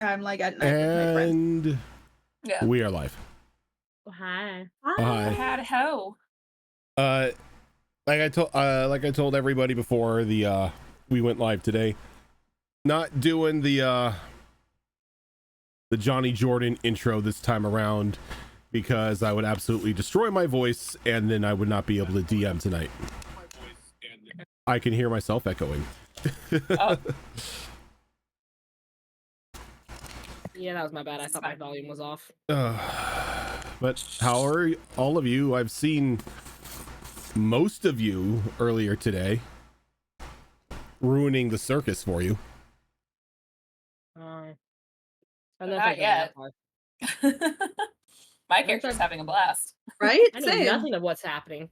I'm like at night with my friends. And Yeah. we are live. Hi. Hi. Had ho. Like I told everybody before the we went live today, not doing the Johnny Jordan intro this time around because I would absolutely destroy my voice and then I would not be able to DM tonight. I can hear myself echoing. Oh. Yeah, that was my bad. I thought my volume was off. But how are all of you? I've seen most of you earlier today ruining the circus for you. I Not yet. My character's having a blast. Right? I know Same. nothing of what's happening.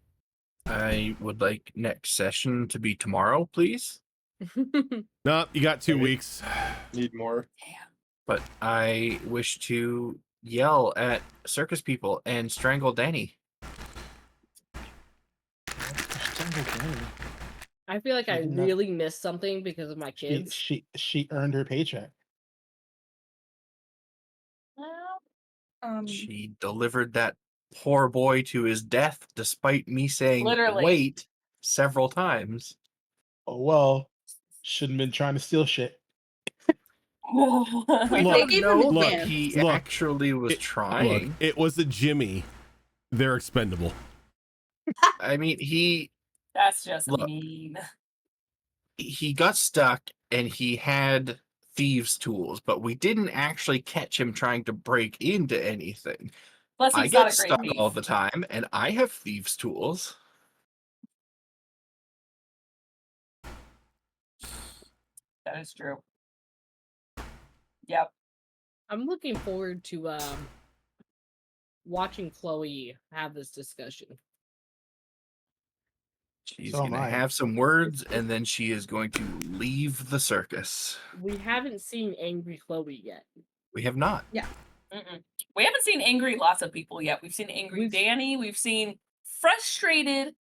I would like next session to be tomorrow, please. No, you got 2 weeks. Need more. But I wish to yell at circus people and strangle Danny. I feel like I Isn't that- really missed something because of my kids. She earned her paycheck. Well, She delivered that poor boy to his death despite me saying Literally. wait several times. Oh well, shouldn't been trying to steal shit. Wait, Look, they gave him No, a but chance. he Look, actually was Look, trying. it was a Jimmy. They're expendable. I mean, That's just Look. mean. he got stuck and he had thieves' tools, but we didn't actually catch him trying to break into anything. Plus, I he's not get a great stuck thief. all the time, and I have thieves' tools. That is true. Yep. I'm looking forward to watching Chloe have this discussion. She's So am going to I. have some words, and then she is going to leave the circus. We haven't seen angry Chloe yet. We have not. Mm-mm. We haven't seen angry lots of people yet. We've seen angry Danny. We've seen frustrated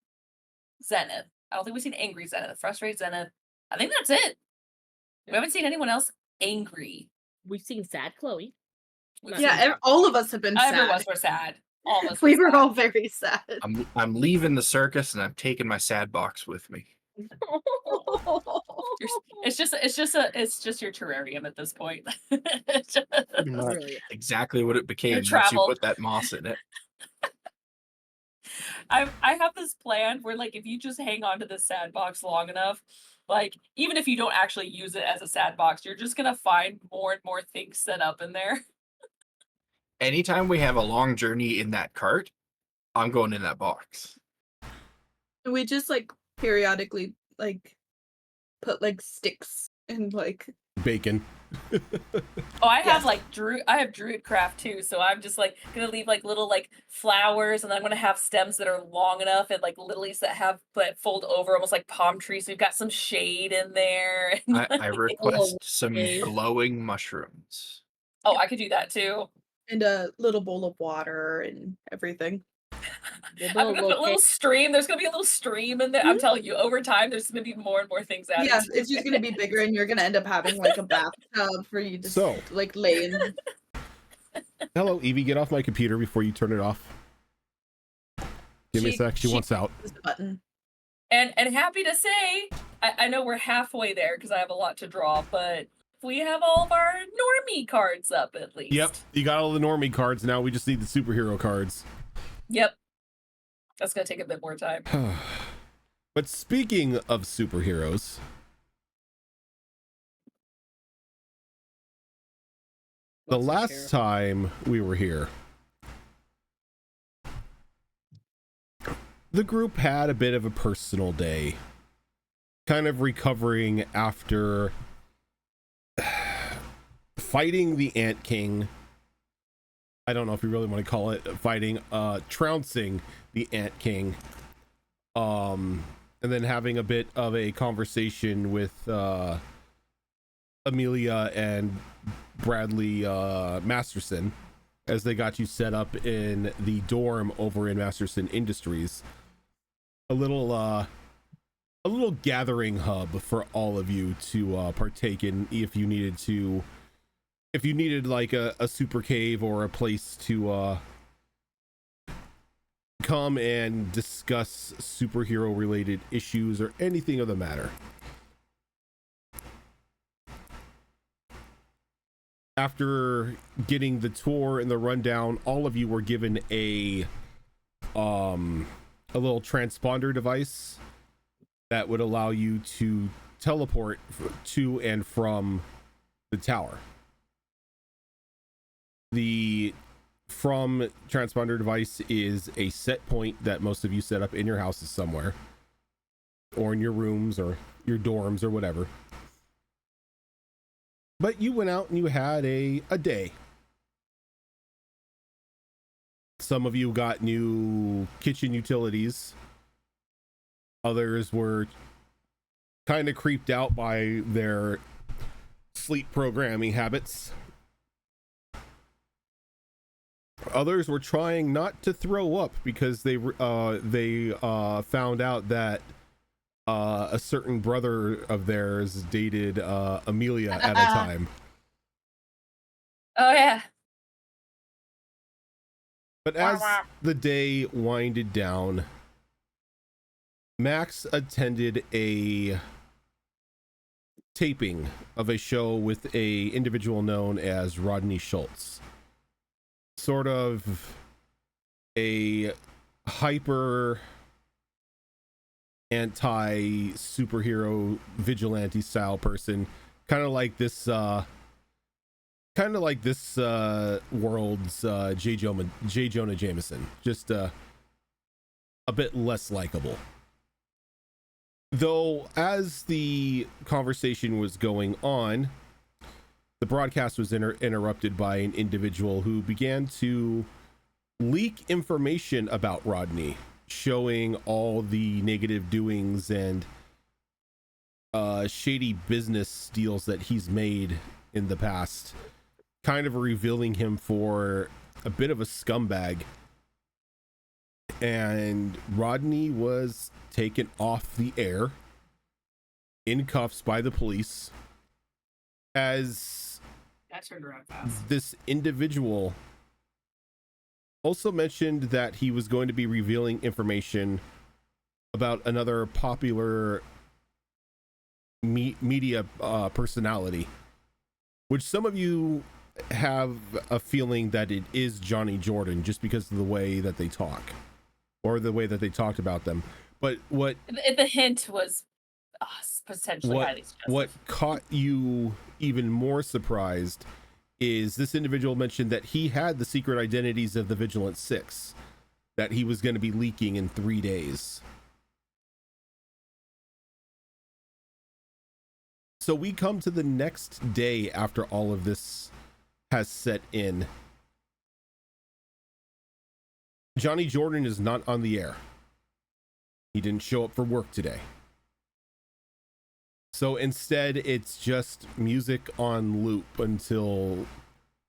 Zenith. I don't think we've seen angry Zenith. Frustrated Zenith. I think that's it. We haven't seen anyone else angry. We've seen sad Chloe. We've Yeah, seen- all of us have been Everyone sad. of us were sad. All of us. We were sad. all very sad. I'm leaving the circus, and I'm taking my sad box with me. It's just your terrarium at this point. It's just- Pretty much. Really. Exactly what it became once you traveled. put that moss in it. I have this plan where, like, if you just hang on to this sad box long enough, like, even if you don't actually use it as a sad box, you're just gonna find more and more things set up in there. Anytime we have a long journey in that cart, I'm going in that box. We just like periodically like put like sticks and like Bacon. Oh, I have Yes. like I have druid craft too, so I'm just like gonna leave like little like flowers, and then I'm gonna have stems that are long enough and like lilies that fold over almost like palm trees. So we've got some shade in there. I request some okay. glowing mushrooms. Oh, I could do that too. and a little bowl of water and everything. The I'm gonna little put a little stream. There's gonna be a little stream in there. I'm telling you, over time, there's gonna be more and more things added. Yeah, to it's just gonna be bigger, and you're gonna end up having like a bathtub for you to So. like lay in. Hello, Evie. Get off my computer before you turn it off. Give me a sec. She wants out. This button. And happy to say, I know we're halfway there because I have a lot to draw, but we have all of our normie cards up at least. Yep, you got all the normie cards. Now we just need the superhero cards. Yep. That's gonna take a bit more time. But speaking of superheroes, the last time we were here, the group had a bit of a personal day, kind of recovering after fighting the Ant King. I don't know if you really want to call it fighting, trouncing the Ant King, and then having a bit of a conversation with Amelia and Bradley Masterson as they got you set up in the dorm over in Masterson Industries. A little gathering hub for all of you to partake in if you needed to if you needed like a super cave or a place to come and discuss superhero related issues or anything of the matter. After getting the tour and the rundown, all of you were given a little transponder device that would allow you to teleport to and from the tower. The from transponder device is a set point that most of you set up in your houses somewhere, or in your rooms or your dorms or whatever. But you went out and you had a day. Some of you got new kitchen utilities. Others were kind of creeped out by their sleep programming habits. Others were trying not to throw up because they found out that a certain brother of theirs dated Amelia at a time. Oh yeah. But as the day winded down, Max attended a taping of a show with a individual known as Rodney Schultz. Sort of a hyper anti-superhero vigilante style person, kind of like this world's J. Jonah Jameson, just a bit less likable. Though as the conversation was going on, the broadcast was interrupted by an individual who began to leak information about Rodney, showing all the negative doings and shady business deals that he's made in the past, kind of revealing him for a bit of a scumbag. And Rodney was taken off the air in cuffs by the police, as That turned around fast. this individual also mentioned that he was going to be revealing information about another popular media personality, which some of you have a feeling that it is Johnny Jordan just because of the way that they talk or the way that they talked about them. But what The hint was potentially highly suggestive. what caught you even more surprised is this individual mentioned that he had the secret identities of the Vigilant Six that he was going to be leaking in 3 days. So we come to the next day after all of this has set in. Johnny Jordan is not on the air. He didn't show up for work today. So instead, it's just music on loop until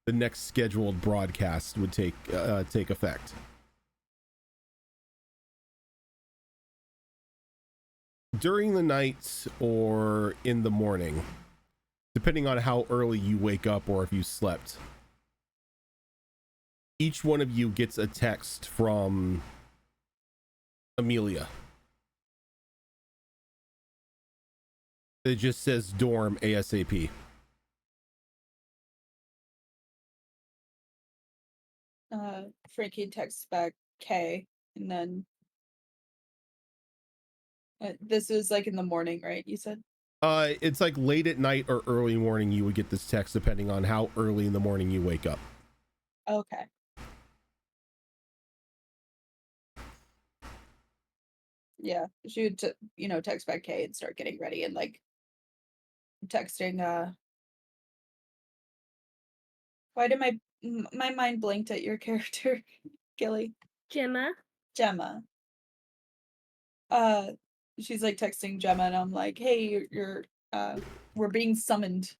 the next scheduled broadcast would take effect. During the night or in the morning, depending on how early you wake up or if you slept, each one of you gets a text from Amelia. It just says dorm ASAP. Frankie texts back K, and then this was like in the morning, right? You said? It's like late at night or early morning you would get this text depending on how early in the morning you wake up. Okay. Yeah, she would text back K and start getting ready and like texting why did my mind blinked at your character, Gilly? Gemma. She's like texting Gemma and I'm like, hey, you're we're being summoned.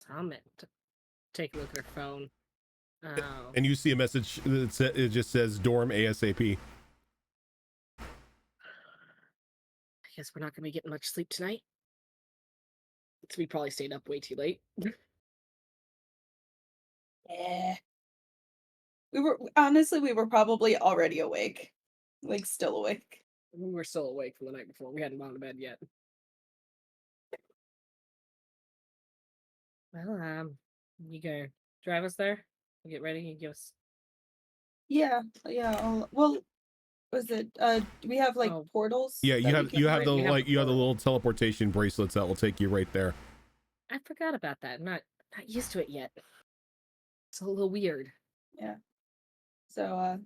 Comment. Take a look at her phone. Oh. And you see a message that it just says dorm ASAP. I guess we're not gonna be getting much sleep tonight. So we probably stayed up way too late. Yeah. We were probably already awake. Like still awake. We were still awake from the night before. We hadn't gone to bed yet. Well, you go drive us there. You get ready. You give us. Yeah, well, was it do we have like Oh. portals? Yeah, that we you can have the we have like the you have the portal. little teleportation bracelets that will take you right there. I forgot about that. I'm not used to it yet. It's a little weird. Yeah. So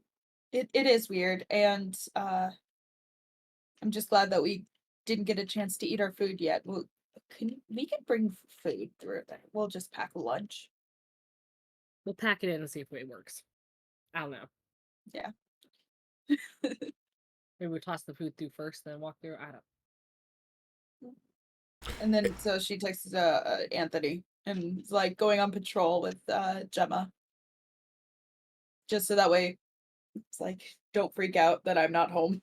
it is weird, and I'm just glad that we didn't get a chance to eat our food yet. We can bring food through there. We'll just pack a lunch. We'll pack it in and see if it works. I don't know. Yeah. Maybe we toss the food through first, then walk through. I don't. And then so she texts Anthony and is like going on patrol with Gemma. Just so that way it's like don't freak out that I'm not home.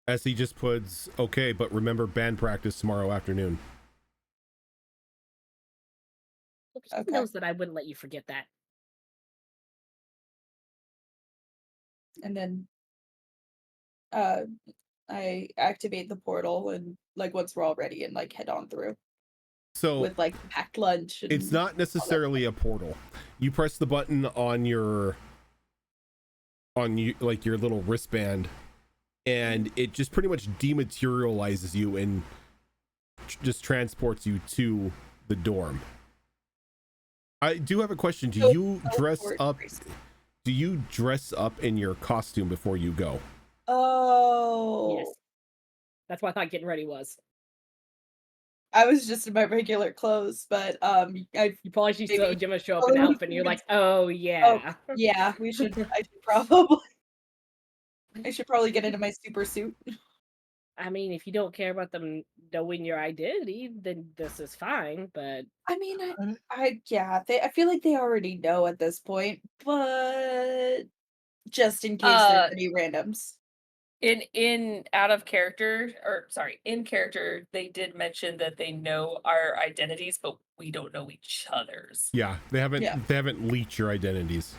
As he just puts, okay, but remember band practice tomorrow afternoon. He Okay. knows that I wouldn't let you forget that. And then I activate the portal and like once we're all ready and like head on through So with like packed lunch. And it's not necessarily a portal. You press the button on your like your little wristband, and it just pretty much dematerializes you and just transports you to the dorm. I do have a question. Do you dress up? Do you dress up in your costume before you go? Oh, Yes. That's what I thought getting ready was. I was just in my regular clothes, but You probably see Maybe. Gemma show up in an Oh, outfit, and you're like, "Oh yeah." yeah, I should probably get into my super suit. I mean, if you don't care about them knowing your identity, then this is fine. But I mean, I feel like they already know at this point, but just in case there's any randoms. In out of character, or sorry, in character, they did mention that they know our identities, but we don't know each other's. Yeah, they haven't Yeah. leaked your identities.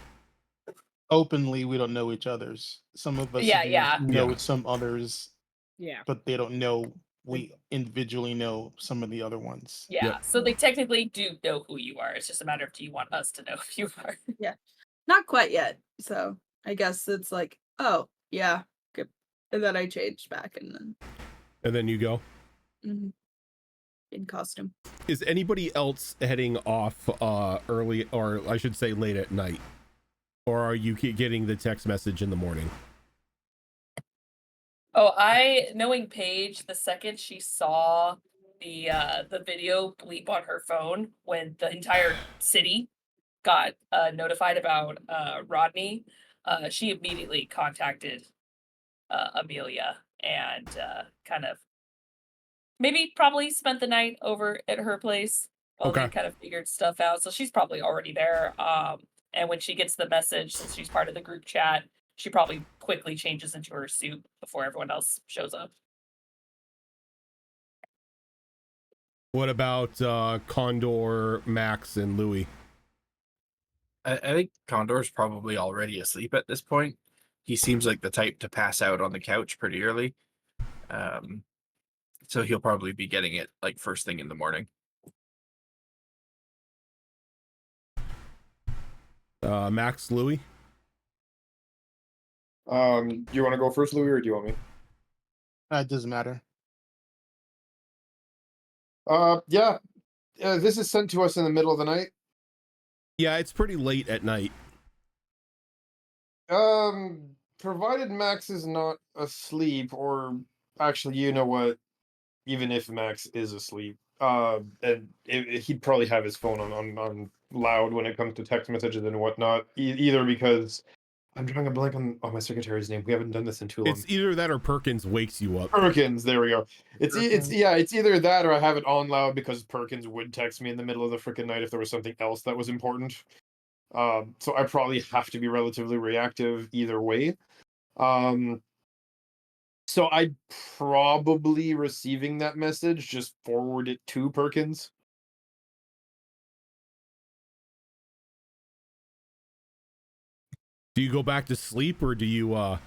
Openly, we don't know each other's. Some of us Yeah. know Yeah. some others, yeah, but they don't know. We individually know some of the other ones. Yeah. Yep. So they technically do know who you are. It's just a matter of do you want us to know who you are? Not quite yet. So I guess it's like, oh yeah, good. And then I changed back And then you go. mhm, in costume. Is anybody else heading off early, or I should say late at night? Or are you getting the text message in the morning? Oh, knowing Paige, the second she saw the video bleep on her phone when the entire city got notified about Rodney, she immediately contacted Amelia and kind of maybe probably spent the night over at her place while they Okay. kind of figured stuff out. So she's probably already there. And when she gets the message, since she's part of the group chat, she probably quickly changes into her suit before everyone else shows up. What about Condor, Max, and Louis? I think Condor's probably already asleep at this point. He seems like the type to pass out on the couch pretty early. So he'll probably be getting it like first thing in the morning. Max, Louis? Do you want to go first, Louis, or do you want me? It doesn't matter. Yeah. This is sent to us in the middle of the night. Yeah, it's pretty late at night. Provided Max is not asleep, or actually, you know what? Even if Max is asleep, and he'd probably have his phone on loud when it comes to text messages and whatnot. Either because I'm drawing a blank on my secretary's name. We haven't done this in too long. It's either that or Perkins wakes you up. Perkins, there we go. It's either that or I have it on loud because Perkins would text me in the middle of the freaking night if there was something else that was important. So I probably have to be relatively reactive either way. So I'd probably receiving that message, just forward it to Perkins. Do you go back to sleep or do you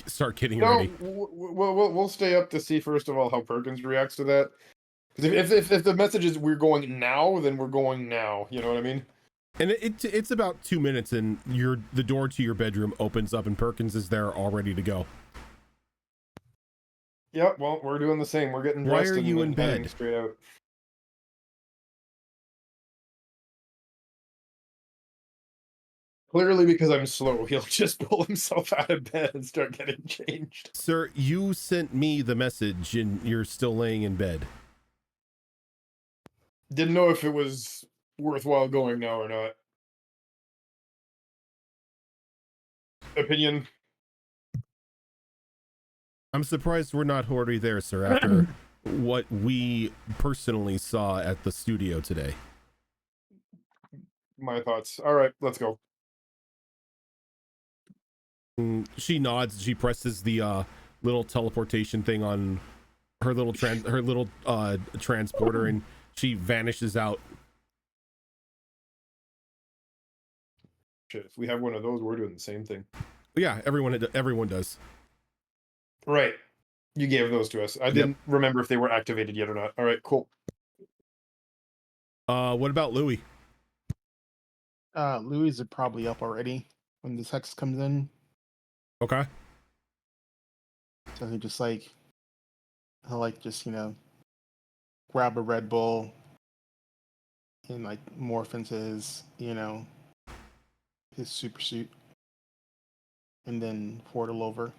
start getting No, ready? we'll stay up to see first of all how Perkins reacts to that. Because if the message is we're going now, then we're going now. You know what I mean? And it's about 2 minutes, and the door to your bedroom opens up, and Perkins is there all ready to go. Yep. Well, we're doing the same. We're getting Why dressed are and you in and heading bed? straight out. Clearly, because I'm slow, he'll just pull himself out of bed and start getting changed. Sir, you sent me the message, and you're still laying in bed. Didn't know if it was worthwhile going now or not. Opinion. I'm surprised we're not already there, sir, after what we personally saw at the studio today. My thoughts. All right, let's go. She nods. She presses the little teleportation thing on her little transporter, and she vanishes out. Shit, if we have one of those, we're doing the same thing. Yeah, everyone does. Right. You gave those to us. I didn't remember if they were activated yet or not. All right, cool. What about Louis? Louis are probably up already when the text comes in. Okay. So he'll just grab a Red Bull and like morph into his his super suit and then portal over.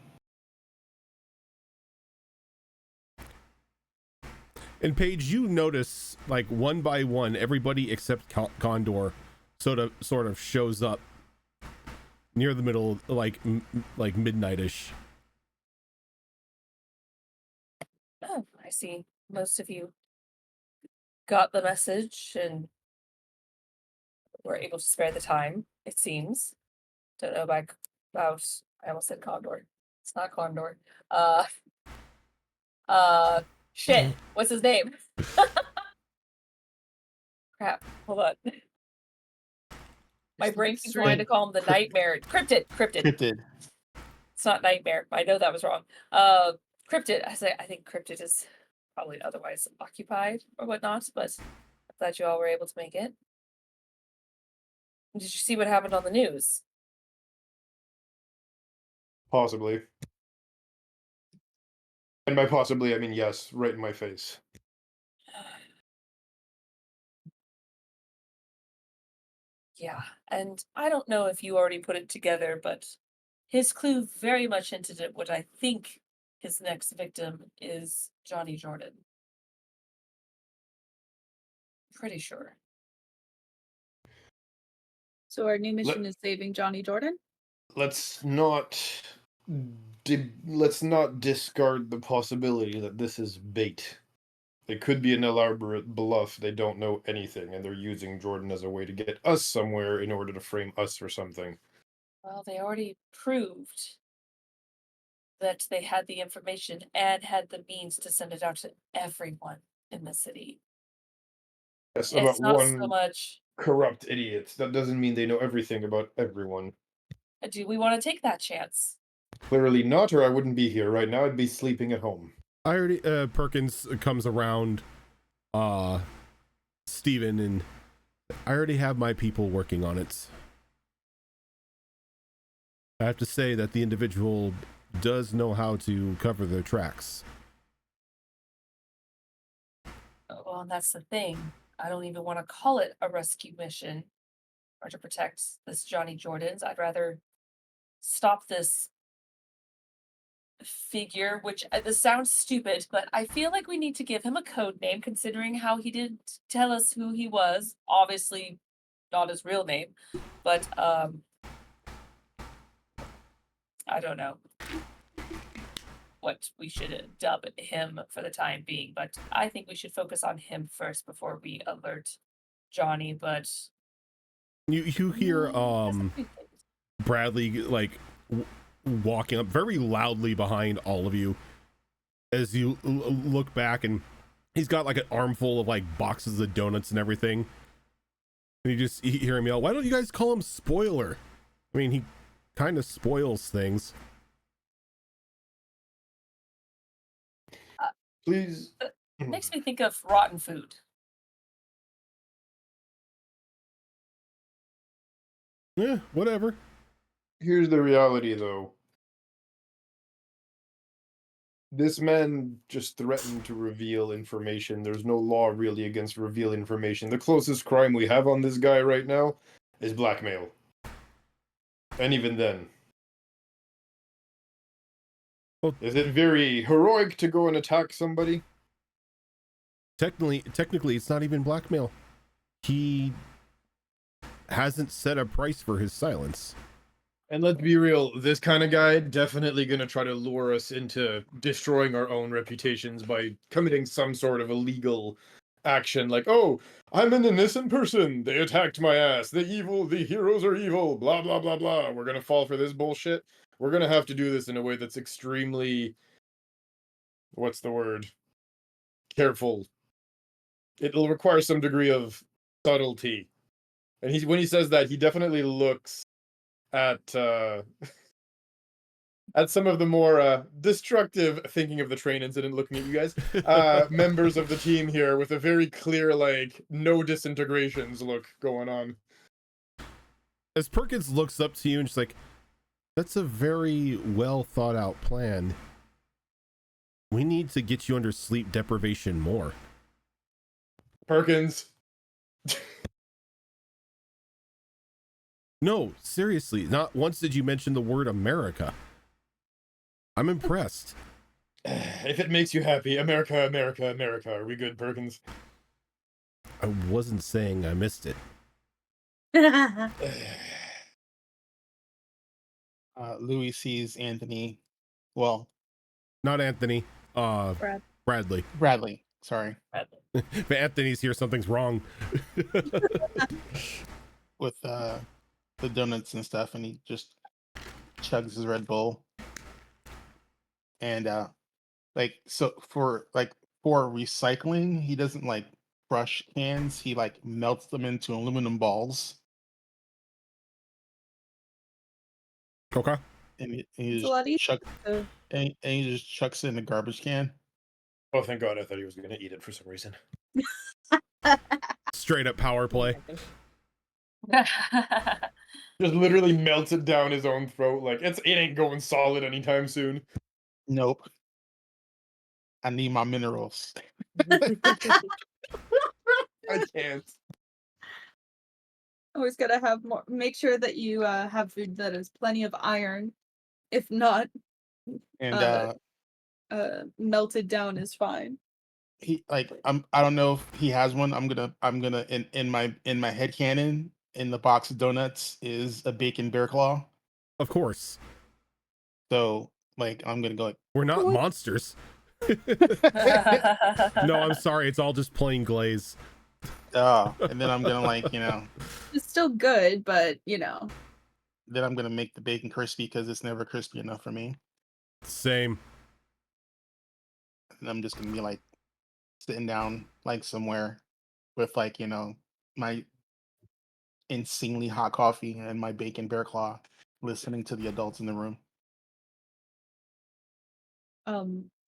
And Paige, you notice like one by one, everybody except Condor sort of shows up near the middle, like midnightish. Oh, I see. Most of you got the message and were able to spare the time, it seems. Don't know about I almost said Condor. It's not Condor. Shit. What's his name? Crap. Hold on. My brain keeps wanting to call him the Nightmare. Cryptid. Cryptid. It's not Nightmare. I know that was wrong. Cryptid. I think Cryptid is probably otherwise occupied or whatnot, but I'm glad you all were able to make it. Did you see what happened on the news? Possibly. And by possibly, I mean yes, right in my face. Yeah, and I don't know if you already put it together, but his clue very much hinted at what I think his next victim is Johnny Jordan. Pretty sure. So our new mission is saving Johnny Jordan? Let's not discard the possibility that this is bait. It could be an elaborate bluff. They don't know anything, and they're using Jordan as a way to get us somewhere in order to frame us for something. Well, they already proved that they had the information and had the means to send it out to everyone in the city. Yes, It's about not one so much, corrupt idiot. That doesn't mean they know everything about everyone. do we want to take that chance? Clearly not, or I wouldn't be here right now. I'd be sleeping at home. I already Perkins comes around Steven, and I already have my people working on it. I have to say that the individual does know how to cover their tracks. Well, and that's the thing. I don't even want to call it a rescue mission or to protect this Johnny Jordan's. I'd rather stop this figure, which this sounds stupid, but I feel like we need to give him a code name considering how he didn't tell us who he was. Obviously not his real name, but I don't know what we should dub him for the time being, but I think we should focus on him first before we alert Johnny. But You hear Bradley like walking up very loudly behind all of you as you look back, and he's got like an armful of like boxes of donuts and everything. And you just hear him yell, "Why don't you guys call him Spoiler?" I mean, he kind of spoils things. Please. Makes me think of rotten food. Yeah, whatever. Here's the reality, though. This man just threatened to reveal information. There's no law really against reveal information. The closest crime we have on this guy right now is blackmail. And even then. Well, is it very heroic to go and attack somebody? Technically, it's not even blackmail. He hasn't set a price for his silence. And let's be real, this kind of guy definitely gonna try to lure us into destroying our own reputations by committing some sort of illegal action, like, oh, I'm an innocent person, they attacked my ass, the heroes are evil, blah blah blah blah. We're gonna fall for this bullshit. We're gonna have to do this in a way that's extremely, what's the word? Careful. It'll require some degree of subtlety. And when he says that, he definitely looks at some of the more destructive, thinking of the train incident, looking at you guys, members of the team here with a very clear, like, no disintegrations look going on. As Perkins looks up to you and just like, that's a very well thought out plan. We need to get you under sleep deprivation more. Perkins. No, seriously, not once did you mention the word America. I'm impressed. If it makes you happy, America, America, America. Are we good, Perkins? I wasn't saying I missed it. Louis sees Anthony. Well, Not Anthony. Bradley. Bradley. Sorry. If Anthony's here, something's wrong. With the donuts and stuff, and he just chugs his Red Bull. And for recycling, he doesn't like crush cans. He like melts them into aluminum balls. Okay. And he It's a lot just easier. and he just chucks it in the garbage can. Oh, thank God, I thought he was gonna eat it for some reason. Straight up power play. Just literally melts it down his own throat, like, it ain't going solid anytime soon. Nope. I need my minerals. I can't. Always gotta have more. Make sure that you have food that has plenty of iron. If not, And melted down is fine. he like I don't know if he has one. I'm gonna in my headcanon, in the box of donuts is a bacon bear claw. Of course. So like I'm gonna go like, We're not monsters. No, I'm sorry. It's all just plain glaze. and then I'm gonna like, It's still good, but then I'm gonna make the bacon crispy because it's never crispy enough for me. Same. And I'm just gonna be like sitting down like somewhere with like, my insanely hot coffee and my bacon bear claw, listening to the adults in the room.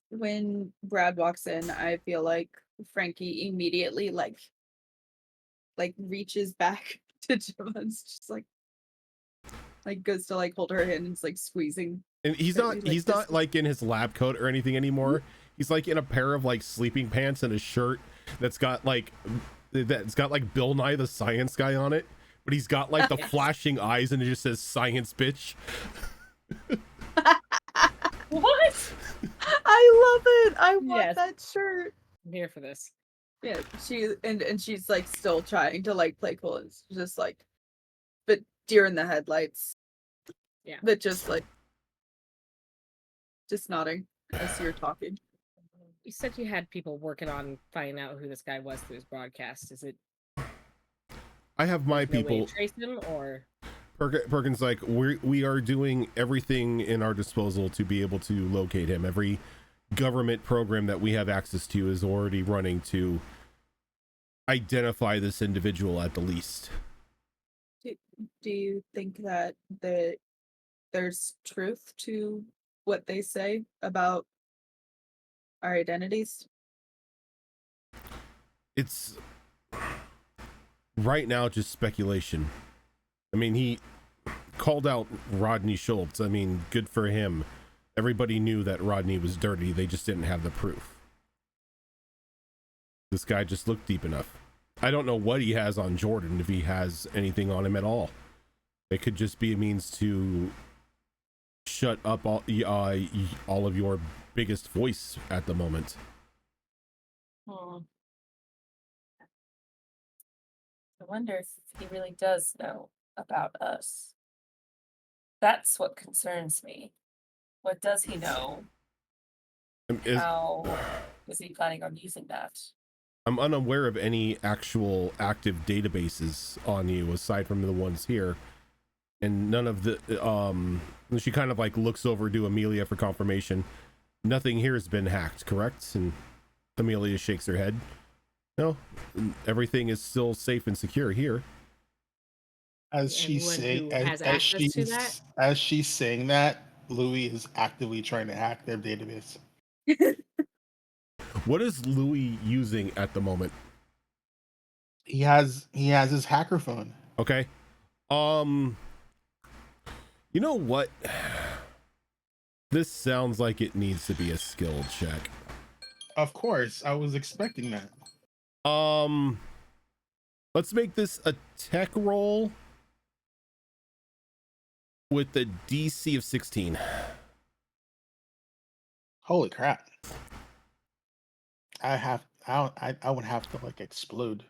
When Brad walks in, I feel like Frankie immediately like reaches back to Gemma's, just like goes to like hold her hand and is like squeezing. And he's not like in his lab coat or anything anymore. He's like in a pair of like sleeping pants and a shirt that's got like Bill Nye the Science Guy on it, but he's got like the flashing eyes and it just says science bitch. What? I love it. I want Yes. that shirt. I'm here for this. Yeah, she's like still trying to like play cool. It's just like, but deer in the headlights. Yeah. But just like, just nodding as you're talking. You said you had people working on finding out who this guy was through his broadcast. Is it I have my no way to people. trace him, or Perkins like we are doing everything in our disposal to be able to locate him. Every government program that we have access to is already running to identify this individual at the least. Do you think that there's truth to what they say about our identities? It's right now just speculation. I mean, he called out Rodney Schultz. I mean, good for him. Everybody knew that Rodney was dirty. They just didn't have the proof. This guy just looked deep enough. I don't know what he has on Jordan, if he has anything on him at all. It could just be a means to shut up all of your biggest voice at the moment. Hmm. I wonder if he really does know about us. That's what concerns me. What does he know? How is he planning on using that? I'm unaware of any actual active databases on you aside from the ones here, and none of the she kind of like looks over to Amelia for confirmation. Nothing here has been hacked, correct? And Amelia shakes her head. No, everything is still safe and secure here. As she's Anyone saying, who has access to that? as she's saying that, Louis is actively trying to hack their database. What is Louis using at the moment? He has his hacker phone. Okay. You know what? This sounds like it needs to be a skill check. Of course, I was expecting that. Let's make this a tech roll with the DC of 16. Holy crap! I would have to like explode.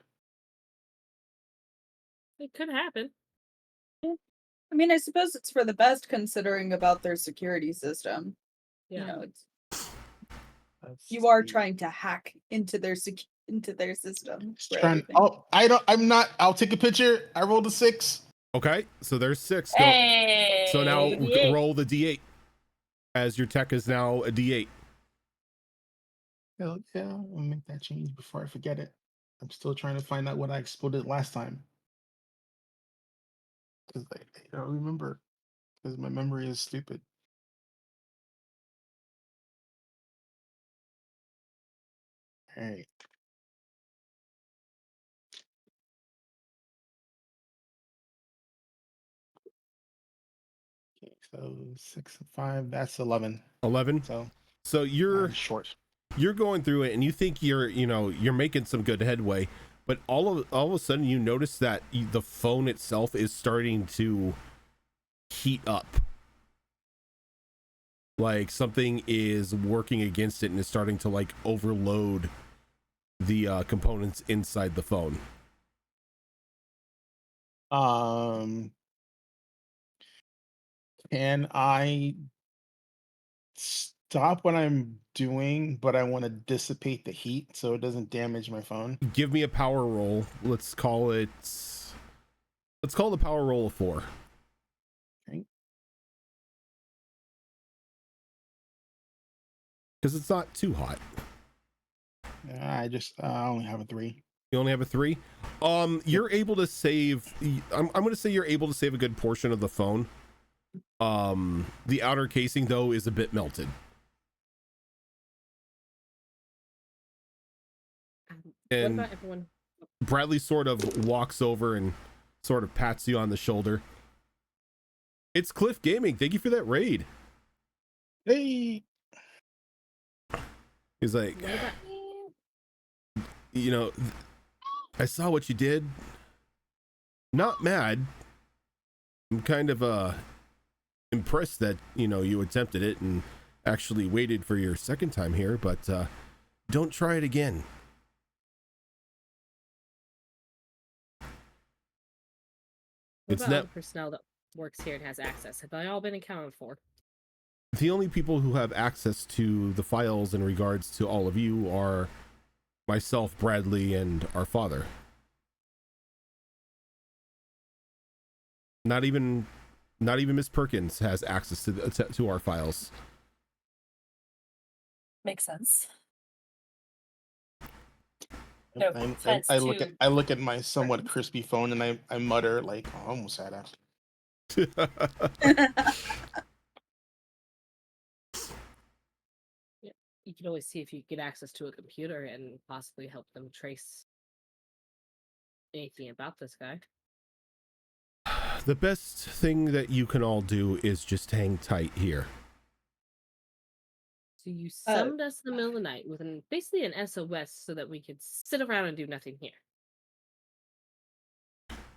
It could happen. I mean, I suppose it's for the best considering about their security system. Yeah. You know, it's, Let's you are see. trying to hack into their system. Just for trying. everything. Oh, I'm not. I'll take a picture. I rolled a 6. Okay, so there's 6. Go. Hey! So now D8. roll the D8, as your tech is now a D8. Hell yeah, I'll make that change before I forget it. I'm still trying to find out what I exploded last time. Because I don't remember. Because my memory is stupid. All right. Okay, so 6 and 5. That's 11. 11. So So you're I'm short. going through it, and you think you're making some good headway, but all of a sudden you notice that the phone itself is starting to heat up. Like something is working against it and is starting to like overload the components inside the phone. Can I stop what I'm doing, but I want to dissipate the heat so it doesn't damage my phone? Give me a power roll. Let's call the power roll a 4. Okay. Because it's not too hot. I only have a 3. You only have a 3. You're able to save. I'm going to say you're able to save a good portion of the phone. The outer casing though is a bit melted. What And about everyone? Bradley sort of walks over and sort of pats you on the shoulder. It's Cliff Gaming. Thank you for that raid. Hey. He's like, What about I saw what you did. Not mad. I'm kind of impressed that you attempted it and actually waited for your second time here, but don't try it again. What It's about all not the personnel that works here and has access? Have they all been accounted for? the only people who have access to the files in regards to all of you are myself, Bradley, and our father. Not even Miss Perkins has access to our files. Makes sense. No offense I look to- at my somewhat crispy phone and I mutter like, oh, I almost had that. You can always see if you get access to a computer and possibly help them trace anything about this guy. The best thing that you can all do is just hang tight here. So you summoned us in the middle of the night with basically an SOS so that we could sit around and do nothing here.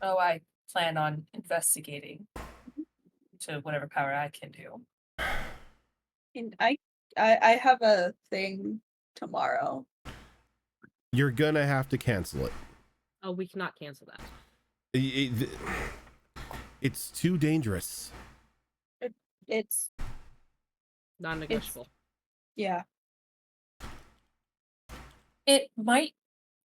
Oh, I plan on investigating to whatever power I can do. And I have a thing tomorrow. You're gonna have to cancel it. Oh, we cannot cancel that. It's too dangerous. It's Non-negotiable. yeah. It might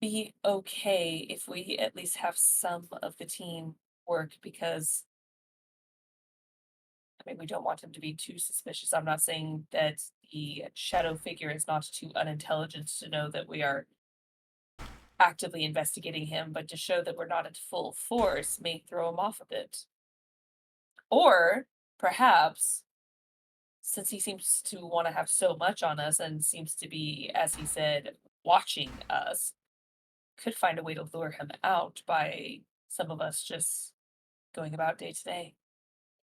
be okay if we at least have some of the team work, because I mean, we don't want him to be too suspicious. I'm not saying that the shadow figure is not too unintelligent to know that we are actively investigating him, but to show that we're not at full force may throw him off a bit. Or perhaps, since he seems to want to have so much on us and seems to be, as he said, watching us, could find a way to lure him out by some of us just going about day to day.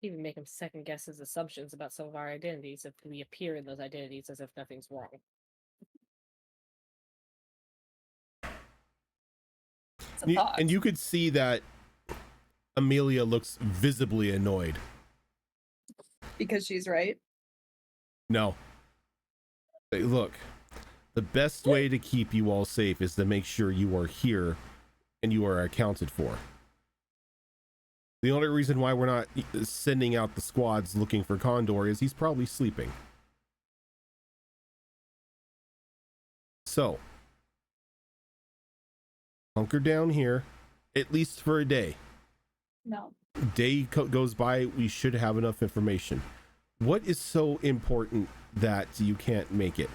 Even make him second guess his assumptions about some of our identities if we appear in those identities as if nothing's wrong. It's a thought. And you could see that Amelia looks visibly annoyed. Because she's right. No. Hey, look, the best way to keep you all safe is to make sure you are here and you are accounted for. The only reason why we're not sending out the squads looking for Condor is he's probably sleeping. So, hunker down here, at least for a day. No. Day goes by, we should have enough information. What is so important that you can't make it?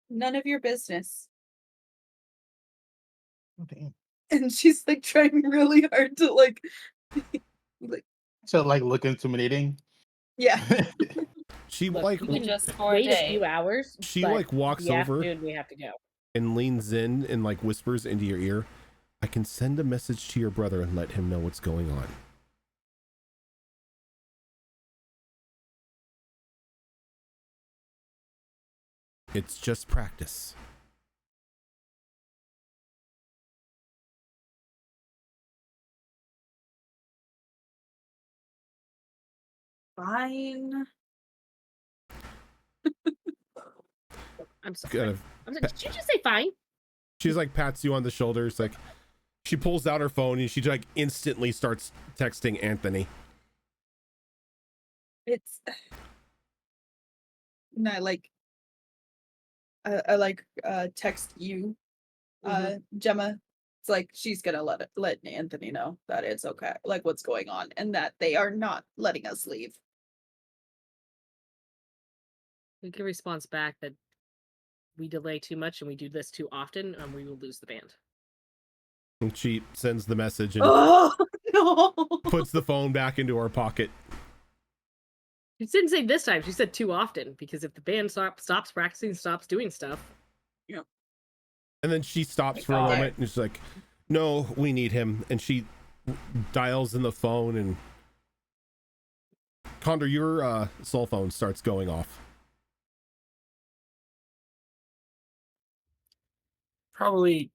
None of your business. Oh, damn. And she's like trying really hard to like So like look intimidating. yeah. She Look, like we can just for a wait a day. few hours. She, but like, walks the over. afternoon we have to go. and leans in and like whispers into your ear, I can send a message to your brother and let him know what's going on. It's just practice. Fine. I'm sorry. Kind of, I'm sorry. Did you just say fine? she's like pats you on the shoulders, like she pulls out her phone and she like instantly starts texting Anthony. It's and I like text you, Gemma. It's like she's gonna let Anthony know that it's okay, like what's going on, and that they are not letting us leave. We can response back that we delay too much and we do this too often and we will lose the band. And she sends the message and Oh no! puts the phone back into her pocket. She didn't say this time. She said too often, because if the band stops practicing, stops doing stuff. And then she stops for a God. moment and she's like, no, we need him. And she dials in the phone and Condor, your cell phone starts going off. Probably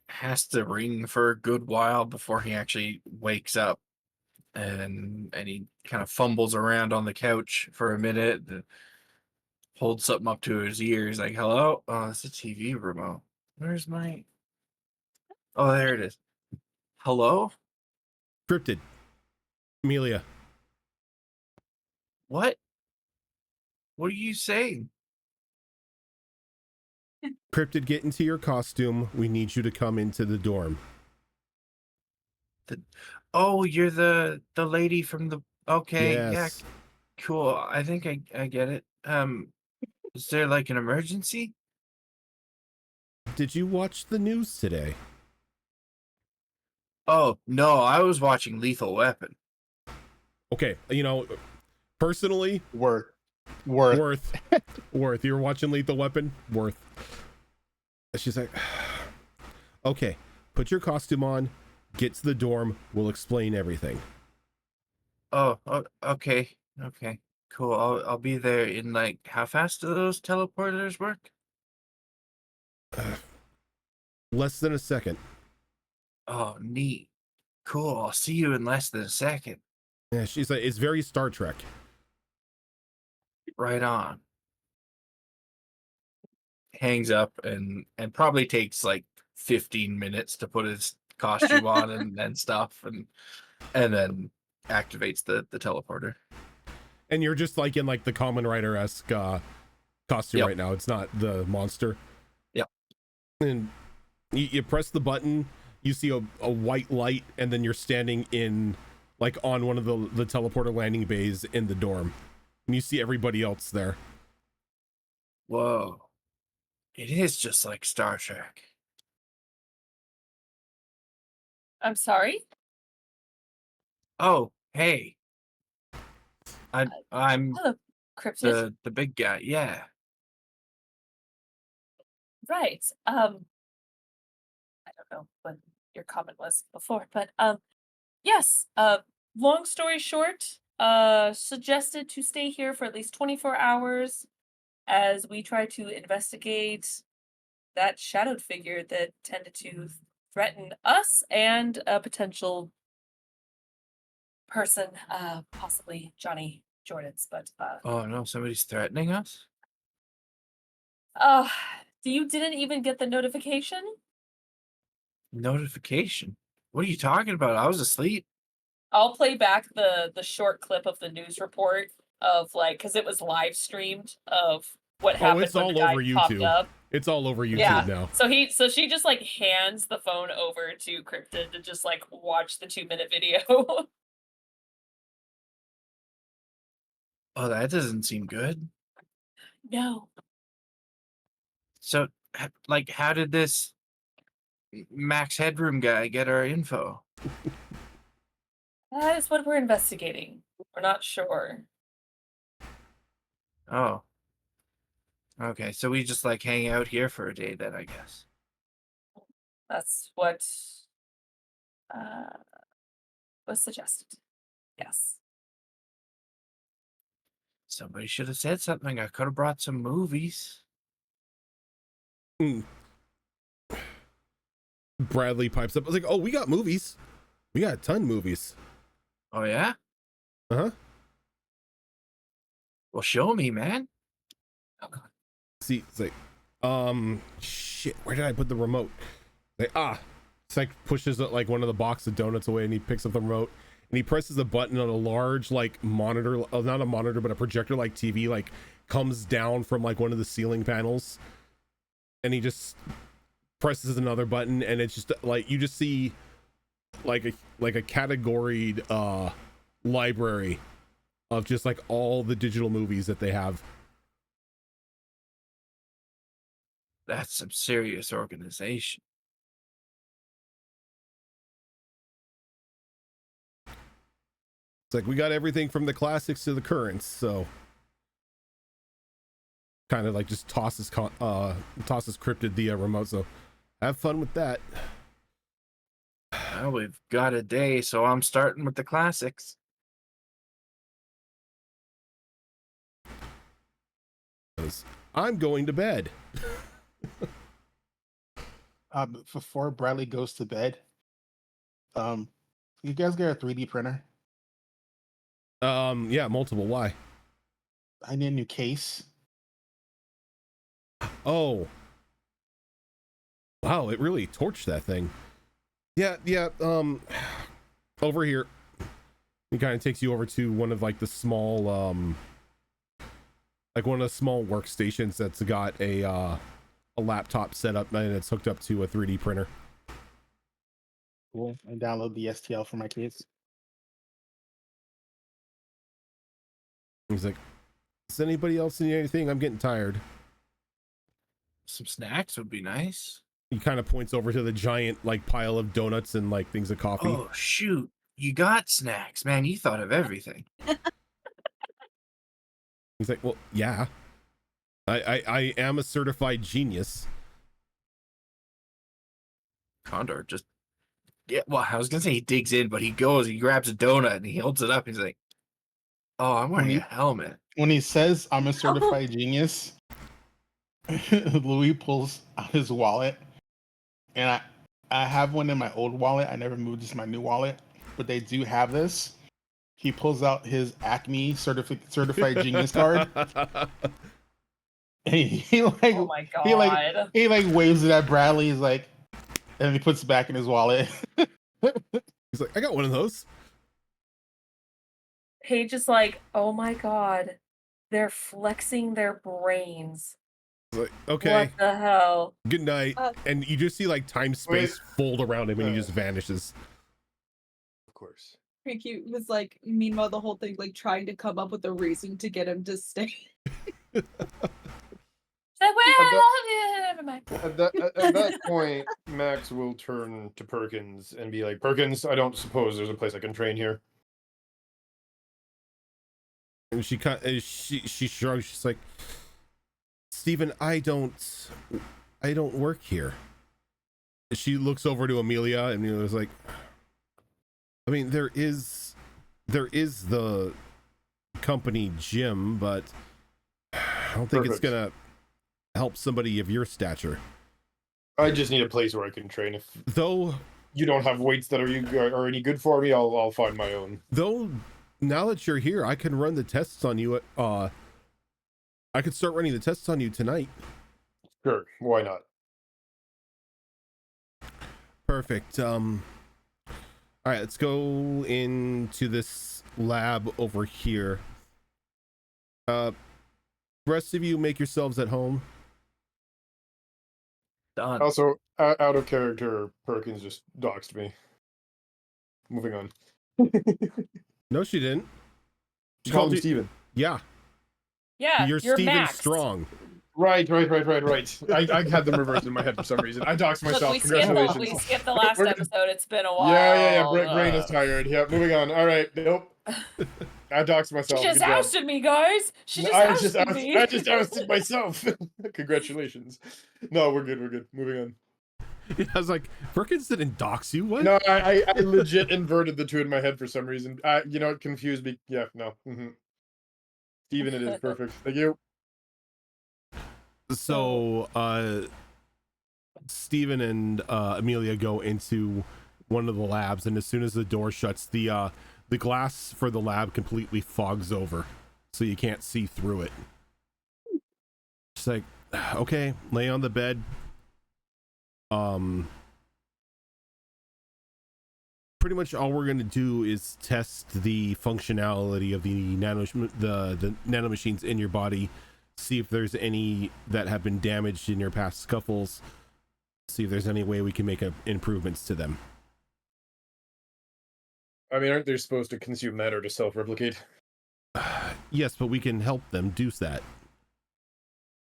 has to ring for a good while before he actually wakes up, and he kind of fumbles around on the couch for a minute, holds something up to his ears like, hello? Oh, it's a TV remote. Where's my... Oh, there it is. Hello? Cryptid. Amelia. What? What are you saying? Cryptid, get into your costume. We need you to come into the dorm. Oh, you're the lady from the. Okay, yeah, Yes. cool. I think I get it. Is there like an emergency? Did you watch the news today? Oh no, I was watching Lethal Weapon. Okay, you know, personally, Worth. worth. You were watching Lethal Weapon? Worth. She's like, okay, put your costume on, get to the dorm, we'll explain everything. Oh, okay, okay, cool. I'll be there in like how fast do those teleporters work? Less than a second. Oh, neat. Cool. I'll see you in less than a second. Yeah, she's like, it's very Star Trek. Right on. Hangs up and probably takes like 15 minutes to put his costume on and stuff and then activates the teleporter. And you're just like in like the Common Rider-esque costume Yep. right now. It's not the monster. Yep. And you press the button, you see a white light, and then you're standing in like on one of the teleporter landing bays in the dorm. And you see everybody else there. Whoa. It is just like Star Trek. I'm sorry. Oh, hey. I'm Hello, cryptid. the big guy. Yeah. Right. I don't know what your comment was before, but yes. Long story short, suggested to stay here for at least 24 hours as we try to investigate that shadowed figure that tended to threaten us and a potential person, possibly Johnny Jordan's, but Oh no, somebody's threatening us? uh you didn't even get the notification? Notification? What are you talking about? I was asleep. I'll play back the short clip of the news report of like because it was live streamed of what happened it's when all the guy over popped YouTube. up. It's all over YouTube Yeah. now. So she just like hands the phone over to Cryptid to just like watch the 2-minute video. Oh, that doesn't seem good. No. So, like, how did this Max Headroom guy get our info? That is what we're investigating. We're not sure. Oh. Okay, so we just like hang out here for a day then, I guess. That's what was suggested. Yes. Somebody should have said something. I could have brought some movies. Bradley pipes up. I was like, oh, we got movies. We got a ton of movies. Oh yeah? Uh-huh. Well, show me, man. Oh god. See, it's like, shit, where did I put the remote? Like, it's like pushes like one of the box of donuts away and he picks up the remote and he presses the button on a large like monitor, not a monitor, but a projector like TV, like comes down from like one of the ceiling panels and he just presses another button and it's just like, you just see like a categoried library of just like all the digital movies that they have. That's some serious organization. It's like we got everything from the classics to the currents, so kind of like just tosses Cryptid the remote. So have fun with that. Well, we've got a day, so I'm starting with the classics. I'm going to bed. Before Bradley goes to bed, you guys get a 3D printer? Yeah, multiple. Why? I need a new case. Oh, wow! It really torched that thing. Yeah. Over here, he kind of takes you over to one of like the small, like one of the small workstations that's got a laptop set up and it's hooked up to a 3D printer. Cool. I download the STL for my kids. He's like, does anybody else need anything? I'm getting tired. Some snacks would be nice. He kind of points over to the giant like pile of donuts and like things of coffee. Oh shoot, you got snacks, man. You thought of everything. He's like, well, yeah. I am a certified genius. Condor just well, I was gonna say he digs in, but he goes, he grabs a donut and he holds it up. He's like, oh, I'm wearing a helmet. When he says I'm a certified genius, Louis pulls out his wallet, and I have one in my old wallet. I never moved this to my new wallet, but they do have this. He pulls out his Acme certified genius card. And he like, Oh my god. he waves it at Bradley. He's like, and he puts it back in his wallet. He's like, I got one of those. Paige is like, oh my god. They're flexing their brains. He's like, okay, What the hell? good night. And you just see like time space fold around him and he just vanishes. Of course. Pretty cute. Was like, meanwhile, the whole thing, like, trying to come up with a reason to get him to stay. Like, well, never mind. At that point, Max will turn to Perkins and be like, Perkins, I don't suppose there's a place I can train here. And she shrugs. She's like, Steven, I don't work here. She looks over to Amelia and Amelia's like, I mean, there is the company gym, but I don't think it's gonna help somebody of your stature. I just need a place where I can train. If Though you don't have weights that are any good for me, I'll find my own. Though now that you're here, I can run the tests on you. I could start running the tests on you tonight. Sure, why not? Perfect. All right, let's go into this lab over here. Rest of you make yourselves at home. Done. Also, out of character, Perkins just doxed me. Moving on. No, she didn't. She Call called him you Steven. Yeah, Yeah, you're you're Steven Max. Strong. Right. I had them reversed in my head for some reason. I doxed Look, myself. we skipped the last We're- episode. It's been a while. Yeah. Brain is tired. Yeah, moving on. All right. Nope. I doxed myself. She just Good job. ousted me, guys. She just I ousted me. I just ousted myself. Congratulations. No, we're good. Moving on. I was like, Perkins didn't dox you. What? No, I legit inverted the two in my head for some reason. It confused me. Yeah, no. Steven, it is perfect. Thank you. So, Steven and Amelia go into one of the labs, and as soon as the door shuts, the glass for the lab completely fogs over, so you can't see through it. It's like, okay, lay on the bed. Pretty much all we're gonna do is test the functionality of the nanomachines in your body. See if there's any that have been damaged in your past scuffles. See if there's any way we can make improvements to them. I mean, aren't they supposed to consume matter to self-replicate? Yes, but we can help them do that.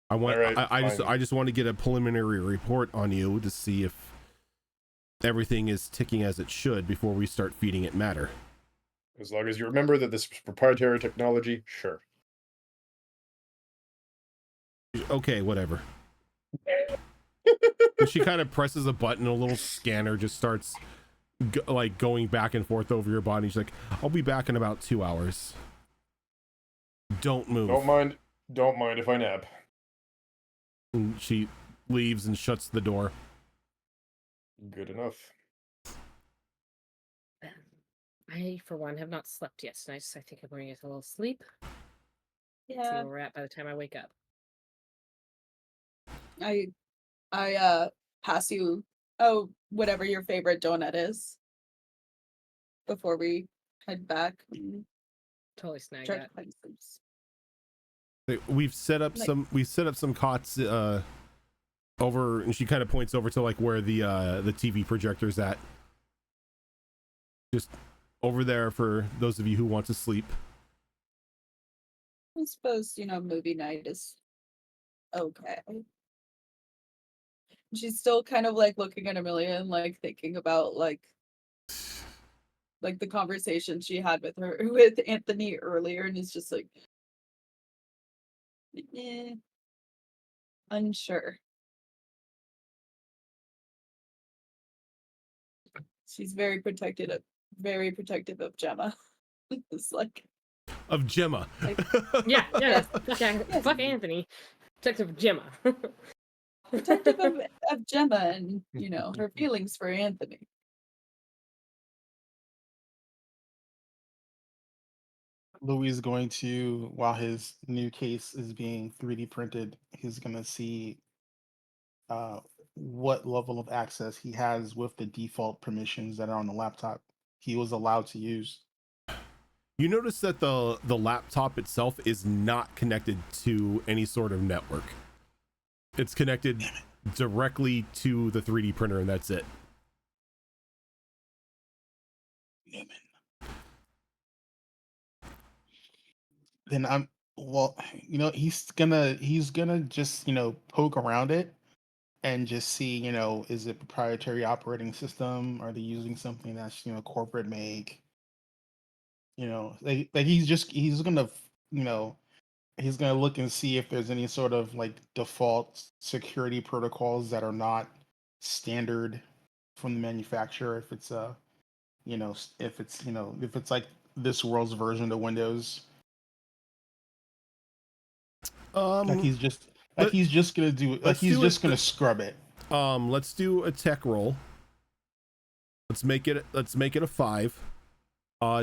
I want. All right, I just want to get a preliminary report on you to see if everything is ticking as it should before we start feeding it matter. As long as you remember that this is proprietary technology, sure. Okay, whatever. And she kind of presses a button, a little scanner just starts going back and forth over your body. She's like, I'll be back in about 2 hours. Don't move. Don't mind if I nap. And she leaves and shuts the door. Good enough. I, for one, have not slept yet tonight, so I think I'm going to get a little sleep. See Yeah. where we're at by the time I wake up. I pass you whatever your favorite donut is before we head back. and Totally snag try to that. find some s- We've set up some cots over, and she kind of points over to like where the TV projector's at. Just over there for those of you who want to sleep. I suppose, movie night is okay. She's still kind of like looking at Amelia and like thinking about like the conversation she had with Anthony earlier, and is just like, unsure. She's very protective of Gemma. It's like, Of Gemma. Yeah, Yes. fuck, fuck Anthony. Detective Gemma. protective of Gemma and her feelings for Anthony. Louis is going to, while his new case is being 3D printed, he's going to see what level of access he has with the default permissions that are on the laptop he was allowed to use. You notice that the laptop itself is not connected to any sort of network. It's connected directly to the 3D printer, and that's it. Then he's gonna just poke around it and just see, is it proprietary operating system? Are they using something that's corporate make? He's gonna look and see if there's any sort of like default security protocols that are not standard from the manufacturer. If it's if it's like this world's version of Windows. He's just gonna scrub it. Let's do a tech roll. Let's make it a 5.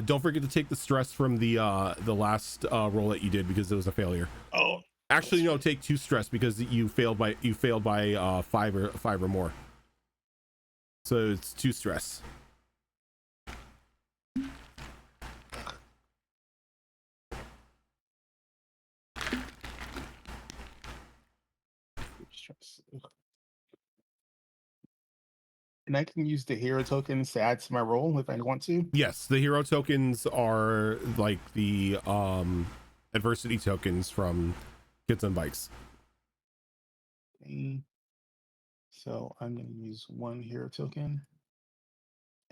Don't forget to take the stress from the last roll that you did, because it was a failure. Oh, actually no, take 2 stress because you failed by 5 or more. So it's 2 stress. stress. And I can use the hero tokens to add to my roll if I want to. Yes, the hero tokens are like the adversity tokens from Kids on Bikes. Okay. So I'm going to use 1 hero token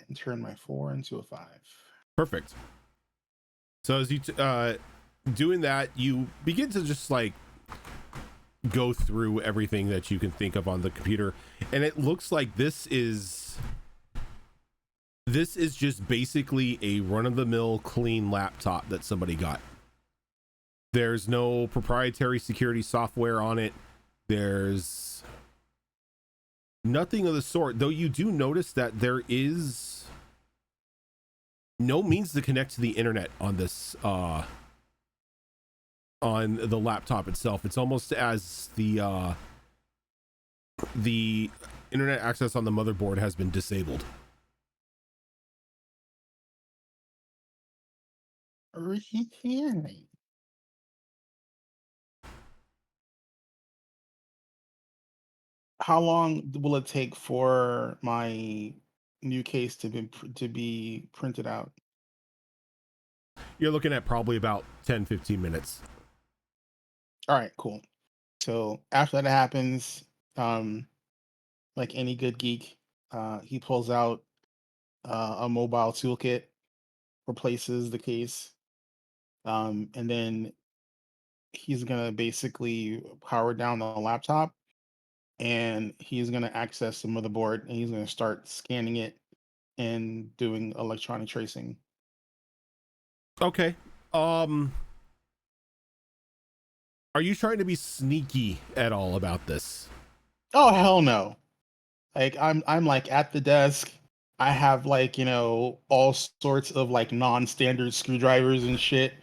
and turn my 4 into a 5. Perfect. So as you doing that, you begin to just like go through everything that you can think of on the computer, and it looks like this is just basically a run-of-the-mill clean laptop that somebody got. There's no proprietary security software on it. There's nothing of the sort, though you do notice that there is no means to connect to the internet on this on the laptop itself. It's almost as the internet access on the motherboard has been disabled. Really? How long will it take for my new case to be printed out? You're looking at probably about 10-15 minutes. All right, cool. So after that happens, like any good geek, he pulls out a mobile toolkit, replaces the case, and then he's gonna basically power down the laptop, and he's gonna access the motherboard, and he's gonna start scanning it and doing electronic tracing. Okay. Are you trying to be sneaky at all about this? Oh hell no! Like I'm like at the desk. I have like all sorts of like non-standard screwdrivers and shit.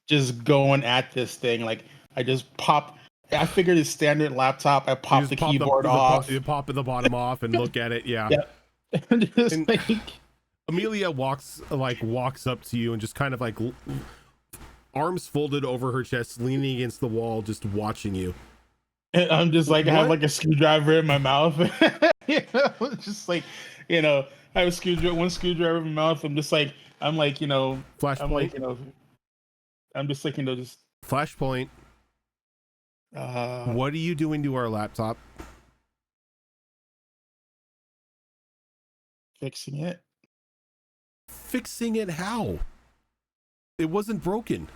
just going at this thing. Like I just pop. I figured it's standard laptop. I pop the keyboard off. You pop the bottom off and look at it. Yeah. Yep. And Amelia walks up to you and just kind of like arms folded over her chest, leaning against the wall, just watching you. And I'm just like, I have like a screwdriver in my mouth. Just like you know, I have a screwdriver, one screwdriver in my mouth. I'm like, you know, I'm like, Flashpoint. you know, I'm just like, you know, just Flashpoint. What are you doing to our laptop? fixing it. Fixing it how? It wasn't broken.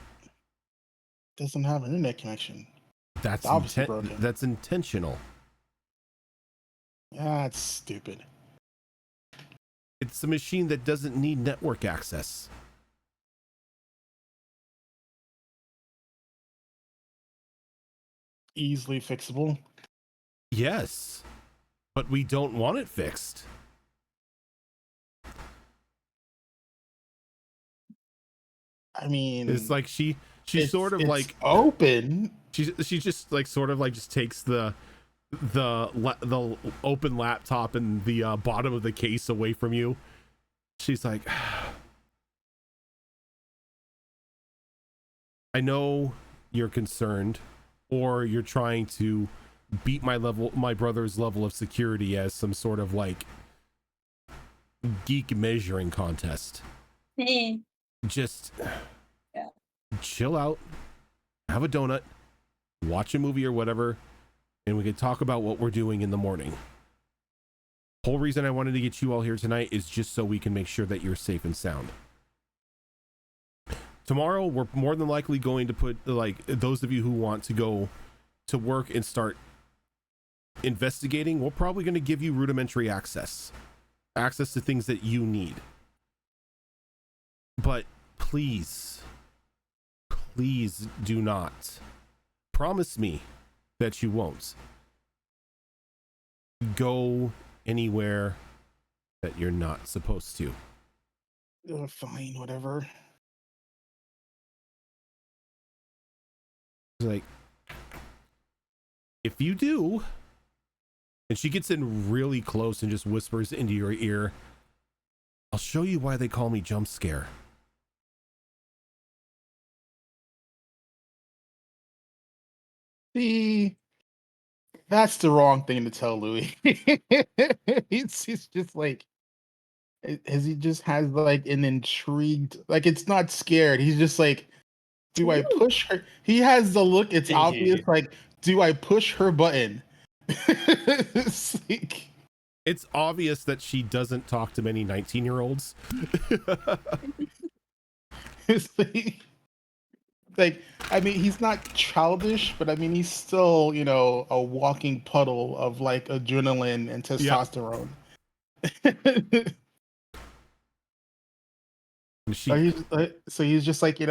Doesn't have an internet connection. That's It's obviously broken. that's intentional. Yeah, it's stupid. It's a machine that doesn't need network access. Easily fixable. Yes, but we don't want it fixed. I mean, It's like she's sort of it's like open. she just like sort of like just takes the open laptop and the bottom of the case away from you. She's like, I know you're concerned, or you're trying to beat my brother's level of security as some sort of like geek measuring contest. Just Yeah. chill out, have a donut, watch a movie or whatever, and we can talk about what we're doing in the morning. Whole reason I wanted to get you all here tonight is just so we can make sure that you're safe and sound. Tomorrow, we're more than likely going to put, like, those of you who want to go to work and start investigating, we're probably going to give you rudimentary access to things that you need. But please do not promise me that you won't go anywhere that you're not supposed to. Fine, whatever. Like, if you do, and she gets in really close and just whispers into your ear, I'll show you why they call me Jump Scare. See, that's the wrong thing to tell Louis. He's just like, he just has like an intrigued, like it's not scared. He's just like, do I push her? He has the look. It's obvious. Like, do I push her button? It's like, It's obvious that she doesn't talk to many 19-year-olds. it's like, I mean, he's not childish, but I mean, he's still, you know, a walking puddle of like adrenaline and testosterone. So he's just like, he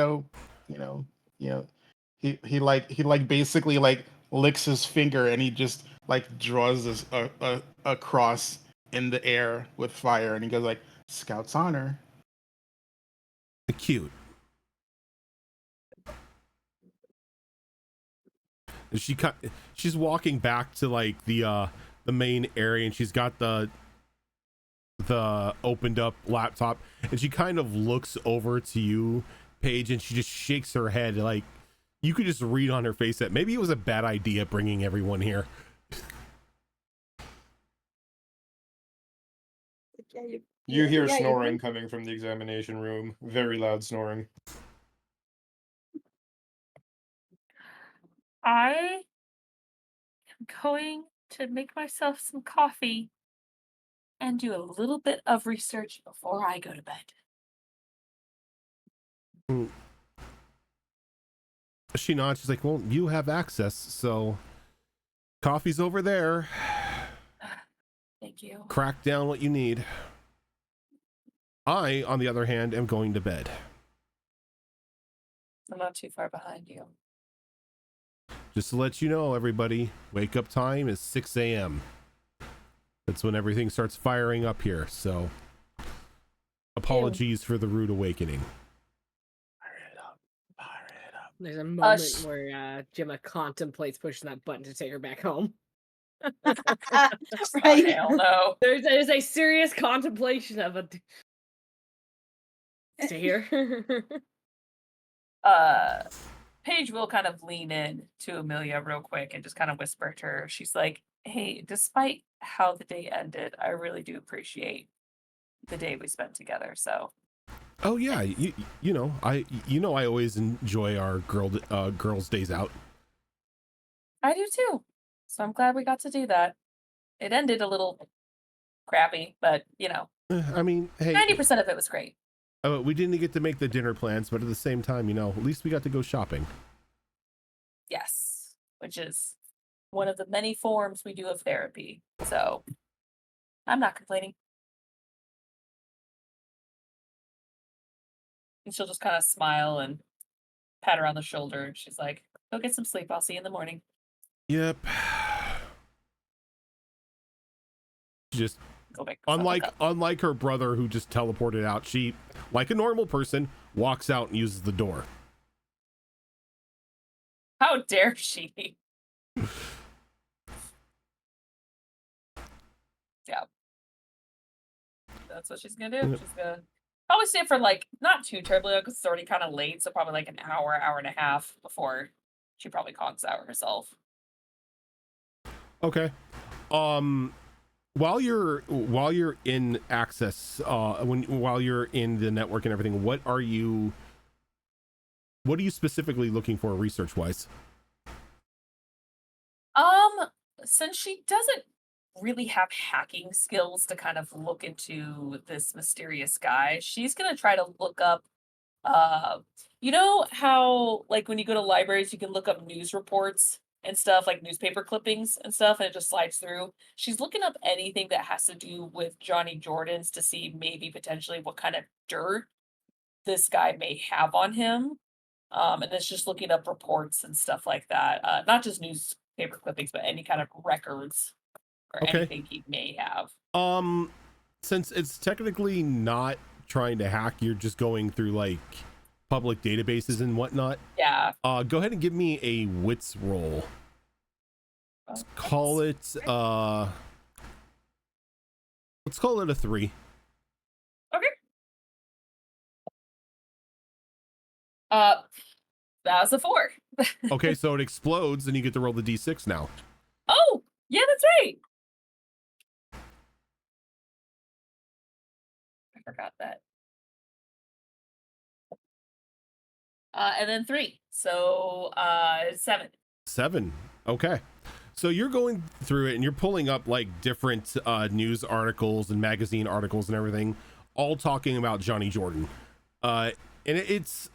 basically like licks his finger and he just like draws this a cross in the air with fire and he goes like, Scout's honor. Cute. She's walking back to like the main area, and she's got the opened up laptop, and she kind of looks over to you, Paige, and she just shakes her head. Like, you could just read on her face that maybe it was a bad idea bringing everyone here. You hear snoring coming from the examination room. Very loud snoring. I am going to make myself some coffee and do a little bit of research before I go to bed. She nods. She's like, well, you have access, so coffee's over there. Thank you. Crack down what you need. I, on the other hand, am going to bed. I'm not too far behind you. Just to let you know, everybody, wake up time is 6 a.m. That's when everything starts firing up here, so apologies for the rude awakening. Fire it up. There's a moment where Gemma contemplates pushing that button to take her back home. Right? Hell no. There's a serious contemplation of a stay here. Paige will kind of lean in to Amelia real quick and just kind of whisper to her. She's like, hey, despite how the day ended. I really do appreciate the day we spent together. So Oh yeah, you know I always enjoy our girls' days out. I do too. So I'm glad we got to do that. It ended a little crappy, but I mean, hey, 90% of it was great. we didn't get to make the dinner plans, but at the same time, at least we got to go shopping. Yes, which is one of the many forms we do of therapy. So I'm not complaining. And she'll just kind of smile and pat her on the shoulder. And she's like, go get some sleep. I'll see you in the morning. Yep. Just Go make yourself a cup. unlike her brother who just teleported out, she, like a normal person, walks out and uses the door. How dare she? Yeah. That's what she's gonna do. Yep. She's gonna probably stay for like not too terribly because it's already kind of late, so probably like an hour and a half before she probably conks out herself. Okay. While you're in access, while you're in the network and everything, what are you specifically looking for research wise? Since she doesn't really have hacking skills to kind of look into this mysterious guy, she's gonna try to look up you know how like when you go to libraries you can look up news reports and stuff, like newspaper clippings and stuff, and it just slides through. She's looking up anything that has to do with Johnny Jordan's to see maybe potentially what kind of dirt this guy may have on him. And it's just looking up reports and stuff like that. Not just newspaper clippings, but any kind of records or Okay. anything he may have. Since it's technically not trying to hack, you're just going through like public databases and whatnot. Yeah. Go ahead and give me a wits roll. Let's call it let's call it a 3. Okay. That was a 4. Okay, so it explodes and you get to roll the d6 now. Oh, yeah, that's right. I forgot that. And then 3. So 7. 7. Okay. So you're going through it and you're pulling up like different news articles and magazine articles and everything, all talking about Johnny Jordan. And it's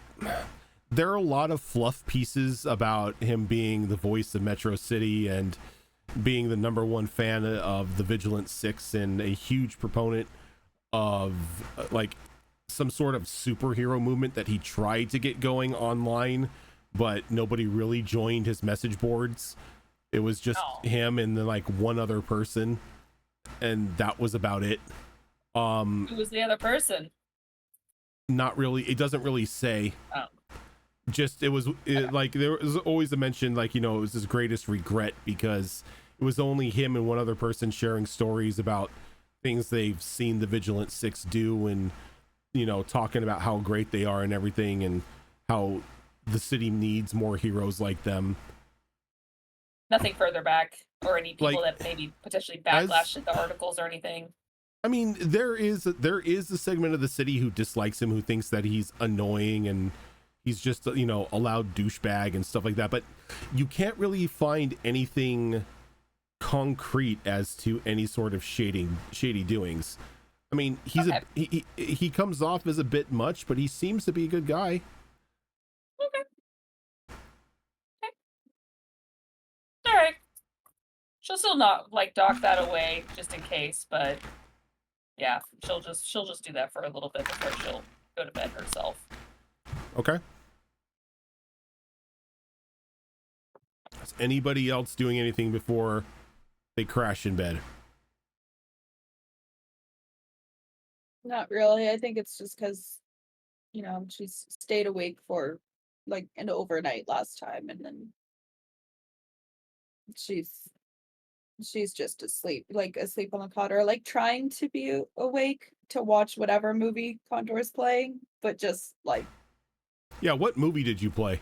there are a lot of fluff pieces about him being the voice of Metro City and being the #1 fan of the Vigilant 6 and a huge proponent of like some sort of superhero movement that he tried to get going online, but nobody really joined his message boards. It was just him and then like one other person, and that was about it. Who was the other person? Not really. It doesn't really say. Oh. Just like there was always a mention like, it was his greatest regret because it was only him and one other person sharing stories about things they've seen the Vigilant 6 do and talking about how great they are and everything and how the city needs more heroes like them. Nothing further back or any people Like, that maybe potentially backlash at the articles or anything. I mean, there is a segment of the city who dislikes him, who thinks that he's annoying and he's just, a loud douchebag and stuff like that. But you can't really find anything concrete as to any sort of shady doings. I mean, he's Okay. he comes off as a bit much, but he seems to be a good guy. Okay. All right. She'll still not like dock that away just in case, but yeah, she'll just do that for a little bit before she'll go to bed herself. Okay. Is anybody else doing anything before they crash in bed? Not really. I think it's just because, she's stayed awake for like an overnight last time, and then she's just asleep on the cot, or like trying to be awake to watch whatever movie Condor's playing, but just like Yeah, what movie did you play?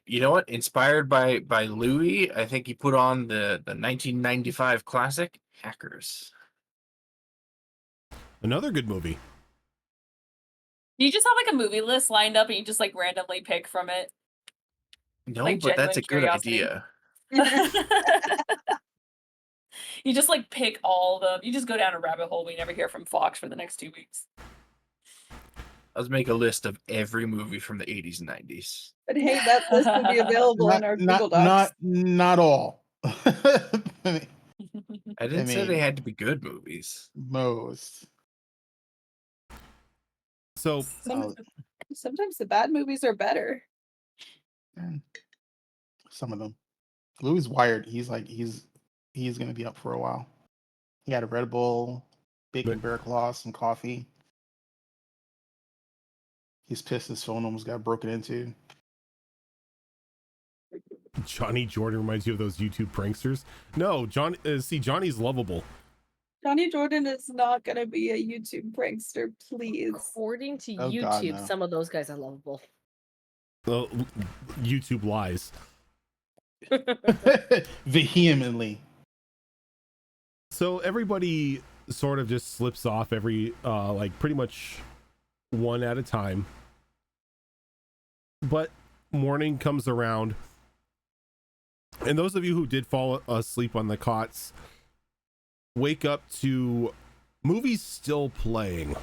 You know what? Inspired by Louis, I think he put on the 1995 classic Hackers. Another good movie. You just have like a movie list lined up and you just like randomly pick from it. No, Like, but that's a genuine good curiosity. idea. You just like pick all the. You just go down a rabbit hole. We never hear from Fox for the next 2 weeks. Let's make a list of every movie from the 80s and 90s. But hey, that list will be available in our Google Docs. Not all. I didn't say they mean- had to be good movies. Most. So Sometimes the bad movies are better. Some of them. Louis wired. He's gonna be up for a while. He had a Red Bull, bacon bear claw, some coffee. He's pissed his phone almost got broken into. Johnny Jordan reminds you of those YouTube pranksters. No, Johnny's lovable. Johnny Jordan is not going to be a YouTube prankster, please. According to Oh, God, YouTube, no. some of those guys are lovable. Well, YouTube lies. Vehemently. So everybody sort of just slips off every like pretty much one at a time. But morning comes around, and those of you who did fall asleep on the cots wake up to movies still playing,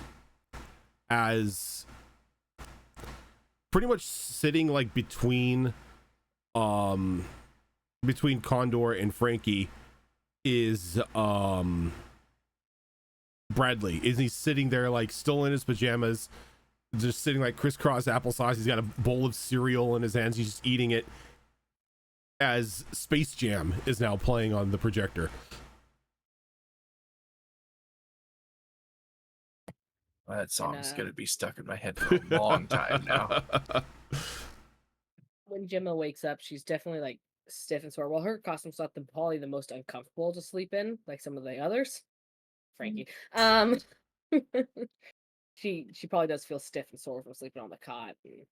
as pretty much sitting like between Condor and Frankie is Bradley. Is he sitting there like still in his pajamas, just sitting like crisscross applesauce? He's got a bowl of cereal in his hands, he's just eating it, as Space Jam is now playing on the projector. Well, that song's And, gonna be stuck in my head for a long time now. When Gemma wakes up, she's definitely like stiff and sore. Well, her costume's not probably the most uncomfortable to sleep in, like some of the others. Frankie. She probably does feel stiff and sore from sleeping on the cot. And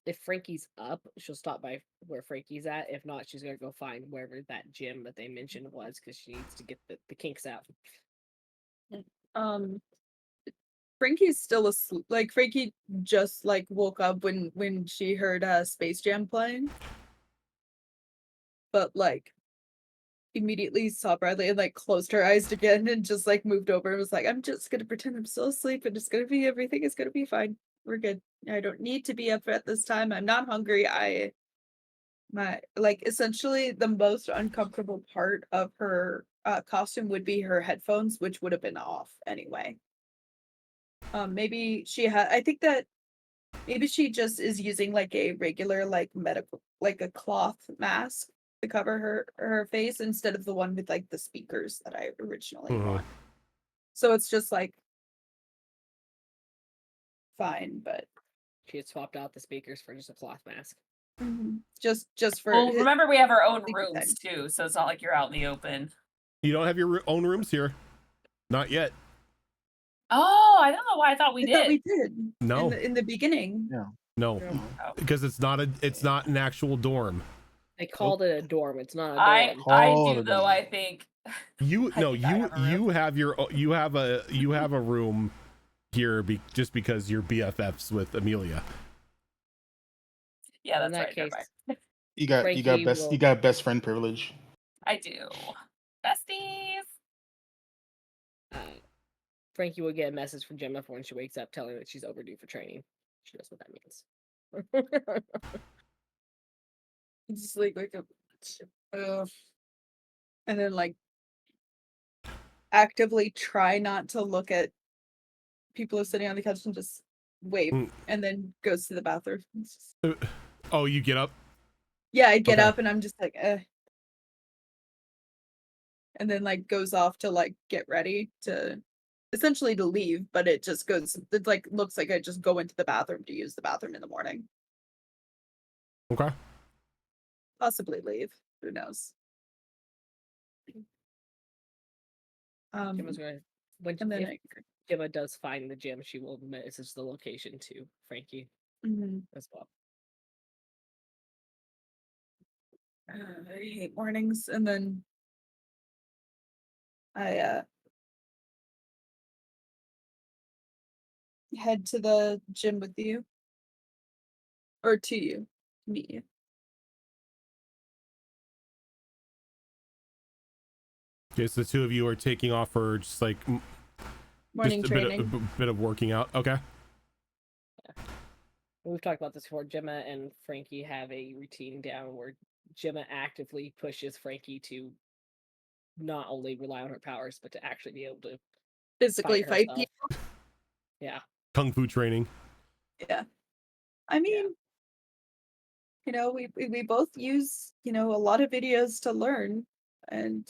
if Frankie's up, she'll stop by where Frankie's at. If not, she's gonna go find wherever that gym that they mentioned was, because she needs to get the kinks out. Frankie's still asleep. Like Frankie just like woke up when she heard Space Jam playing. But like immediately saw Bradley and like closed her eyes again and just like moved over and was like, I'm just gonna pretend I'm still asleep and everything is gonna be fine. We're good. I don't need to be up at this time. I'm not hungry. Essentially the most uncomfortable part of her costume would be her headphones, which would have been off anyway. Maybe I think that maybe she just is using like a regular like medical, like a cloth mask to cover her face instead of the one with like the speakers that I originally bought. So it's just like fine, but She had swapped out the speakers for just a cloth mask. just for Well, remember we have our own sleep rooms time. too, so it's not like you're out in the open. You don't have your own rooms here? Not yet. Oh, I don't know why I thought we I did. thought we did. No. In the beginning. No, Oh. because it's not an actual dorm. They called it a dorm. It's not a I dorm. I Call do it though. a- I think You I no, think I have a room. you have a room here just because you're BFFs with Amelia. Yeah, In that's that right. case, Never mind. You got Frankie you got best friend privilege. I do. Besties. Frankie will get a message from Gemma for when she wakes up telling her that she's overdue for training. She knows what that means. Just like and then like actively try not to look at people who are sitting on the couch and just wave and then goes to the bathroom. Oh, you get up? Yeah, I get Okay. up and I'm just like, and then like goes off to like get ready to essentially to leave, but it just goes, it's like looks like I just go into the bathroom to use the bathroom in the morning. Okay. Possibly leave. Who knows? Gemma's gonna when and then if Gemma does find the gym, she will message the location to Frankie. as well. I hate mornings, and then I head to the gym with you, or to you, meet you. Okay, so the two of you are taking off for just like Morning just training. a bit of working out. Okay. We've talked about this before. Gemma and Frankie have a routine down where Gemma actively pushes Frankie to not only rely on her powers, but to actually be able to Physically fight herself. people. Yeah. Kung Fu training. Yeah. I mean, you know, we both use, you know, a lot of videos to learn, and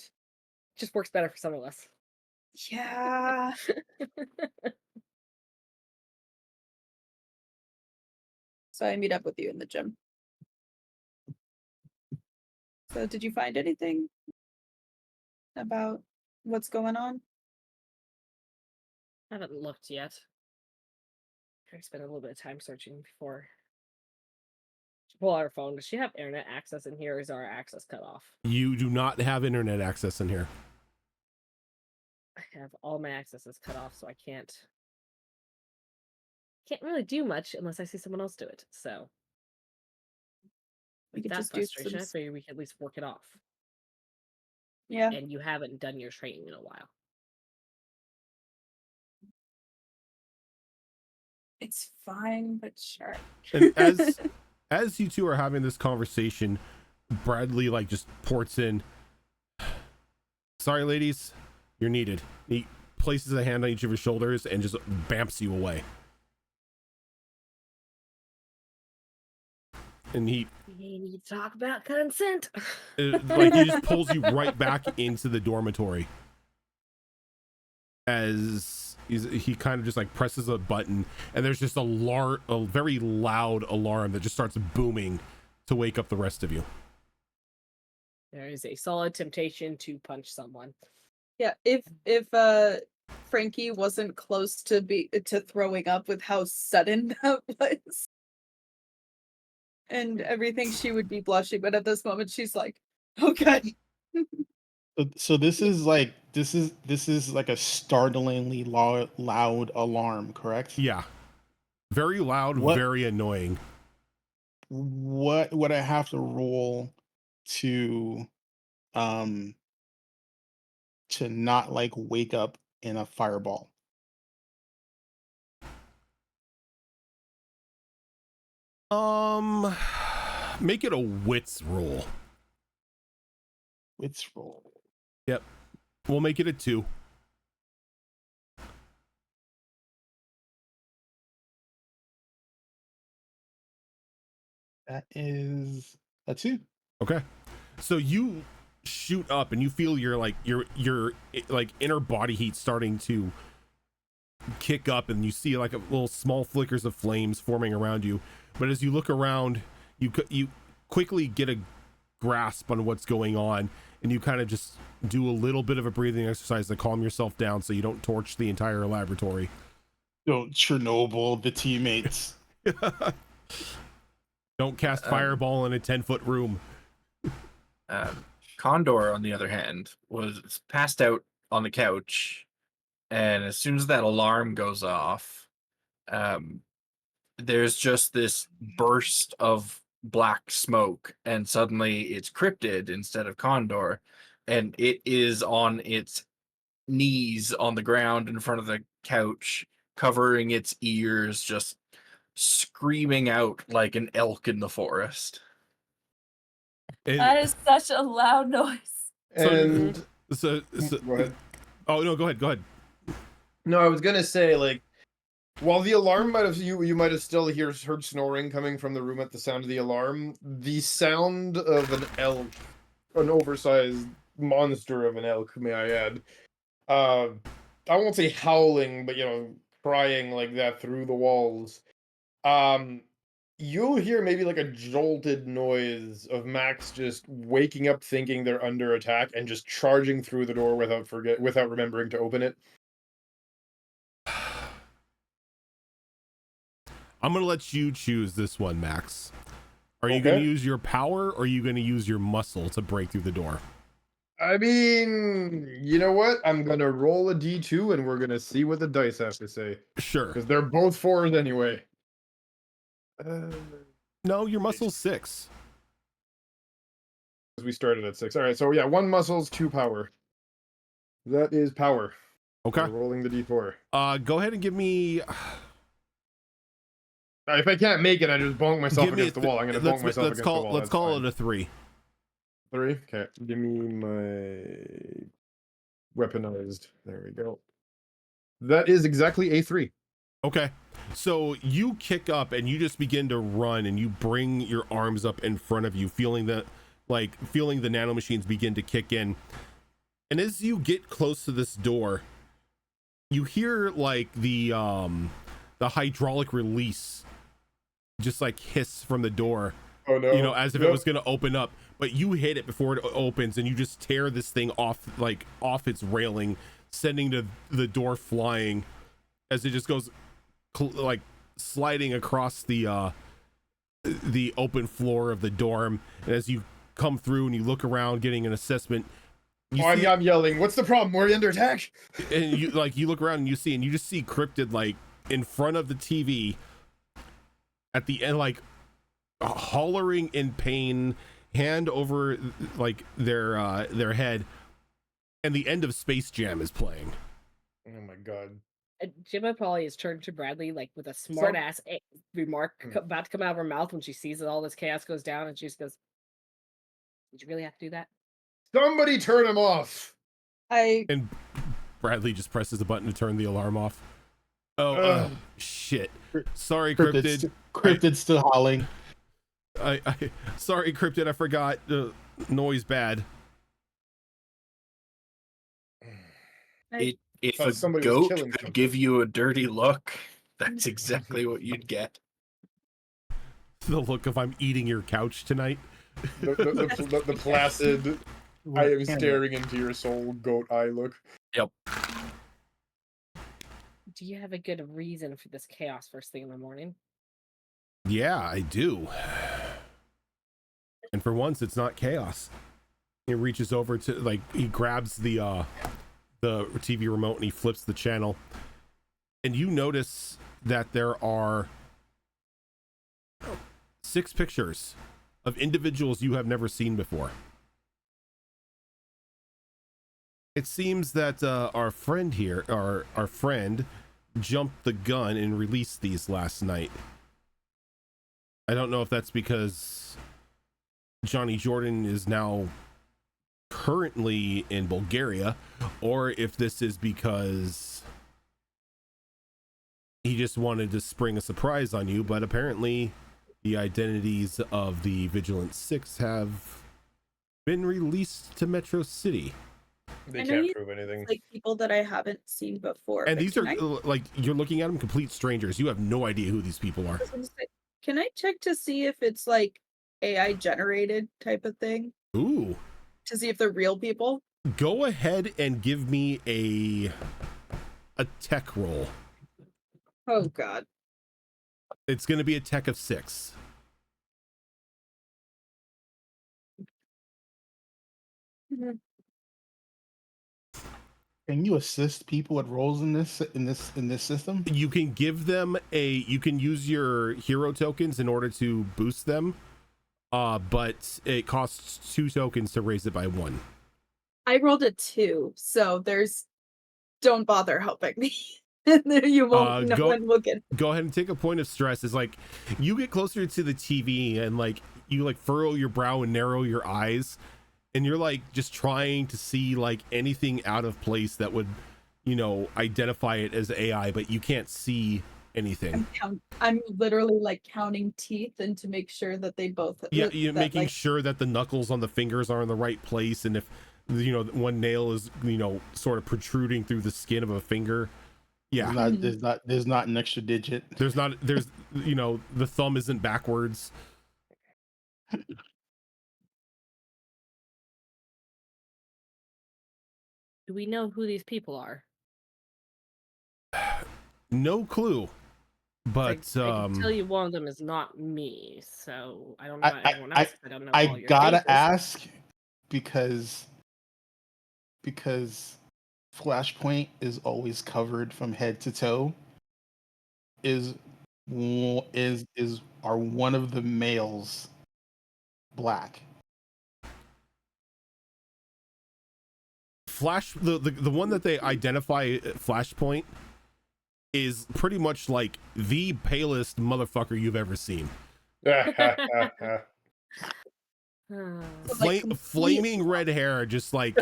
Just works better for some of us. yeah. So I meet up with you in the gym. So did you find anything about what's going on? I haven't looked yet. I spent a little bit of time searching before she pull out her phone. Does she have internet access in here, or is our access cut off? You do not have internet access in here. I have all my accesses cut off, so I can't really do much unless I see someone else do it. So We with could that just do frustration, I some. figure we can at least work it off. Yeah. And you haven't done your training in a while. It's fine, but sure. And as you two are having this conversation, Bradley like just ports in. Sorry, ladies, you're needed. He places a hand on each of your shoulders and just bamps you away. And he We need to talk about consent. like he just pulls you right back into the dormitory. As he kind of just like presses a button, and there's just a very loud alarm that just starts booming to wake up the rest of you. There is a solid temptation to punch someone. Yeah, if Frankie wasn't close to throwing up with how sudden that was and everything, she would be blushing, but at this moment she's like, okay. So this is like this is like a startlingly loud alarm, correct? Yeah, very loud, What- very annoying. What would I have to roll to not like wake up in a fireball? Make it a wits roll. Wits roll. Yep, we'll make it a 2. That is a 2. Okay, so you shoot up and you feel your like inner body heat starting to kick up, and you see like a little small flickers of flames forming around you. But as you look around, you quickly get a grasp on what's going on, and you kind of just do a little bit of a breathing exercise to calm yourself down so you don't torch the entire laboratory. Don't Chernobyl the teammates. Don't cast fireball in a 10-foot room. Condor, on the other hand, was passed out on the couch, and as soon as that alarm goes off, there's just this burst of black smoke, and suddenly it's cryptid instead of Condor, and it is on its knees on the ground in front of the couch, covering its ears, just screaming out like an elk in the forest. That is such a loud noise. And So go ahead. oh no, go ahead. No, I was gonna say, like, while the alarm might have you might have still heard snoring coming from the room at the sound of the alarm, the sound of an elk, an oversized monster of an elk, may I add, I won't say howling, but crying like that through the walls. You'll hear maybe like a jolted noise of Max just waking up thinking they're under attack and just charging through the door without remembering to open it. I'm gonna let you choose this one, Max. Are you gonna use your power or are you gonna use your muscle to break through the door? I mean, you know what? I'm gonna roll a d2 and we're gonna see what the dice have to say. Sure. Because they're both 4s anyway. No, your muscle's 6. We started at 6. All right, so yeah, 1 muscles, 2 power. That is power. Okay. We're rolling the d4. Go ahead and give me. If I can't make it, I just bonk myself Give me against the wall. I'm gonna bonk myself against the wall. Let's call it a 3. 3. Okay, give me my weaponized. There we go. That is exactly a 3. Okay. So you kick up and you just begin to run and you bring your arms up in front of you, feeling the nanomachines begin to kick in. And as you get close to this door, you hear like the hydraulic release just like hiss from the door. Oh no. You know, as if it was gonna open up, but you hit it before it opens and you just tear this thing off its railing, sending the door flying as it just goes like sliding across the open floor of the dorm. And as you come through and you look around getting an assessment, I'm yelling, what's the problem? We're under attack. And you look around and you just see Cryptid like in front of the TV at the end, like hollering in pain, hand over like their head, and the end of Space Jam is playing. Oh my god. Gemma probably has turned to Bradley like with a smart ass remark about to come out of her mouth when she sees that all this chaos goes down, and she just goes, "Did you really have to do that? Somebody turn him off." And Bradley just presses the button to turn the alarm off. Oh, shit. Sorry, Cryptid. Cryptid's still howling. Sorry, Cryptid. I forgot. Noise bad. If a goat could give you a dirty look, that's exactly what you'd get. The look of I'm eating your couch tonight. The placid, I am staring into your soul goat eye look. Yep. Do you have a good reason for this chaos first thing in the morning? Yeah, I do. And for once, it's not chaos. He reaches over to he grabs the TV remote and he flips the channel. And you notice that there are 6 pictures of individuals you have never seen before. It seems that our friend here, our friend, jumped the gun and released these last night. I don't know if that's because Johnny Jordan is now currently in Bulgaria, or if this is because he just wanted to spring a surprise on you, but apparently the identities of the Vigilant 6 have been released to Metro City. They can't prove anything. Like people that I haven't seen before. And these are like, you're looking at them, complete strangers. You have no idea who these people are. Can I check to see if it's like AI generated type of thing? Ooh. To see if they're real people? Go ahead and give me a tech roll. Oh god. It's going to be a tech of 6. Mm-hmm. Can you assist people with roles in this system? You can give them you can use your hero tokens in order to boost them, but it costs 2 tokens to raise it by 1. I rolled a 2, so don't bother helping me. You won't. No one will get. Go ahead and take a point of stress. Is like you get closer to the TV and like you like furrow your brow and narrow your eyes, and you're like just trying to see like anything out of place that would, identify it as AI, but you can't see anything. I'm literally like counting teeth and to make sure that they both. Yeah, you're making sure that the knuckles on the fingers are in the right place, and if one nail is sort of protruding through the skin of a finger. Yeah, there's not an extra digit. There's the thumb isn't backwards. Do we know who these people are? No clue. But I can tell you one of them is not me, so I don't know about everyone I else. I don't know all I your gotta faces. ask because Flashpoint is always covered from head to toe. Are one of the males black? The one that they identify Flashpoint is pretty much like the palest motherfucker you've ever seen. Like, Flaming red hair, just like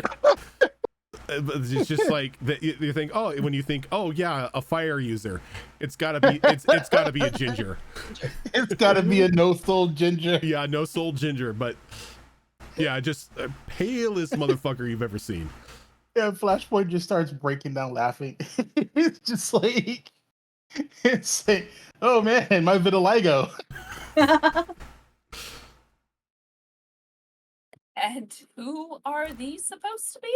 it's just like that. You think, oh, when you think, oh yeah, a fire user, it's gotta be it's gotta be a ginger. It's gotta be a no soul ginger. Yeah, no soul ginger, but yeah, just palest motherfucker you've ever seen. Yeah, Flashpoint just starts breaking down laughing. It's like, oh man, my vitiligo. And who are these supposed to be?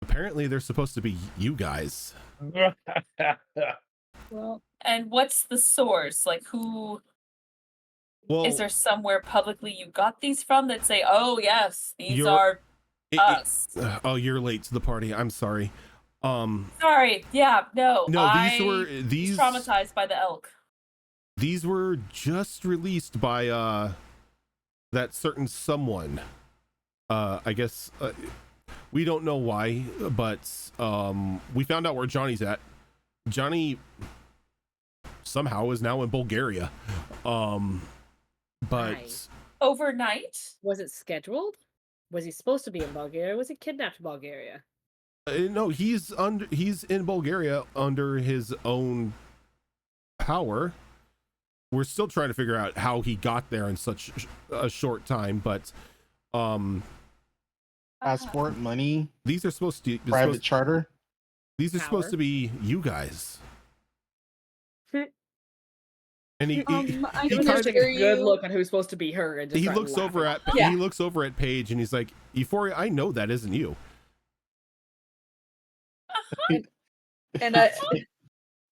Apparently, they're supposed to be you guys. well, And what's the source? Like, who Well, is there somewhere publicly you got these from that say, "Oh yes, these You're- are us"? Oh, you're late to the party. I'm sorry. Sorry. Yeah. No. No, I these was traumatized by the elk. These were just released by that certain someone. I guess we don't know why, but we found out where Johnny's at. Johnny somehow is now in Bulgaria. But Right. Overnight. Was it scheduled? Was he supposed to be in Bulgaria? Was he kidnapped in Bulgaria? no, he's in Bulgaria under his own power. We're still trying to figure out how he got there in such a short time, but Passport, money, these are supposed to private charter. These are supposed Power. to be you guys. And he I'm kind It was of just like a good look on who's supposed to be her, and just he started looks over laughing. at Yeah. he looks over at Paige and he's like, Euphoria, I know that isn't you. and I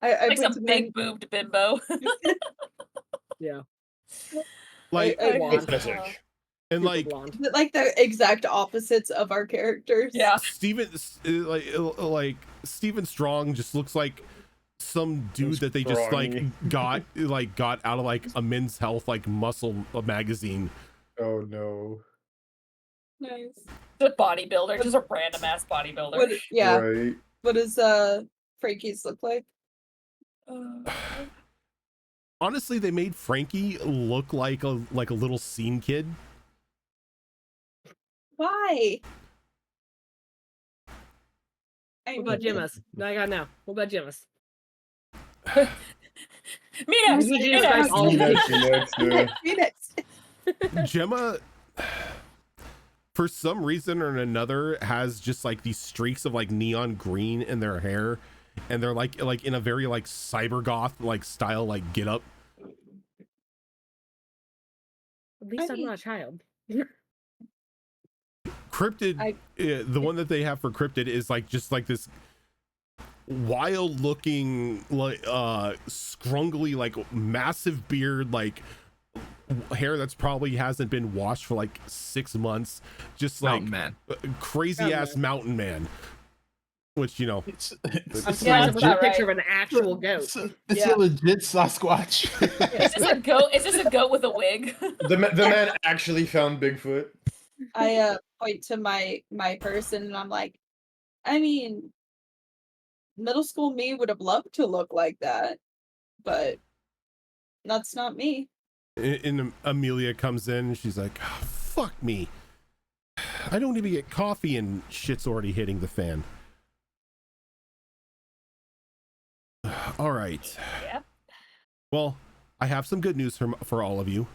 Like put some to big mind- boobed bimbo. Yeah, Like I- blonde. Message. and super like blonde. like the exact opposites of our characters. Yeah. like Steven Strong just looks like some dude that they just like Strongy. got out of like a Men's Health like muscle magazine. Oh no. Nice. The bodybuilder, just a random ass bodybuilder. What? Yeah. Right. What does Frankie's look like? Honestly, they made Frankie look like a little scene kid. Why? What about Jimas? No, I gotta know. What about Jimas? Me next. We Me just next. guys all Phoenix. Gemma, for some reason or another, has just like these streaks of like neon green in their hair, and they're like in a very like cyber goth like style like get up. At least I'm mean- not a child. Cryptid, the one that they have for Cryptid is like just like this wild looking like scrungly like massive beard, like hair that's probably hasn't been washed for like 6 months, just like Mountain man. crazy Mountain ass man. mountain man, which you know It's I'm a surprised Yeah, it that's was a about picture right. of an actual goat. It's Yeah. a legit Sasquatch. Is this a goat? Is this a goat with a wig? The man actually found Bigfoot. I point to my person and I'm like, I mean, middle school me would have loved to look like that, but that's not me. and Amelia comes in and she's like, "Oh, fuck me, I don't even get coffee and shit's already hitting the fan." All right. Yep. Well, I have some good news for all of you.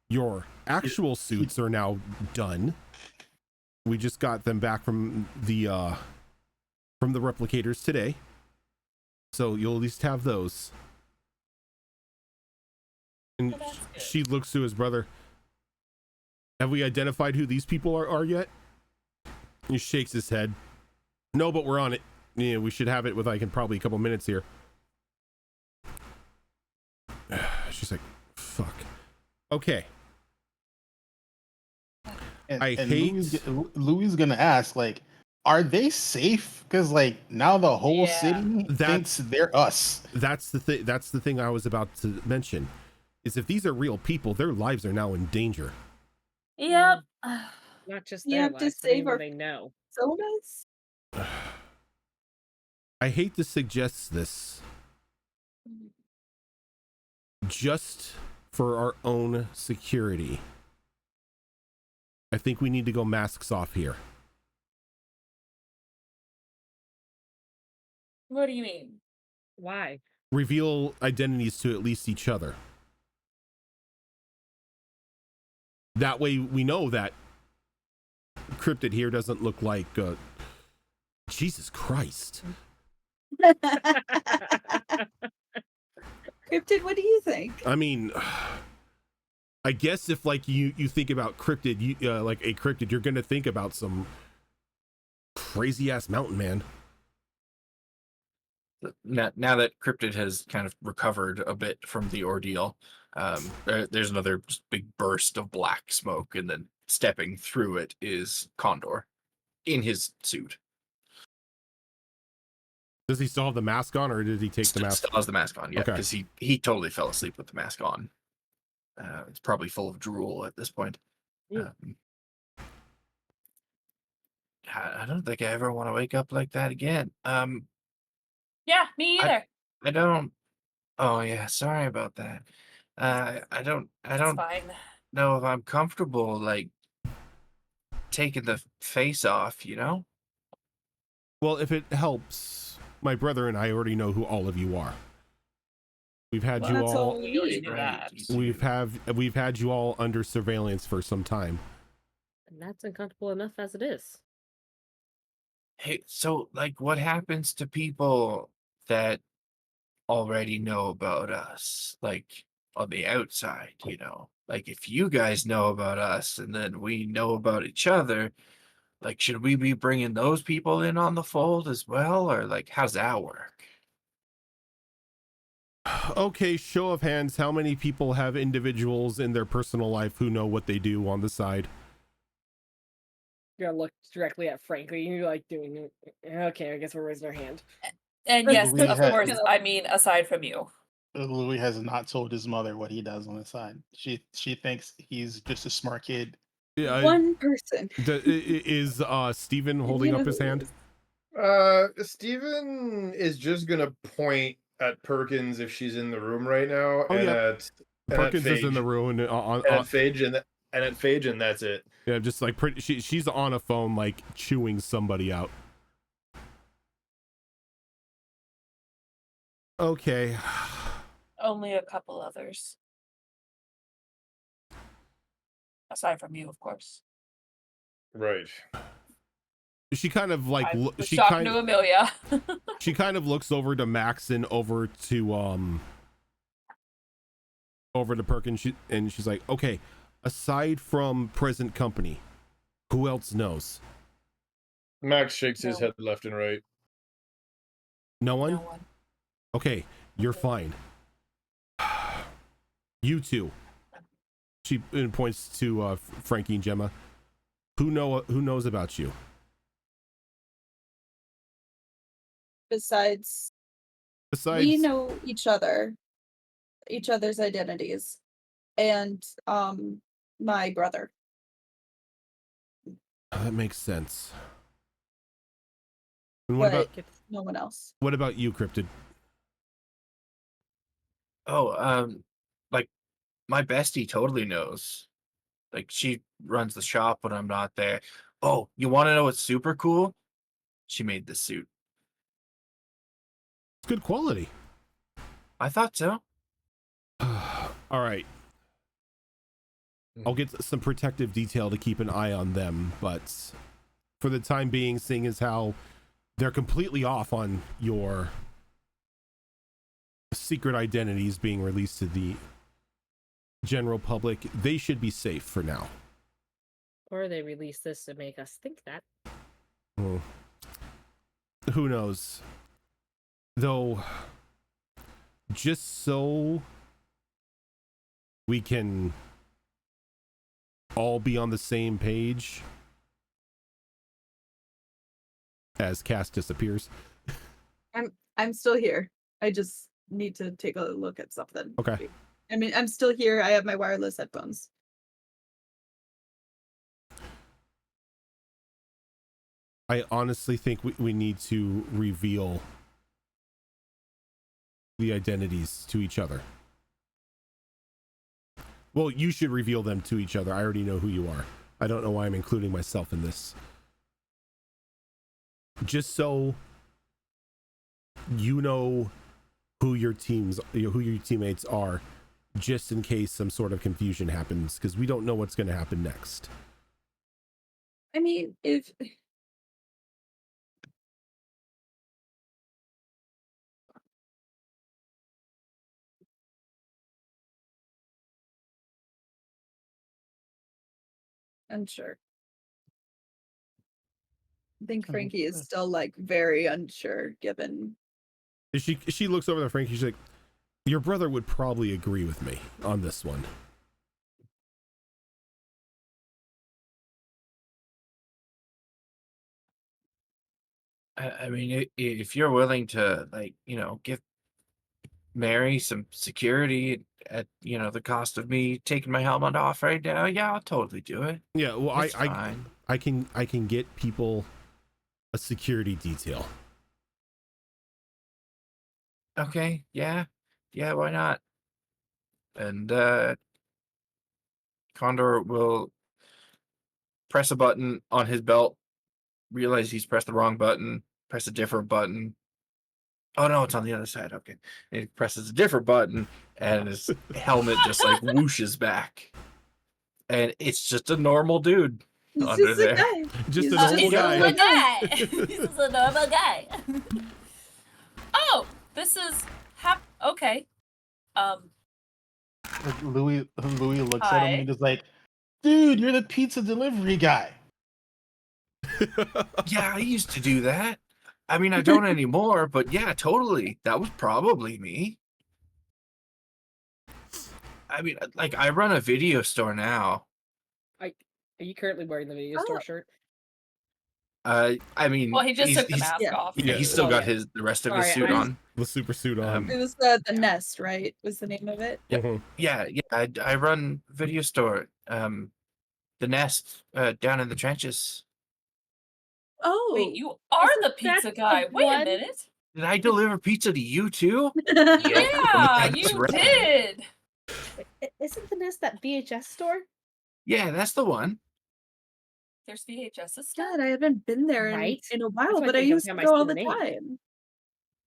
Your actual suits are now done. We just got them back from the replicators today, so you'll at least have those. And Oh, that's good. she looks to his brother. Have we identified who these people are yet? He shakes his head. No, but we're on it. Yeah, we should have it with like in probably a couple minutes here. Okay. And, I and hate- Louis is gonna ask, like, are they safe? Because like now the whole Yeah. city thinks they're us. That's the thing. That's the thing I was about to mention. Is if these are real people, their lives are now in danger. Yep. Not just You their have to lives, but save anyone our- they know. Sodas? I hate to suggest this, just for our own security. I think we need to go masks off here. What do you mean? Why? Reveal identities to at least each other. That way we know that Cryptid here doesn't look like Jesus Christ. Cryptid, what do you think? I mean, I guess if like you think about Cryptid, like a Cryptid, you're gonna think about some crazy ass mountain man. Now that Cryptid has kind of recovered a bit from the ordeal, there's another just big burst of black smoke, and then stepping through it is Condor in his suit. Does he still have the mask on, or did he take the mask? Still has the mask on, yeah, Okay. because he totally fell asleep with the mask on. It's probably full of drool at this point. Mm. I don't think I ever want to wake up like that again. Yeah, me either. I don't. Oh yeah, sorry about that. I don't It's fine. know if I'm comfortable like taking the face off. You know. Well, if it helps, my brother and I already know who all of you are. We've had Well, you that's all. all We already need. knew Right, that. you do. We've had you all under surveillance for some time. And that's uncomfortable enough as it is. Hey, so like, what happens to people that already know about us, like on the outside? You know, like if you guys know about us and then we know about each other, like, should we be bringing those people in on the fold as well, or like, how's that work? Okay, show of hands, how many people have individuals in their personal life who know what they do on the side? You're gonna look directly at Frankie and you're like doing okay, I guess we're raising our hand. And But yes, we of had- course, I mean, aside from you. Louis has not told his mother what he does on the side. She thinks he's just a smart kid. Yeah, One person. is Steven holding up his hand? Steven is just gonna point at Perkins if she's in the room right now, Oh, and yeah. at Perkins is in the Phage, room and at Phage, and at Phage, and that's it. yeah, just like she's on a phone, like chewing somebody out. Okay. Only a couple others. Aside from you, of course. Right. She kind of like I was she talking kind to of Amelia. she kind of looks over to Max and over to Perkins, and she's like, okay, aside from present company, who else knows? Max shakes his No. head left and right. No one? No one. Okay, you're fine. You two. She points to Frankie and Gemma. Who knows about you? Besides, Besides, we know each other's identities, and my brother. that makes sense. And what But about no one else. you, Cryptid? Oh, like my bestie totally knows. Like she runs the shop when I'm not there. Oh, you want to know what's super cool? She made this suit. It's good quality. I thought so. All right. I'll get some protective detail to keep an eye on them, but for the time being, seeing as how they're completely off on your secret identities being released to the general public, they should be safe for now. Or they release this to make us think that. Well, who knows? Though, just so we can all be on the same page as Cass disappears. I'm still here. I just need to take a look at something. Okay. I mean, I'm still here. I have my wireless headphones. I honestly think we need to reveal the identities to each other. Well, you should reveal them to each other. I already know who you are. I don't know why I'm including myself in this. Just so you know who your teammates are, just in case some sort of confusion happens, because we don't know what's going to happen next. I mean, if unsure. I think Frankie is still like very unsure given She looks over at Frankie. She's like, your brother would probably agree with me on this one. I mean, if you're willing to, like, give Mary some security at, the cost of me taking my helmet off right now, yeah, I'll totally do it. Yeah, well, It's fine. I can get people a security detail. Okay, yeah, why not? And Condor will press a button on his belt, realize he's pressed the wrong button, press a different button. Oh no, it's on the other side. Okay. And he presses a different button and his helmet just like whooshes back. And it's just a normal dude he's under just there. a guy. Just He's a just normal He's guy. a guy. He's a normal guy. Oh, this is okay. Like Louis looks at him Hi. and he's like, "Dude, you're the pizza delivery guy." Yeah, I used to do that. I mean, I don't anymore, but yeah, totally. That was probably me. I mean, like, I run a video store now. Are you currently wearing the video store shirt? I mean, Well, he just took the he's mask yeah. off. yeah, he's still Oh, got yeah. the rest of Sorry, his suit I was- on. The super suit on. It was the Nest, right? Was the name of it? Yep. Mhm. Yeah, I run video store. The Nest down in the trenches. Oh. Wait, you are Isn't the pizza that the guy. Wait a one- minute. Did I deliver pizza to you too? Yeah, That's you right. did. Isn't the Nest that VHS store? Yeah, that's the one. There's VHSs still. God, I haven't been there Right? in a That's while, why but I every used to time I go see all the the name. time.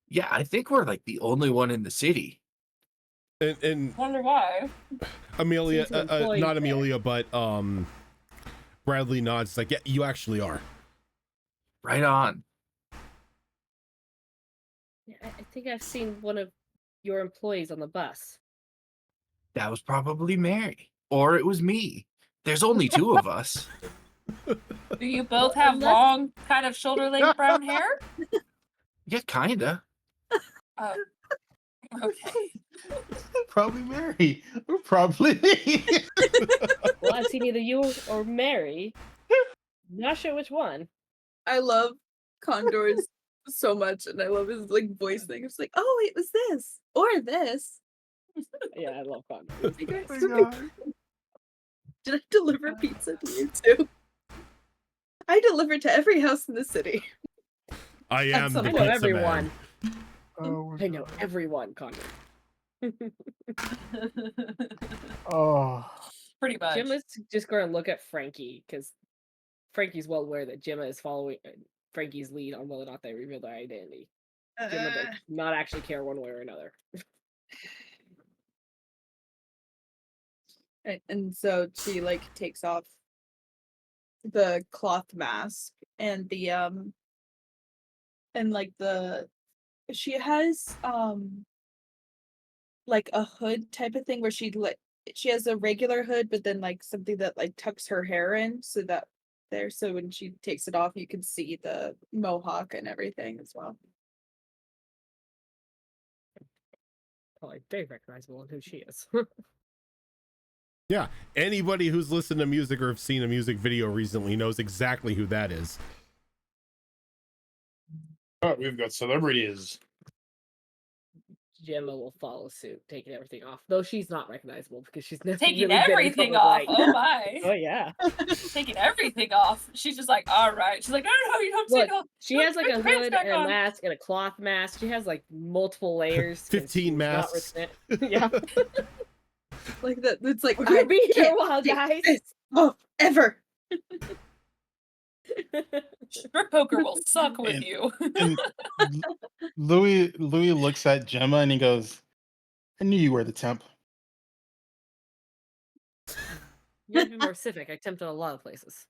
Yeah, I think we're like the only one in the city. And Wonder why. Amelia, Seems an employee not there. Amelia, but Bradley nods like, yeah, you actually are. Right on. Yeah, I think I've seen one of your employees on the bus. That was probably Mary. Or it was me. There's only two of us. Do you both have Unless- long, kind of shoulder-length brown hair? Yeah, kinda. Oh. Okay. Probably Mary. Or probably me. Well, I've seen either you or Mary. Not sure which one. I love Condors so much, and I love his like voice thing. It's like, oh, it was this or this. Yeah, I love Condor. You guys Oh my so God. Did I deliver pizza to you too? I deliver to every house in the city. I am the I I pizza know man. everyone. Oh, my I know God. everyone, Condor. Oh. Pretty much. Gemma's just going to look at Frankie because Frankie's well aware that Gemma is following Frankie's lead on whether or not they reveal their identity. Gemma does not actually care one way or another. And so she like takes off the cloth mask and the and like she has like a hood type of thing where she has a regular hood but then like something that like tucks her hair in so that there so when she takes it off you can see the mohawk and everything as well. Probably very recognizable in who she is. Yeah, anybody who's listened to music or have seen a music video recently knows exactly who that is. Oh, we've got celebrities. Gemma will follow suit, taking everything off. Though she's not recognizable because she's never Taking really been in everything public off. light. Oh my. Oh yeah. Taking everything off. She's just like, all right. She's like, no, you don't Look, take off. she Put has like your a pants hood back and a on. mask and a cloth mask. She has like multiple layers. 15 masks. Yeah. Like that. It's like We're gonna be here a can't while, take guys. this off ever. Strip poker will suck with And- you. And Louis looks at Gemma and he goes, "I knew you were the temp." You have to be more specific. I tempted a lot of places.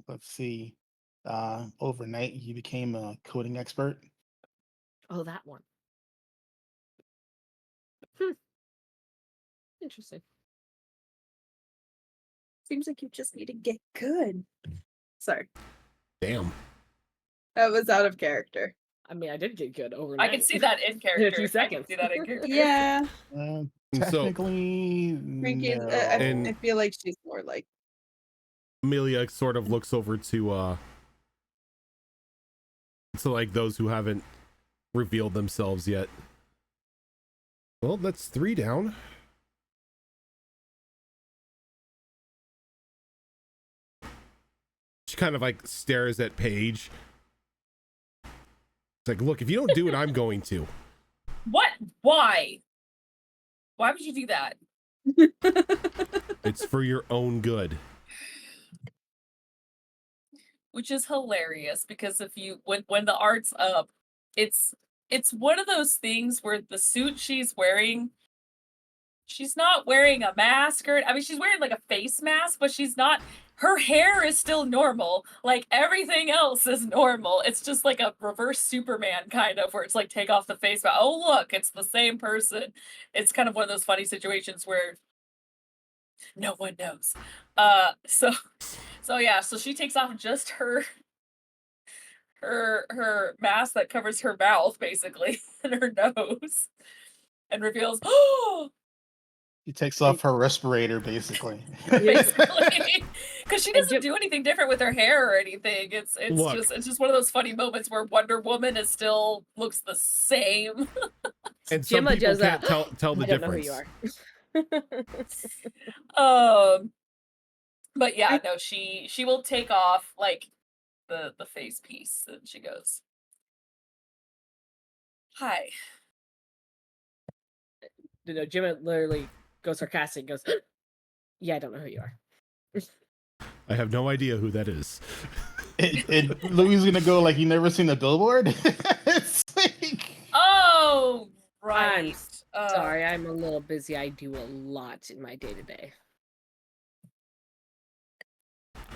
Let's see. Overnight, you became a coding expert. Oh, that one. Interesting. Seems like you just need to get good. Sorry, Damn. that was out of character. I mean, I did get good overnight. I can see that in character. few I seconds. can see that in character. Yeah, And so Technically, Frankie. no. I feel like she's more like Amelia sort of looks over to like those who haven't revealed themselves yet. Well, that's 3 down. She kind of like stares at Paige. It's like, look, if you don't do it, I'm going to. What? Why? Why would you do that? It's for your own good. Which is hilarious because if you when the art's up, it's one of those things where the suit she's wearing, she's not wearing a mask or I mean she's wearing like a face mask, but she's not her hair is still normal. Like everything else is normal. It's just like a reverse Superman kind of where it's like take off the face mask. Oh look, it's the same person. It's kind of one of those funny situations where no one knows. So yeah, so she takes off just her mask that covers her mouth basically and her nose and reveals He takes off her respirator, basically. basically because she And doesn't do anything different with her hair or anything. It's Look. it's just one of those funny moments where Wonder Woman is still looks the same. And some Gemma people does can't that. tell the I don't know who difference. you are. But yeah, no, she will take off like the face piece and she goes, "Hi." You know, Gemma literally goes sarcastic. Goes, "Yeah, I don't know who you are." I have no idea who that is. And Louis is gonna go like, "You never seen the billboard?" It's like, Oh, right. Sorry, I'm a little busy. I do a lot in my day to day.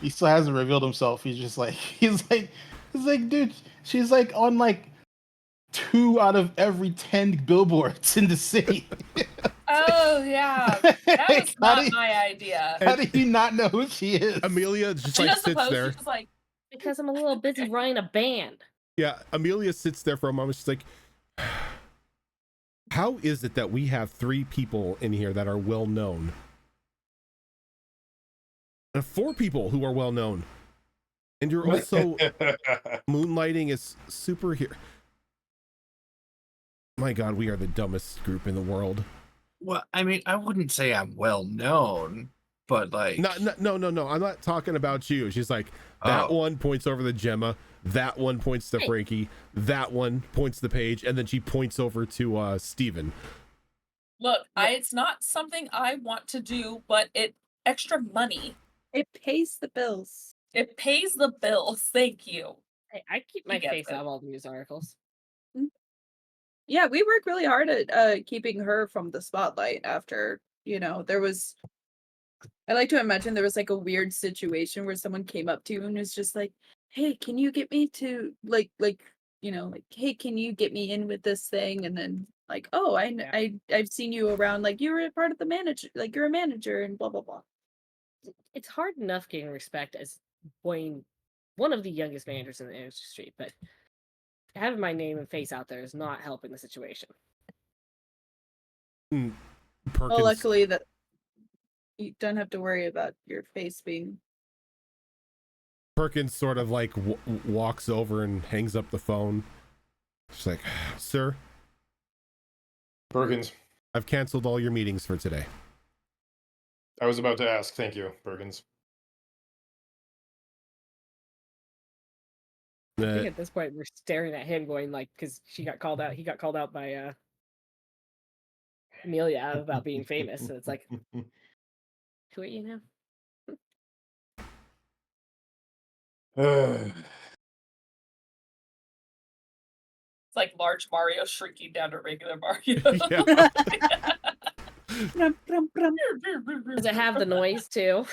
he still hasn't revealed himself. He's like, dude, she's like on like 2 out of every 10 billboards in the city. Oh yeah, that was How not do- my idea. How do you not know who she is? Amelia just She like does the sits post. there. She's just like, Because I'm a little busy running a band. Yeah, Amelia sits there for a moment. She's like, how is it that we have 3 people in here that are well known? And 4 people who are well known. And you're also moonlighting as superhero. My God, we are the dumbest group in the world. Well, I mean, I wouldn't say I'm well known, but like, No. I'm not talking about you. She's like, that Oh. one points over to Gemma. That one points to Frankie. That one points to Paige. And then she points over to Steven. look, it's not something I want to do, but it extra money. it pays the bills. It pays the bills. Thank you. Hey, I keep my gets face it. out of all the news articles. Yeah, we work really hard at keeping her from the spotlight after, there was I like to imagine there was like a weird situation where someone came up to you and was just like, "Hey, can you get me to like hey, can you get me in with this thing?" And then like, "Oh, I've seen you around, like you were a part of the manager, like you're a manager and blah blah blah." It's hard enough getting respect as one of the youngest managers in the industry, but having my name and face out there is not helping the situation. Perkins, Well, luckily that you don't have to worry about your face being. Perkins sort of like walks over and hangs up the phone. She's like, "Sir, Perkins, I've canceled all your meetings for today." I was about to ask. Thank you, Perkins. I think at this point we're staring at him, going like, because she got called out. He got called out by Amelia about being famous. So it's like, who are you now? It's like large Mario shrinking down to regular Mario. Yeah. Brum, brum, brum. Does it have the noise too?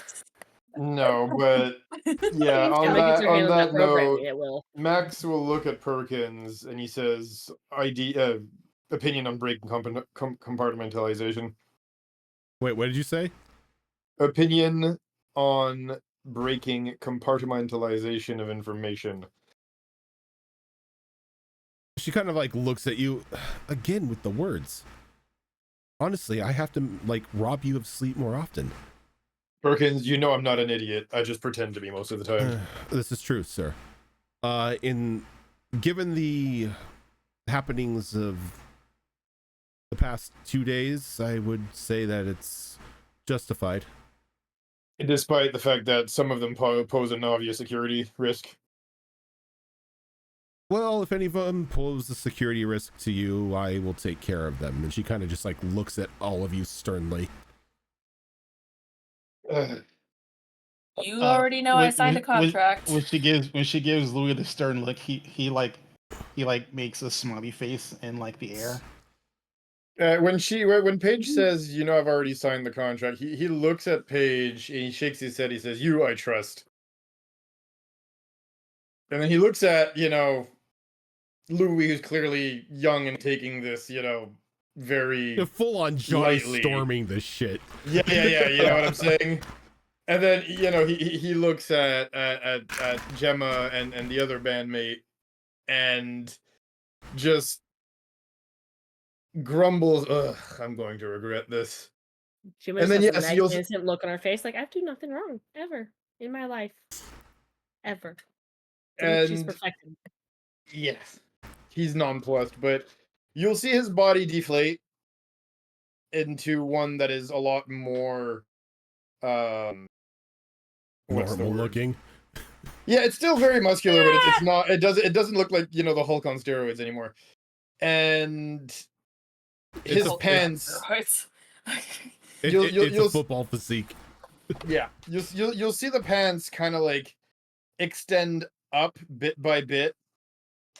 No, but yeah, Yeah, on because that you're on handling that programming, note, it will. Max will look at Perkins and he says, opinion on breaking compartmentalization. Wait, what did you say? Opinion on breaking compartmentalization of information. She kind of like looks at you again with the words. Honestly, I have to like rob you of sleep more often. Perkins, you know I'm not an idiot. I just pretend to be most of the time. This is true, sir. Given the happenings of the past 2 days, I would say that it's justified. Despite the fact that some of them pose an obvious security risk. Well, if any of them pose a security risk to you, I will take care of them. And she kind of just like looks at all of you sternly. You already know I signed a contract. When she gives Louis the stern look, he makes a smiley face in like the air. When Paige says, you know, I've already signed the contract, he looks at Paige and he shakes his head. He says, "You, I trust." And then he looks at, Louis, who's clearly young and taking this, very Full on Johnny lightly. storming this shit. Yeah. You know what I'm saying? And then, he looks at Gemma and the other bandmate and just grumbles, "Ugh, I'm going to regret this." Gemma And then, just has yes, a you'll nice innocent look on her face, like, I've done nothing wrong ever in my life, ever. It's a look she's and perfected. yes, he's nonplussed, but you'll see his body deflate into one that is a lot more what's the Normal word? looking. Yeah, it's still very muscular, but it's not. It doesn't look like the Hulk on steroids anymore. And his It's a- pants. It's a You'll football physique. yeah, you'll see the pants kind of like extend up bit by bit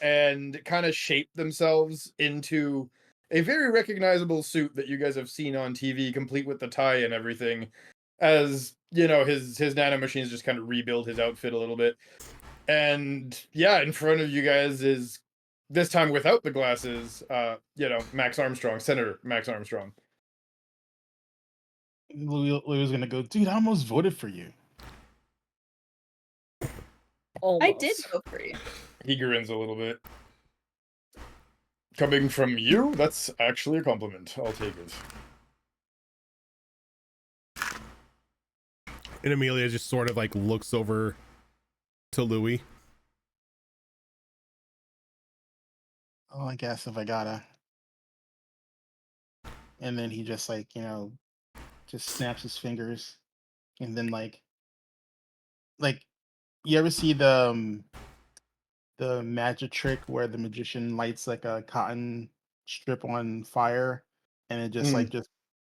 and kind of shape themselves into a very recognizable suit that you guys have seen on TV, complete with the tie and everything. As his nanomachines just kind of rebuild his outfit a little bit. And yeah, in front of you guys is, this time without the glasses, Max Armstrong, Senator Max Armstrong. Louis was gonna go, dude, I almost voted for you. Almost. I did go for you. He grins a little bit. Coming from you, that's actually a compliment. I'll take it. And Amelia just sort of like looks over to Louis. Oh, I guess if I gotta. And then he just just snaps his fingers, and then like you ever see the magic trick where the magician lights like a cotton strip on fire, and it just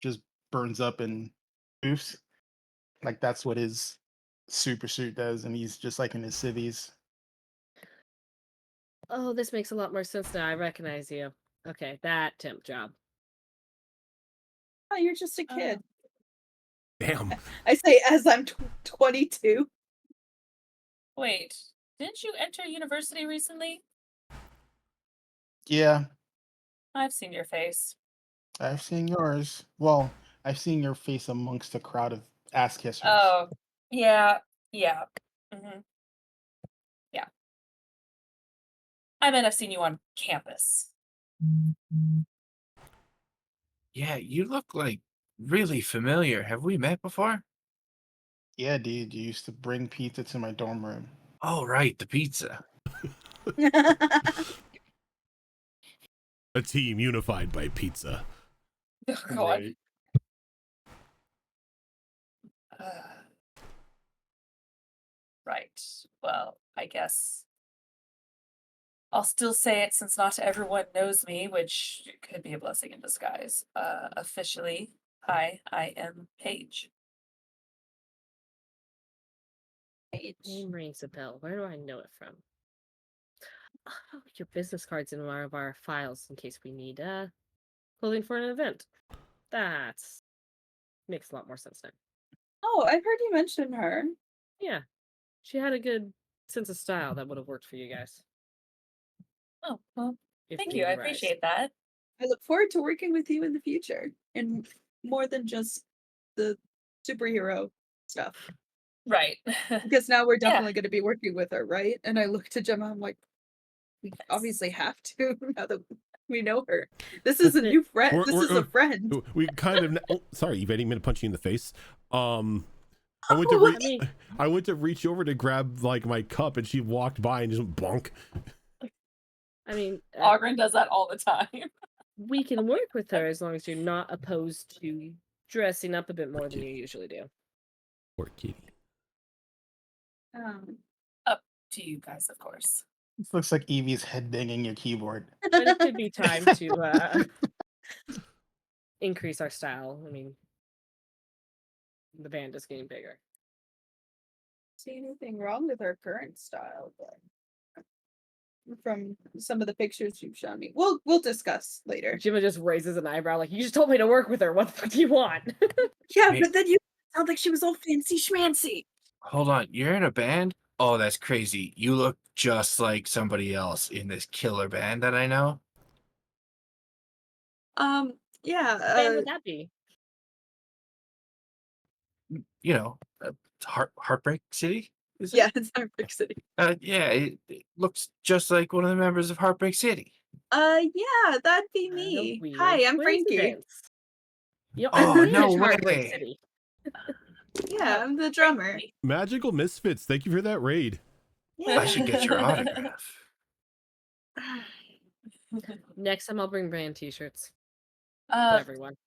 just burns up and poofs? Like that's what his super suit does, and he's just like in his civvies. Oh, this makes a lot more sense now. I recognize you. Okay, that temp job. Oh, you're just a kid. Damn. I say as I'm 22. Wait, didn't you enter university recently? Yeah, I've seen your face. I've seen yours. Well, I've seen your face amongst a crowd of ass kissers. Oh, yeah. Mm-hmm. Yeah. I meant I've seen you on campus. Yeah, you look like really familiar. Have we met before? Yeah, dude, you used to bring pizza to my dorm room. Oh, right, the pizza. A team unified by pizza. Oh, God. Right. Right. Well, I guess I'll still say it since not everyone knows me, which could be a blessing in disguise. Officially, hi, I am Paige. Name rings a bell. Where do I know it from? Oh, your business card's in one of our files in case we need clothing for an event. That's makes a lot more sense now. Oh, I've heard you mention her. Yeah, she had a good sense of style that would have worked for you guys. Oh, well, If thank need you. I arise. appreciate that. I look forward to working with you in the future, and more than just the superhero stuff. Right. Because now we're Yeah. definitely going to be working with her, right? And I look to Gemma, I'm like, we obviously have to now that we know her. This is a new friend. This is a friend. We kind of. Oh, sorry, Yvette, I didn't mean to punch you in the face. I went to Oh, reach. I mean- I went to reach over to grab like my cup, and she walked by and just went bonk. I mean, Ogren does that all the time. we can work with her as long as you're not opposed to dressing up a bit more than you usually do. Poor kitty. Up to you guys, of course. This looks like Evie's head banging your keyboard. But it could be time to increase our style. I mean, the band is getting bigger. See anything wrong with her current style, but from some of the pictures you've shown me, we'll discuss later. Jimma just raises an eyebrow, like, you just told me to work with her. What the fuck do you want? Yeah, Wait. but then you sound like she was all fancy schmancy. Hold on, you're in a band? Oh, that's crazy. You look just like somebody else in this killer band that I know. Yeah. What band would that be? You know, Heartbreak City? Is it? Yeah, it's Heartbreak City. Yeah, it looks just like one of the members of Heartbreak City. Yeah, that'd be What a me. weird Hi, I'm Frankie. coincidence. You know, Oh, I no manage Heartbreak way. City. Yeah, I'm the drummer. Magical Misfits. Thank you for that raid. Yeah. I should get your autograph. Next time I'll bring band t-shirts to Uh, everyone.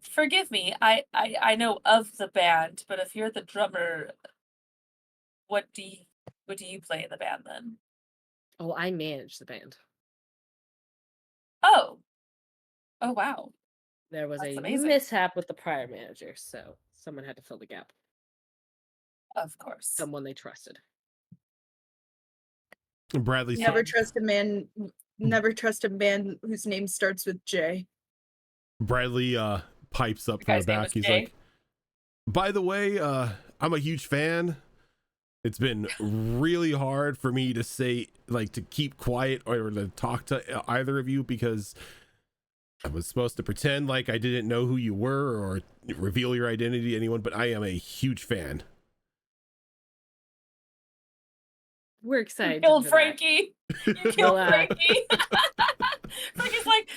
forgive me. I know of the band, but if you're the drummer, what do you play in the band then? Oh, I manage the band. Oh. Oh wow. There was That's a amazing. mishap with the prior manager, so someone had to fill the gap. Of course. Someone they trusted. Bradley. Never trust a man. Never trust a man whose name starts with J. Bradley pipes up The from the guy's name back. was He's Jay? like, by the way, I'm a huge fan. It's been really hard for me to say, like, to keep quiet or to talk to either of you because I was supposed to pretend like I didn't know who you were or reveal your identity to anyone, but I am a huge fan. We're You excited. killed for that. Frankie. You killed Well, Frankie. Frankie's like,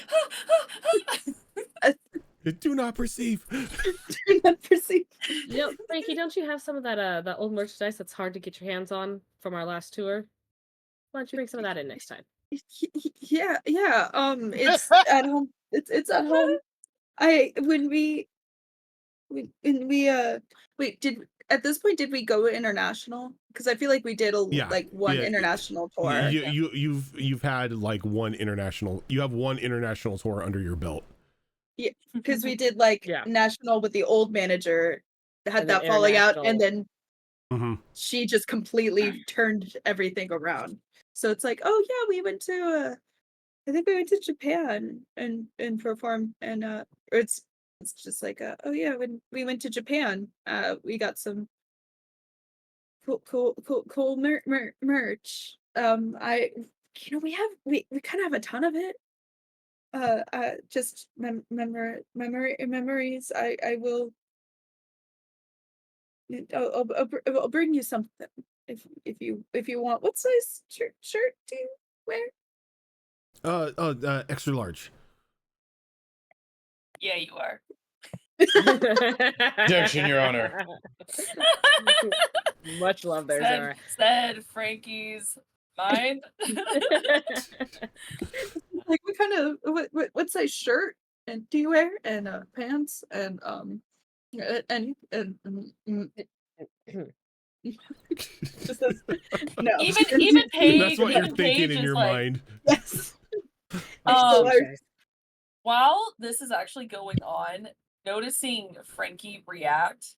Do not perceive. Do not perceive. You know, Frankie, don't you have some of that old merchandise that's hard to get your hands on from our last tour? Why don't you bring some of that in next time? Yeah. It's at home. It's at home. When we wait, at this point did we go international? Because I feel like we did Yeah, one yeah, international tour. You've had like one international. You have one international tour under your belt. Because we did like Yeah. national with the old manager, had And then that falling out, and international. then Mm-hmm. she just completely turned everything around. So it's like, oh yeah, we went to I think we went to Japan and performed, and or it's just like oh yeah, when we went to Japan, we got some cool merch. We kind of have a ton of it. Just memories. I will. I'll bring you something if you want. What size shirt do you wear? Extra large. Yeah, you are. Objection, Your Honor. Much love there, Zara. Said Frankie's mind. Like, what kind of what size shirt and do you wear, and pants, and just this, no. Even Paige. That's what you're even thinking Paige in is your like, mind. Yes. Um, Touche. While this is actually going on, noticing Frankie react,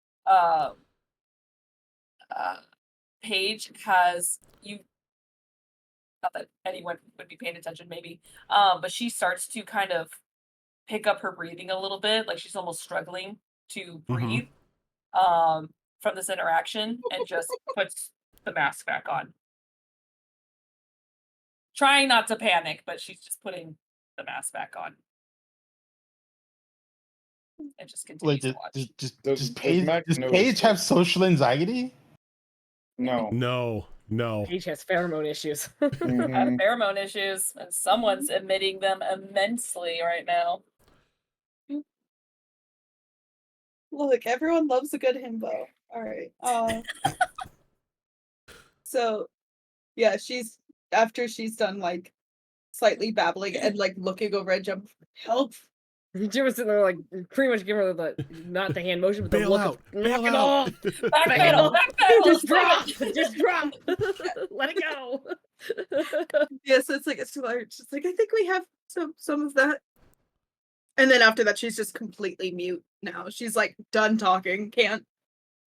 Paige has you. Not that anyone would be paying attention, maybe. But she starts to kind of pick up her breathing a little bit, like she's almost struggling to breathe. From this interaction, and just puts the mask back on. Trying not to panic, but she's just putting the mask back on. And just continues Wait, to watch. does Paige have social anxiety? No. No. Paige has pheromone issues. I have Mhm. pheromone issues, and someone's emitting them immensely right now. Look, everyone loves a good himbo. All right. So, yeah, after she's done like slightly babbling and like looking over at Jump, help. Jim was sitting there like pretty much giving her the not the hand motion, but the Bail look out. of Bail knock it out. off. Backpedal, backpedal. Just drop. Just drop. Let it go. Yeah, so it's like she's like, I think we have some of that. And then after that, she's just completely mute now. She's like done talking, can't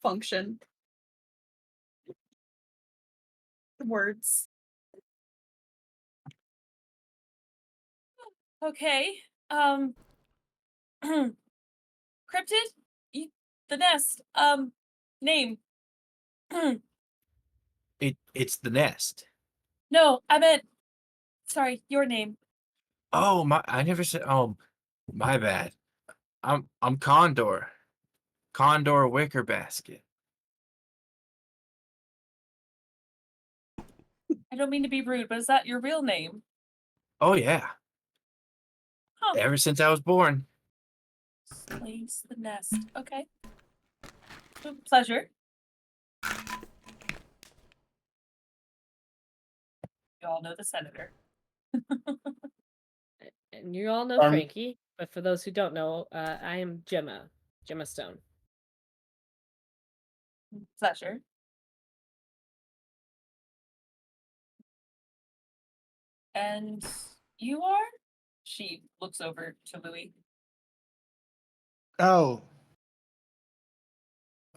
function. Words. Okay. Cryptid? The nest. Name. It's the nest. No, I meant. Sorry, your name. Oh my! I never said. Oh, my bad. I'm Condor. Condor Wicker Basket. I don't mean to be rude, but is that your real name? Oh yeah. Huh. Ever since I was born. Place the nest. Okay. Pleasure. You all know the senator. And you all know Frankie, but for those who don't know, I am Gemma Stone. Pleasure. And you are? She looks over to Louis. Oh.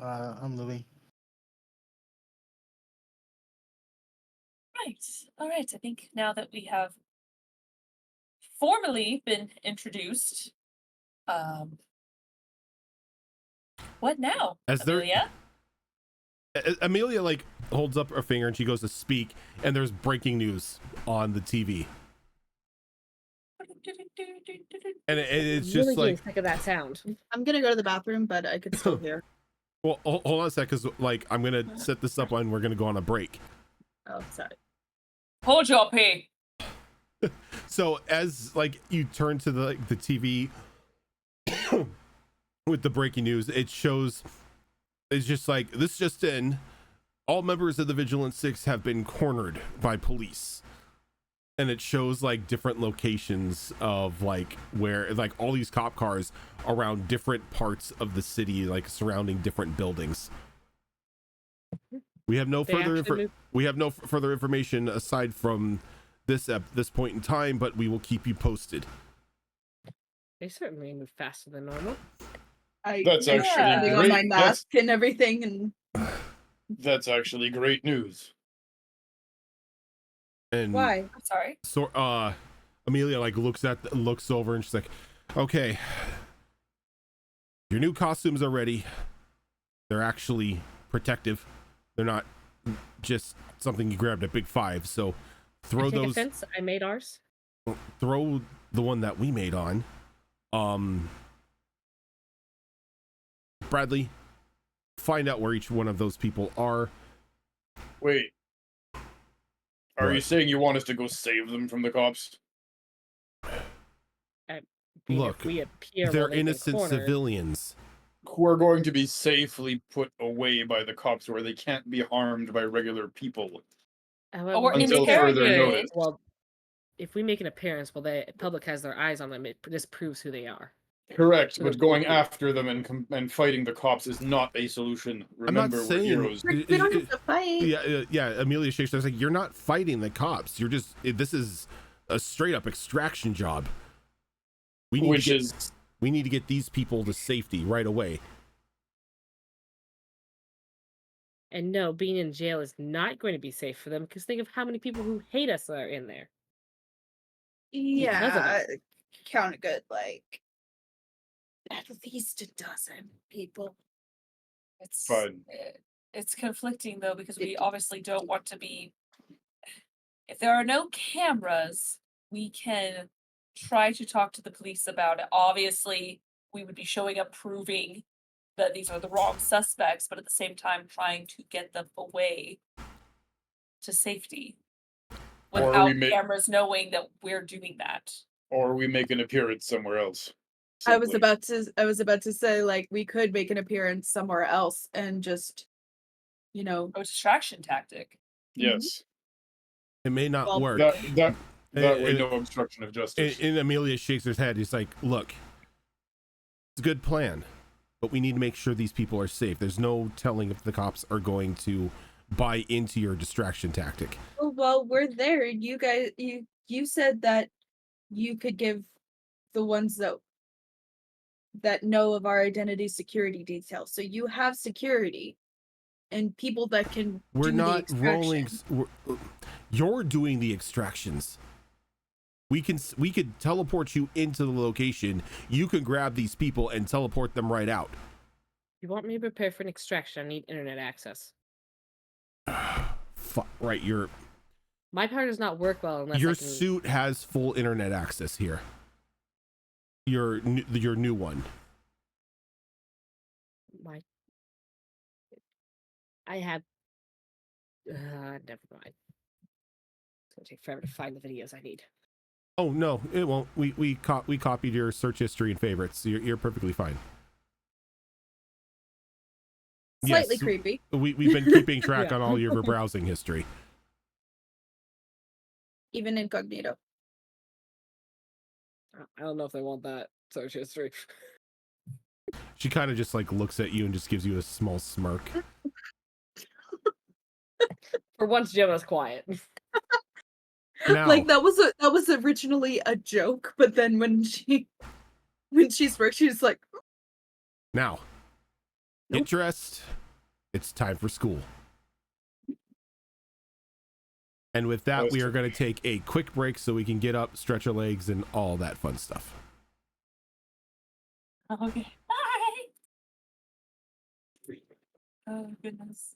I'm Louis. Right. All right. I think now that we have formally been introduced, what now, As there- Amelia? Amelia like holds up her finger and she goes to speak, and there's breaking news on the TV. And it's Really just getting like, sick of that sound. I'm gonna go to the bathroom, but I could still hear. well, hold on a sec, because like I'm gonna set this up and we're gonna go on a break. Oh, sorry. Hold your pee. So as like you turn to the TV with the breaking news, it shows it's just like, this just in, all members of the Vigilant 6 have been cornered by police. And it shows like different locations of like where like all these cop cars around different parts of the city, like surrounding different buildings. We have no further information aside from this at this point in time, but we will keep you posted. They certainly move faster than normal. That's actually Putting on great. my mask and everything, and That's actually great news. And why? I'm sorry. so Amelia like looks over and she's like, okay, your new costumes are ready. They're actually protective. They're not just something you grabbed at Big Five. So throw I take those. offense. I made ours. Throw the one that we made on. Bradley, find out where each one of those people are. Wait. Are you What? saying you want us to go save them from the cops? mean, Look, if we appear they're while they've been innocent cornered, civilians. Who are going to be safely put away by the cops where they can't be harmed by regular people. however, Or we Until make an further interrogated. notice. Well, if we make an appearance while the public has their eyes on them, it disproves who they are. Correct, So they're but going bulletproof. after them and fighting the cops is not a solution. I'm not Remember, we're saying heroes. We don't have to fight. Yeah. Amelia shakes her head, like, you're not fighting the cops. You're just, this is a straight up extraction job. We need to get these people to safety right away. And no, being in jail is not going to be safe for them because think of how many people who hate us are in there. Yeah, count a good, like, at least a dozen people. It's Fine. it's conflicting though because we obviously don't want to be. If there are no cameras, we can try to talk to the police about it. Obviously, we would be showing up proving that these are the wrong suspects, but at the same time trying to get them away to safety Or without we may- cameras knowing that we're doing that. Or we make an appearance somewhere else. I was Simply. about to say, like, we could make an appearance somewhere else and just, A distraction tactic. Yes. It may not Well, work. That way, no obstruction of justice. And Amelia shakes her head. He's like, look, it's a good plan, but we need to make sure these people are safe. There's no telling if the cops are going to buy into your distraction tactic. oh, well, we're there. You guys, you said that you could give the ones that know of our identity security details. So you have security and people that can We're do not the rolling. extraction. You're doing the extractions. We could teleport you into the location. You can grab these people and teleport them right out. You want me to prepare for an extraction? I need internet access. Right, My power does not work well unless your I can... suit has full internet access here. Your new one. I have... never mind. It's gonna take forever to find the videos I need. Oh no, it won't. We copied your search history and favorites. So you're perfectly fine. Slightly Yes, creepy. we've been keeping track Yeah. on all your browsing history. Even incognito. I don't know if they want that search history. She kind of just like looks at you and just gives you a small smirk. For once, Gemma's quiet. Now, Like that was originally a joke, but then when she spoke, she was like, now, get dressed. It's time for school. And with that, we are going to take a quick break so we can get up, stretch our legs, and all that fun stuff. Okay. Bye. Oh goodness.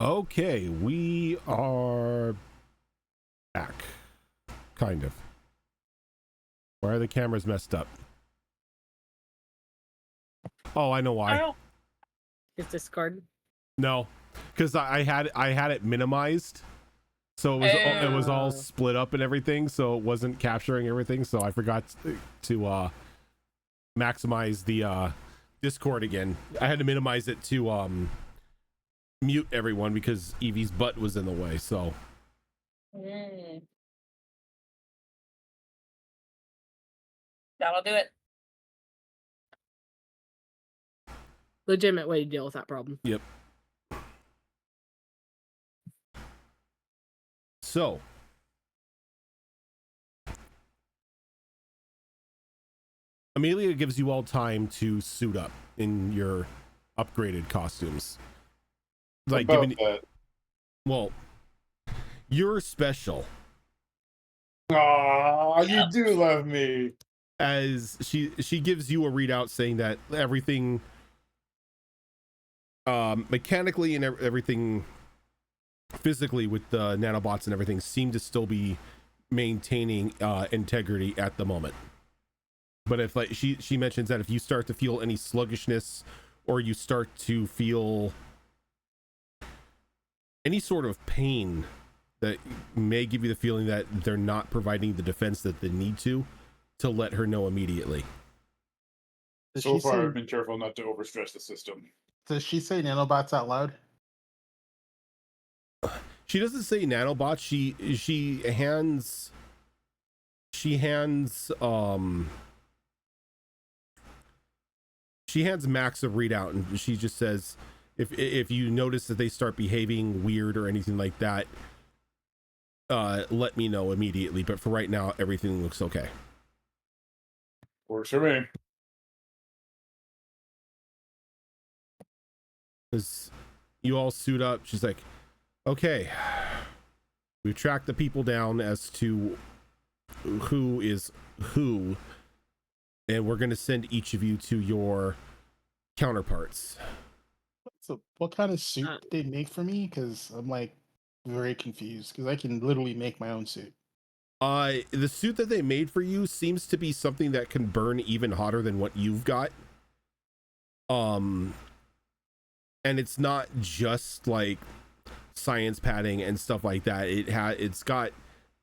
Okay, we are back. Kind of. Why are the cameras messed up? Oh, I know why. Oh, Is discard? No, because I had it minimized, so it was all Oh. split up and everything, so it wasn't capturing everything. So I forgot to maximize the Discord again. I had to minimize it to mute everyone because Evie's butt was in the way. So that'll do it. Legitimate way to deal with that problem. yep. So Amelia gives you all time to suit up in your upgraded costumes. Like About giving, that. well, you're special. Aw, you do love me. As she gives you a readout saying that everything mechanically and everything physically with the nanobots and everything seem to still be maintaining integrity at the moment. But if like she mentions that if you start to feel any sluggishness or you start to feel any sort of pain that may give you the feeling that they're not providing the defense that they need to let her know immediately. Does So she far, say, I've been careful not to overstress the system. does she say nanobots out loud? She doesn't say nanobots. She hands Max a readout, and she just says, if you notice that they start behaving weird or anything like that, let me know immediately. But for right now, everything looks okay. Works for me. As you all suit up, she's like, okay, we've tracked the people down as to who is who, and we're going to send each of you to your counterparts. So what kind of suit did they make for me? Because I'm like very confused because I can literally make my own suit. The suit that they made for you seems to be something that can burn even hotter than what you've got. And it's not just like science padding and stuff like that. It's got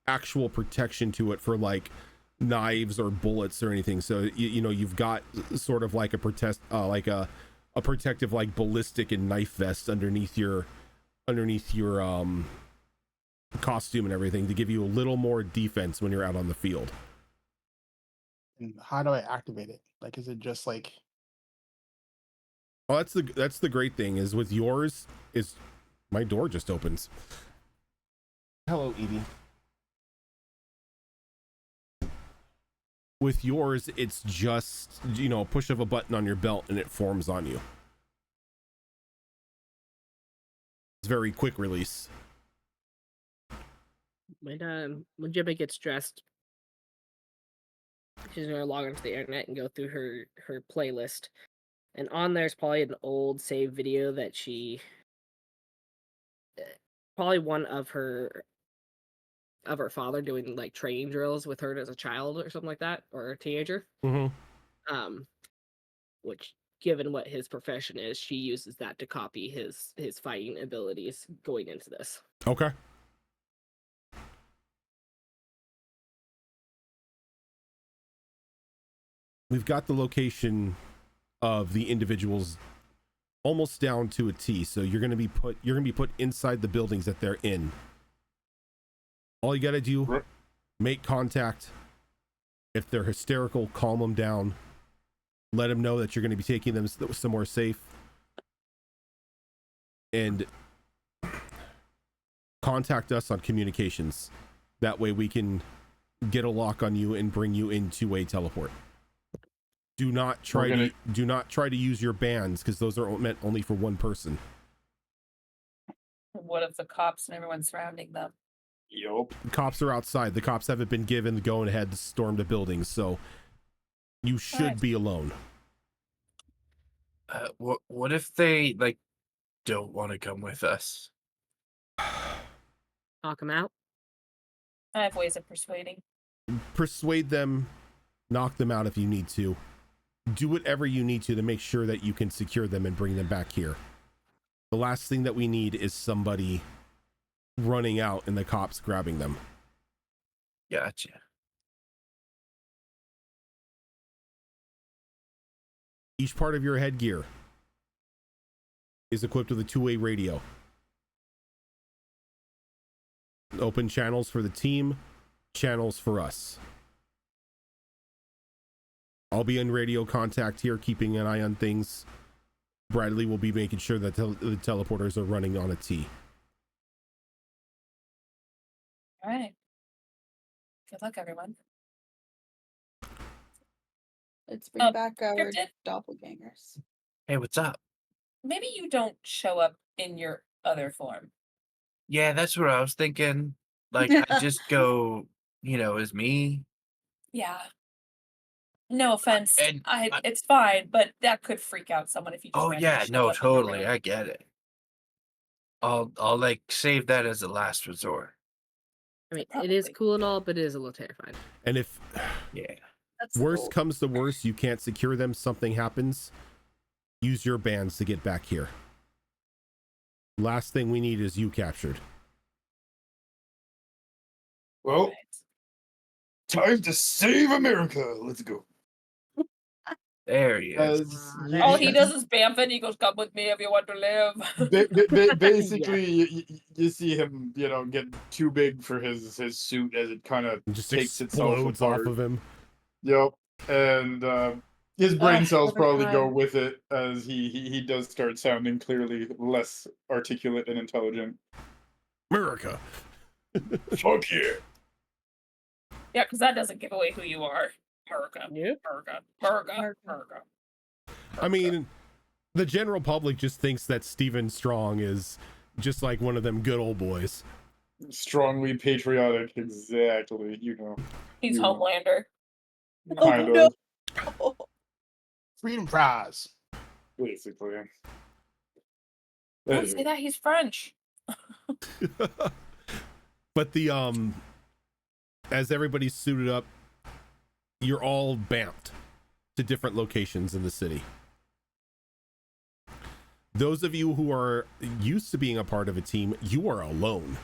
actual protection to it for like knives or bullets or anything. So you know you've got sort of like a protective like ballistic and knife vest underneath your costume and everything to give you a little more defense when you're out on the field. And how do I activate it? Like, is it just like? Well, that's the great thing is with yours is my door just opens. Hello, Evie. With yours, it's just, you know, a push of a button on your belt and it forms on you. It's very quick release. When Jimmy gets dressed, she's gonna log onto the internet and go through her playlist, and on there's probably an old save video that she, probably one of her father doing like training drills with her as a child or something like that, or a teenager. Mm-hmm. Which, given what his profession is, she uses that to copy his fighting abilities going into this. Okay. We've got the location of the individuals almost down to a T. So you're gonna be put inside the buildings that they're in. All you gotta do, make contact. If they're hysterical, calm them down. Let them know that you're going to be taking them somewhere safe. And contact us on communications. That way we can get a lock on you and bring you into a teleport. Do not try to use your bands because those are meant only for one person. What if the cops and everyone surrounding them? Yup. The cops are outside. The cops haven't been given the going ahead to storm the buildings, so you should be alone. What if they like don't want to come with us? Talk them out. I have ways of persuading. Persuade them, knock them out if you need to. Do whatever you need to make sure that you can secure them and bring them back here. The last thing that we need is somebody running out and the cops grabbing them. Gotcha. Each part of your headgear is equipped with a two-way radio. Open channels for the team, channels for us. I'll be in radio contact here, keeping an eye on things. Bradley will be making sure that the teleporters are running on a T. All right. Good luck, everyone. Let's bring back our Cryptid? doppelgangers. Hey, what's up? Maybe you don't show up in your other form. Yeah, that's what I was thinking. Like, I just go, as me. Yeah. No offense. and It's fine, but that could freak out someone if you just Oh randomly yeah, show no, up in your totally. room. I get it. I'll like save that as a last resort. I mean, it is Probably. cool and all, but it is a little terrifying. And if Yeah. That's worst cool. comes to worst, you can't secure them, something happens, use your bands to get back here. Last thing we need is you captured. Well, Right. time to save America. Let's go. There he is. All he does is bamf and he goes, "Come with me if you want to live." Basically, you see him, get too big for his suit as it kind of It just takes itself explodes off apart. of him. Yep, and his brain cells every probably go time. with it as he does start sounding clearly less articulate and intelligent. America. Fuck yeah! Yeah, because that doesn't give away who you are. America. Yep. America. I mean, the general public just thinks that Stephen Strong is just like one of them good old boys. Strongly patriotic, exactly. He's You- Homelander. Kind no. of, Freedom prize. basically. Don't say that. He's French. But as everybody's suited up, you're all bamped to different locations in the city. Those of you who are used to being a part of a team, you are alone.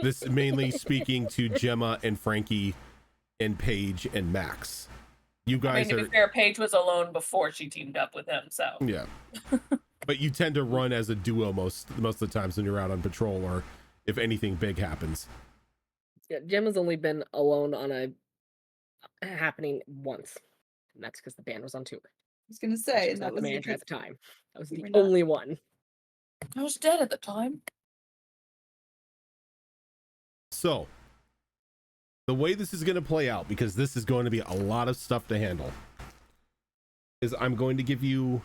This mainly speaking to Gemma and Frankie and Paige and Max. You I guys mean, to are be fair, Paige was alone before she teamed up with him, so. yeah. But you tend to run as a duo most of the times when you're out on patrol or if anything big happens. Yeah, Gemma's only been alone on a happening once, and that's because the band was on tour. I was gonna She say, was and not that the was manager at because the time. That was we the were not- only one. I was dead at the time. So, the way this is going to play out, because this is going to be a lot of stuff to handle, is I'm going to give you,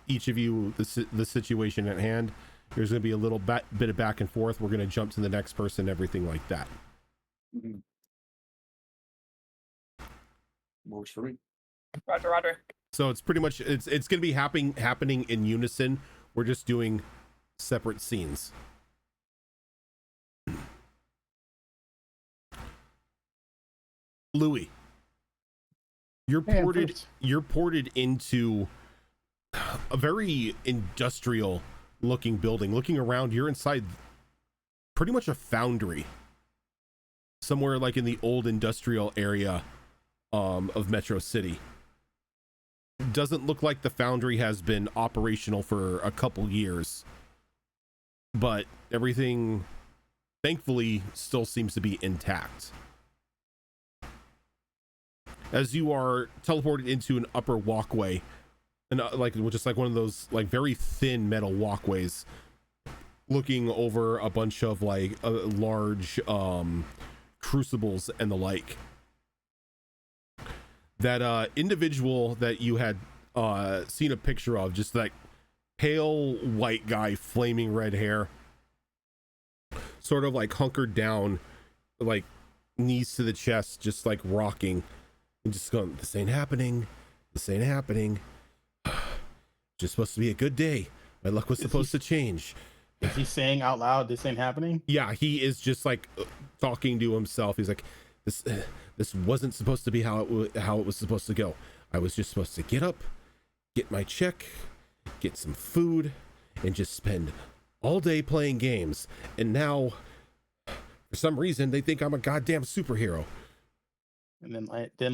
each of you, the situation at hand. There's going to be a little bit of back and forth. We're going to jump to the next person, everything like that. Mhm. Works for me. Roger. So it's pretty much, it's going to be happening in unison. We're just doing separate scenes. Louis, you're Hey, I'm ported first. you're ported into a very industrial looking building. Looking around, you're inside pretty much a foundry, somewhere like in the old industrial area of Metro City. Doesn't look like the foundry has been operational for a couple years, but everything thankfully still seems to be intact. As you are teleported into an upper walkway, and just like one of those like very thin metal walkways, looking over a bunch of like large crucibles and the like. That individual that you had seen a picture of, just like pale white guy, flaming red hair, sort of like hunkered down, like knees to the chest, just like rocking. And just going, this ain't happening. This ain't happening. Just supposed to be a good day. My luck was supposed to change. Is he saying out loud this ain't happening? Yeah, he is just like talking to himself. He's like, this wasn't supposed to be how it was supposed to go. I was just supposed to get up, get my check, get some food, and just spend all day playing games. And now, for some reason, they think I'm a goddamn superhero. And then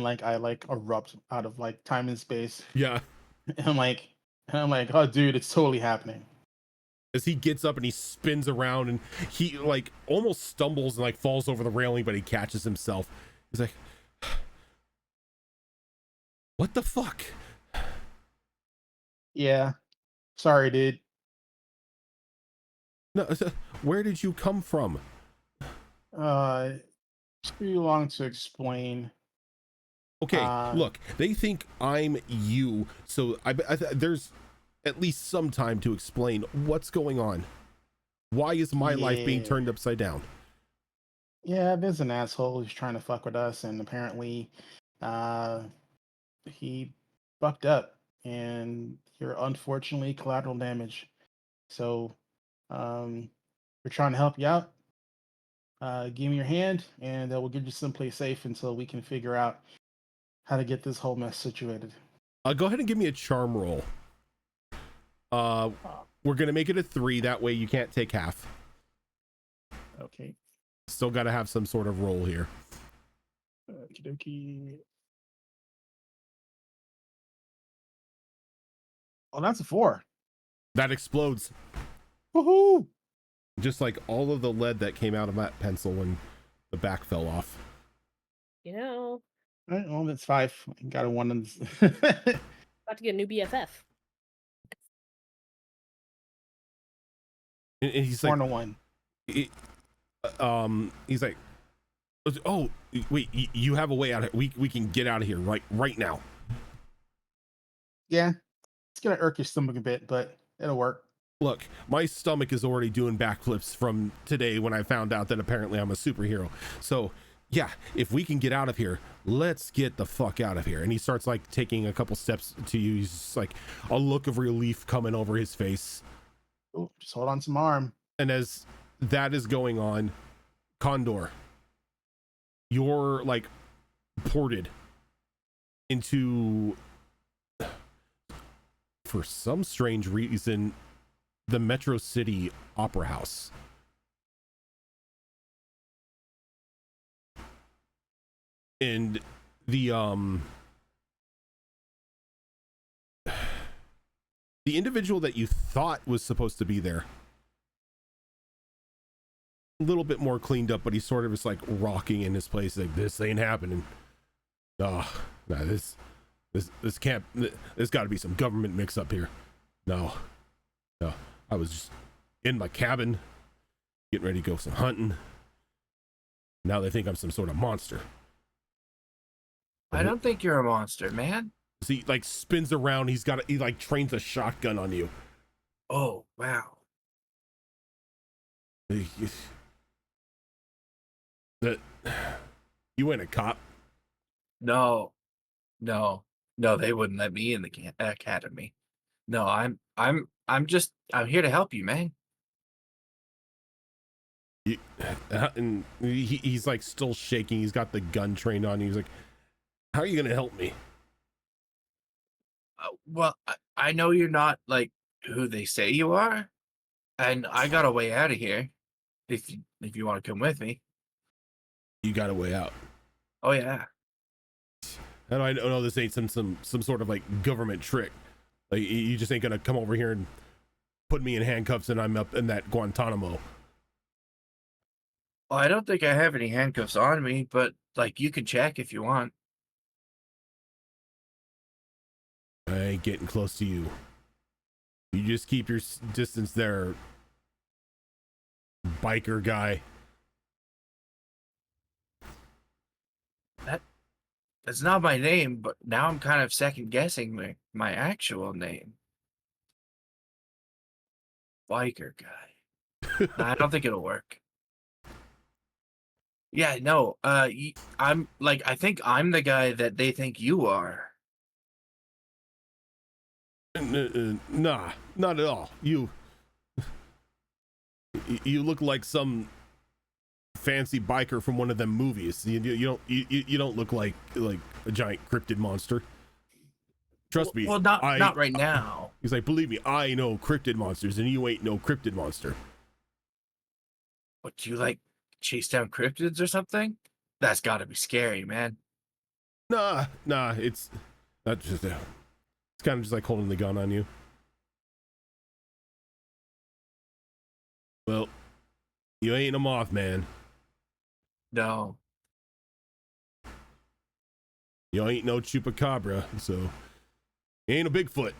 I like erupt out of like time and space. Yeah. And I'm like, oh dude, it's totally happening. As he gets up and he spins around and he like almost stumbles and like falls over the railing, but he catches himself. He's like, what the fuck? Yeah. Sorry, dude. No, where did you come from? It's too long to explain. Okay, look, they think I'm you, so there's at least some time to explain what's going on. Why is my life being turned upside down? Yeah, there's an asshole who's trying to fuck with us, and apparently, he fucked up, and you're unfortunately collateral damage. So, we're trying to help you out. Give me your hand, and we'll get you someplace safe until we can figure out how to get this whole mess situated. Go ahead and give me a charm roll. We're gonna make it a 3. That way you can't take half. Okay. Still got to have some sort of roll here. Okie dokie. Oh, that's a 4. That explodes. Woohoo! Just like all of the lead that came out of that pencil when the back fell off. You know, All right, well, that's 5. Got a 1 on this. about to get a new BFF. And he's 4 like, and a 1. he's like, oh wait, you have a way out of here. We can get out of here right now. Yeah, it's gonna irk your stomach a bit, but it'll work. Look, my stomach is already doing backflips from today when I found out that apparently I'm a superhero. So yeah, if we can get out of here, let's get the fuck out of here. And he starts like taking a couple steps to you. He's just like a look of relief coming over his face. Oh, just hold on to my arm. And as that is going on, Condor, you're like ported into, for some strange reason, the Metro City Opera House. And the individual that you thought was supposed to be there, a little bit more cleaned up, but he sort of is like rocking in his place, like, this ain't happening. No, this can't, there's got to be some government mix up here. No, I was just in my cabin getting ready to go some hunting. Now they think I'm some sort of monster. I don't think you're a monster, man. So he like spins around. He like trains a shotgun on you. Oh, wow. That you ain't a cop. No, they wouldn't let me in the academy. No, I'm here to help you, man. And he's like still shaking. He's got the gun trained on you. He's like, how are you gonna help me? Well, I know you're not like who they say you are, and I got a way out of here. If you want to come with me. You got a way out. Oh yeah. And I know this ain't some sort of like government trick. Like you just ain't gonna come over here and put me in handcuffs and I'm up in that Guantanamo. Well, I don't think I have any handcuffs on me, but like you can check if you want. I ain't getting close to you. You just keep your distance there, biker guy. That's not my name, but now I'm kind of second guessing my actual name. Biker guy. I don't think it'll work. Yeah, no. I'm like, I think I'm the guy that they think you are. Nah, not at all. You You look like some fancy biker from one of them movies. You don't look like a giant cryptid monster. Trust me. Well, not right now. He's like, believe me, I know cryptid monsters, and you ain't no cryptid monster. What, do you like chase down cryptids or something? That's got to be scary, man. Nah, it's not just it's kind of just like holding the gun on you. Well, you ain't a Mothman. No. You ain't no chupacabra, so you ain't a Bigfoot.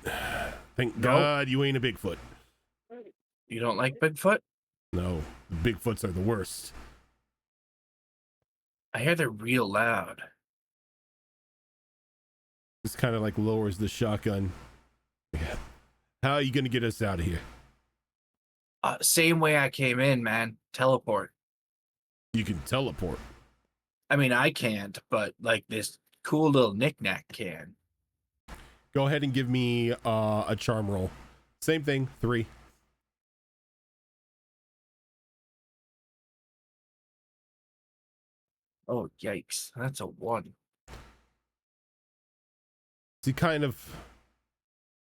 Thank Nope. God you ain't a Bigfoot. You don't like Bigfoot? No, the Bigfoots are the worst. I hear they're real loud. Just kind of like lowers the shotgun. Yeah. How are you gonna get us out of here? Same way I came in, man. Teleport. You can teleport. I mean, I can't, but like this cool little knickknack can. Go ahead and give me a charm roll. Same thing, 3. Oh, yikes. That's a 1. He kind of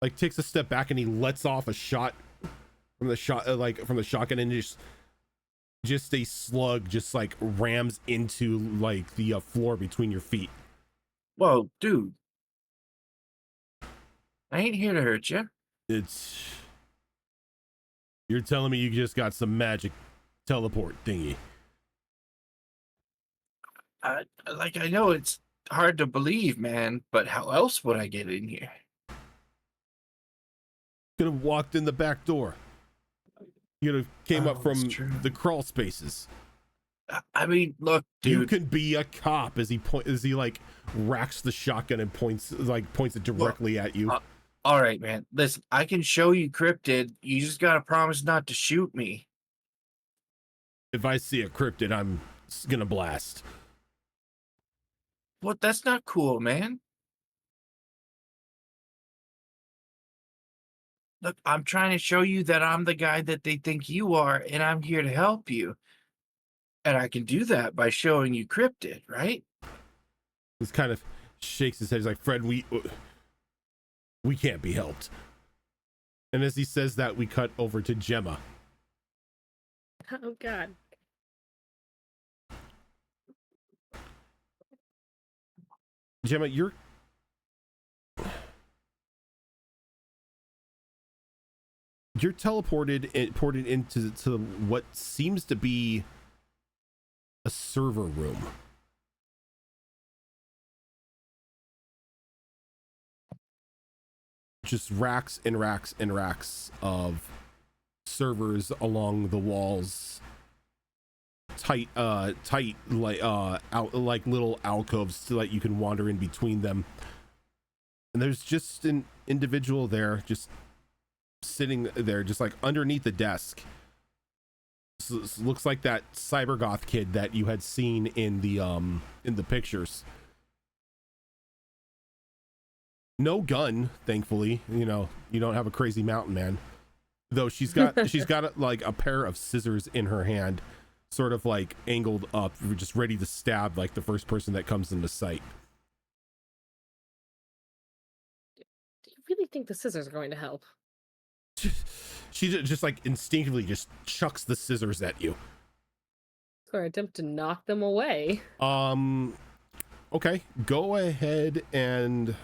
like takes a step back and he lets off a shot from the shotgun, and just a slug just like rams into like the floor between your feet. Whoa, dude. I ain't here to hurt you. You're telling me you just got some magic teleport thingy? Like, I know it's hard to believe, man, but how else would I get in here? Could have walked in the back door. You could have came up from that's true. the crawl spaces. I mean, look, dude. You could be a cop as he like racks the shotgun and points it directly at you. All right, man. Listen, I can show you cryptid. You just gotta promise not to shoot me. If I see a cryptid, I'm gonna blast. What? That's not cool, man. Look, I'm trying to show you that I'm the guy that they think you are, and I'm here to help you. And I can do that by showing you cryptid, right? He kind of shakes his head. He's like, Fred, we can't be helped. And as he says that, we cut over to Gemma. Oh God. Gemma, you're ported into what seems to be a server room. Just racks and racks and racks of servers along the walls. Tight like little alcoves so that you can wander in between them. And there's just an individual there, just sitting there, just like underneath the desk. So looks like that cybergoth kid that you had seen in the pictures. No gun, thankfully. You know, you don't have a crazy mountain man. Though she's got like a pair of scissors in her hand, sort of like angled up, just ready to stab like the first person that comes into sight. Do you really think the scissors are going to help? She just like instinctively just chucks the scissors at you. Or attempt to knock them away. Okay, go ahead and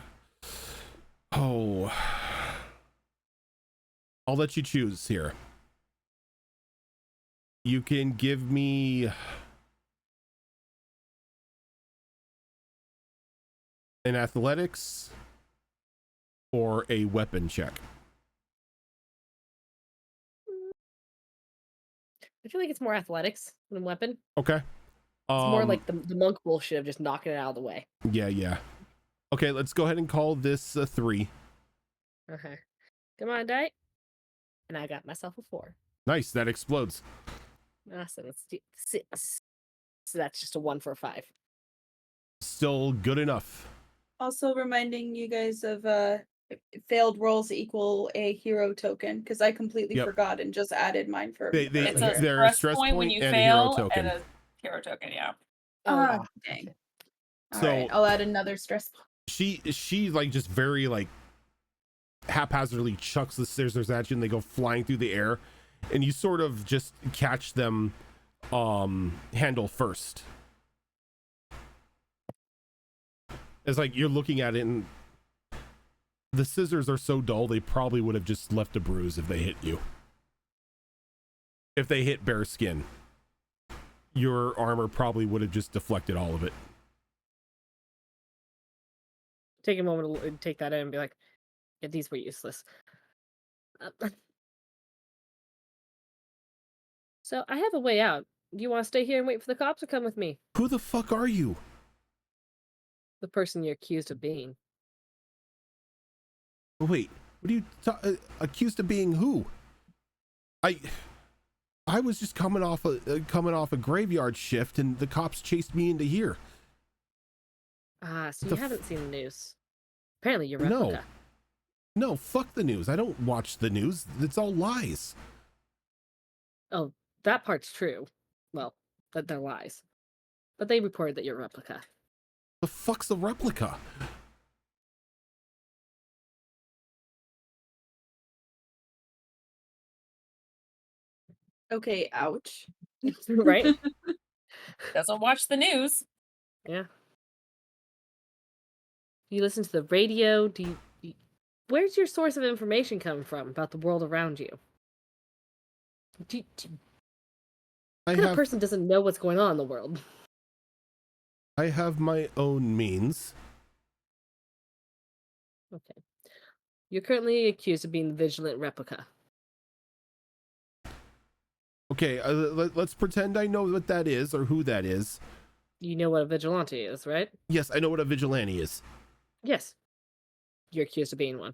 I'll let you choose here. You can give me an athletics or a weapon check. I feel like it's more athletics than weapon. Okay. It's more like the monk bullshit of just knocking it out of the way. Yeah. Okay, let's go ahead and call this a 3. Okay. Come on, die. And I got myself a 4. Nice, that explodes. Awesome. Let's do 6. So that's just a 1 for a 5. Still good enough. Also reminding you guys of failed rolls equal a hero token, because I completely Yep. forgot and just added mine for They- It's earlier. a they're a stress, stress point when point you and a hero fail, token. and a hero token. Yeah. Ah, dang. All right, So- I'll add another stress. She like just very like haphazardly chucks the scissors at you and they go flying through the air, and you sort of just catch them handle first. It's like you're looking at it and the scissors are so dull they probably would have just left a bruise if they hit you. If they hit bare skin, your armor probably would have just deflected all of it. Take a moment to take that in and be like, yeah, these were useless. So I have a way out. Do you want to stay here and wait for the cops or come with me? Who the fuck are you? The person you're accused of being. Wait, what are you accused of being? Who? I was just coming off a graveyard shift and the cops chased me into here. Ah, so What you the haven't seen the news. Apparently you're No. replica. No, fuck the news. I don't watch the news. It's all lies. Oh, that part's true. Well, that they're lies. But they reported that you're replica. The fuck's a replica? Okay, ouch. Right? Doesn't watch the news. Yeah. You listen to the radio? Where's your source of information coming from about the world around you? What I kind of have person doesn't know what's going on in the world? I have my own means. Okay. You're currently accused of being the Vigilant replica. Okay, let's pretend I know what that is or who that is. You know what a vigilante is, right? Yes, I know what a vigilante is, Yes. You're accused of being one.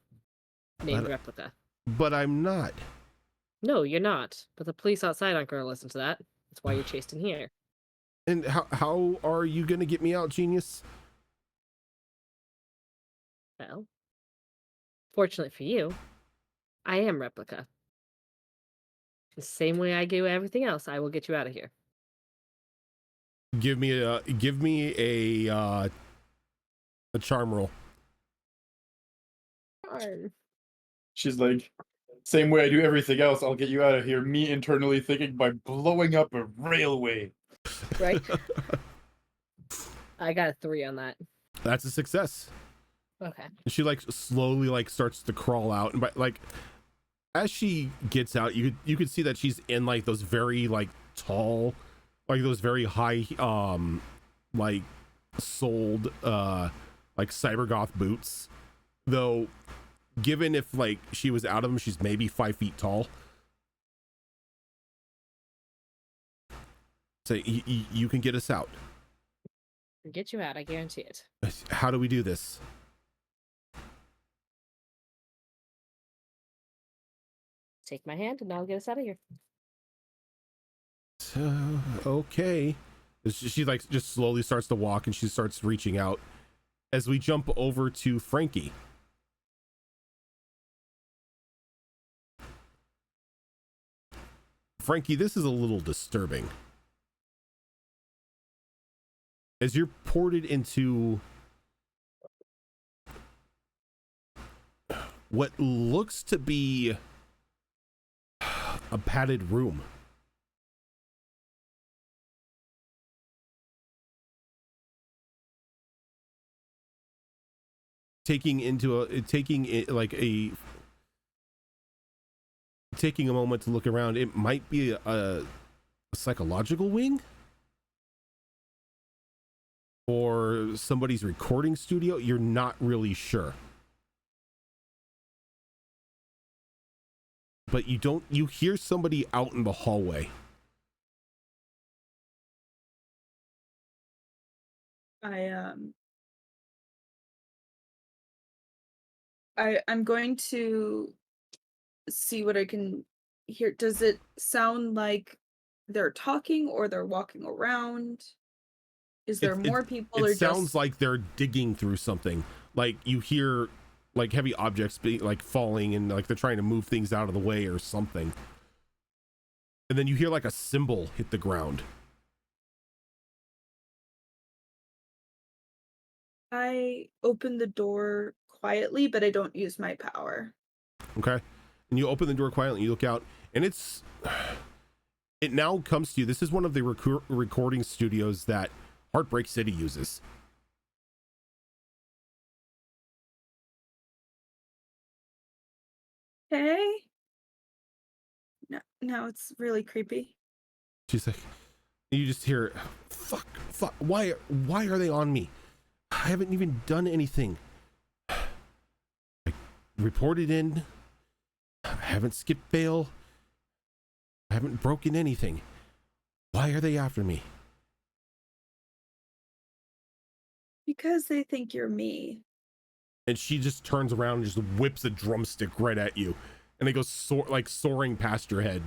Named But- replica. but I'm not. No, you're not. But the police outside aren't going to listen to that. That's why you're chased in here. And how are you gonna get me out, genius? Well, fortunately for you, I am replica. The same way I do everything else, I will get you out of here. Give me a charm roll. Darn. She's like, same way I do everything else, I'll get you out of here. Me internally thinking by blowing up a railway. Right? I got a 3 on that. That's a success. Okay. She like slowly like starts to crawl out, and like as she gets out, you could see that she's in like those very like tall, like those very high like soled like cybergoth boots. Though given if like she was out of them, she's maybe 5 feet tall. So you can get us out. Get you out, I guarantee it. How do we do this? Take my hand and I'll get us out of here. Okay. She like just slowly starts to walk and she starts reaching out as we jump over to Frankie. Frankie, this is a little disturbing. As you're ported into what looks to be a padded room. Taking a moment to look around, it might be a psychological wing or somebody's recording studio. You're not really sure, but you hear somebody out in the hallway. I'm going to see what I can hear. Does it sound like they're talking or they're walking around? Is there more people or It sounds just like they're digging through something. Like you hear like heavy objects like falling, and like they're trying to move things out of the way or something. And then you hear like a cymbal hit the ground. I open the door quietly, but I don't use my power. Okay. And you open the door quietly, you look out, and it now comes to you. This is one of the recording studios that Heartbreak City uses. Okay. No, now it's really creepy. She's like, you just hear, fuck, why are they on me? I haven't even done anything. I reported in. I haven't skipped bail. I haven't broken anything. Why are they after me? Because they think you're me. And she just turns around and just whips a drumstick right at you. And it goes soaring past your head.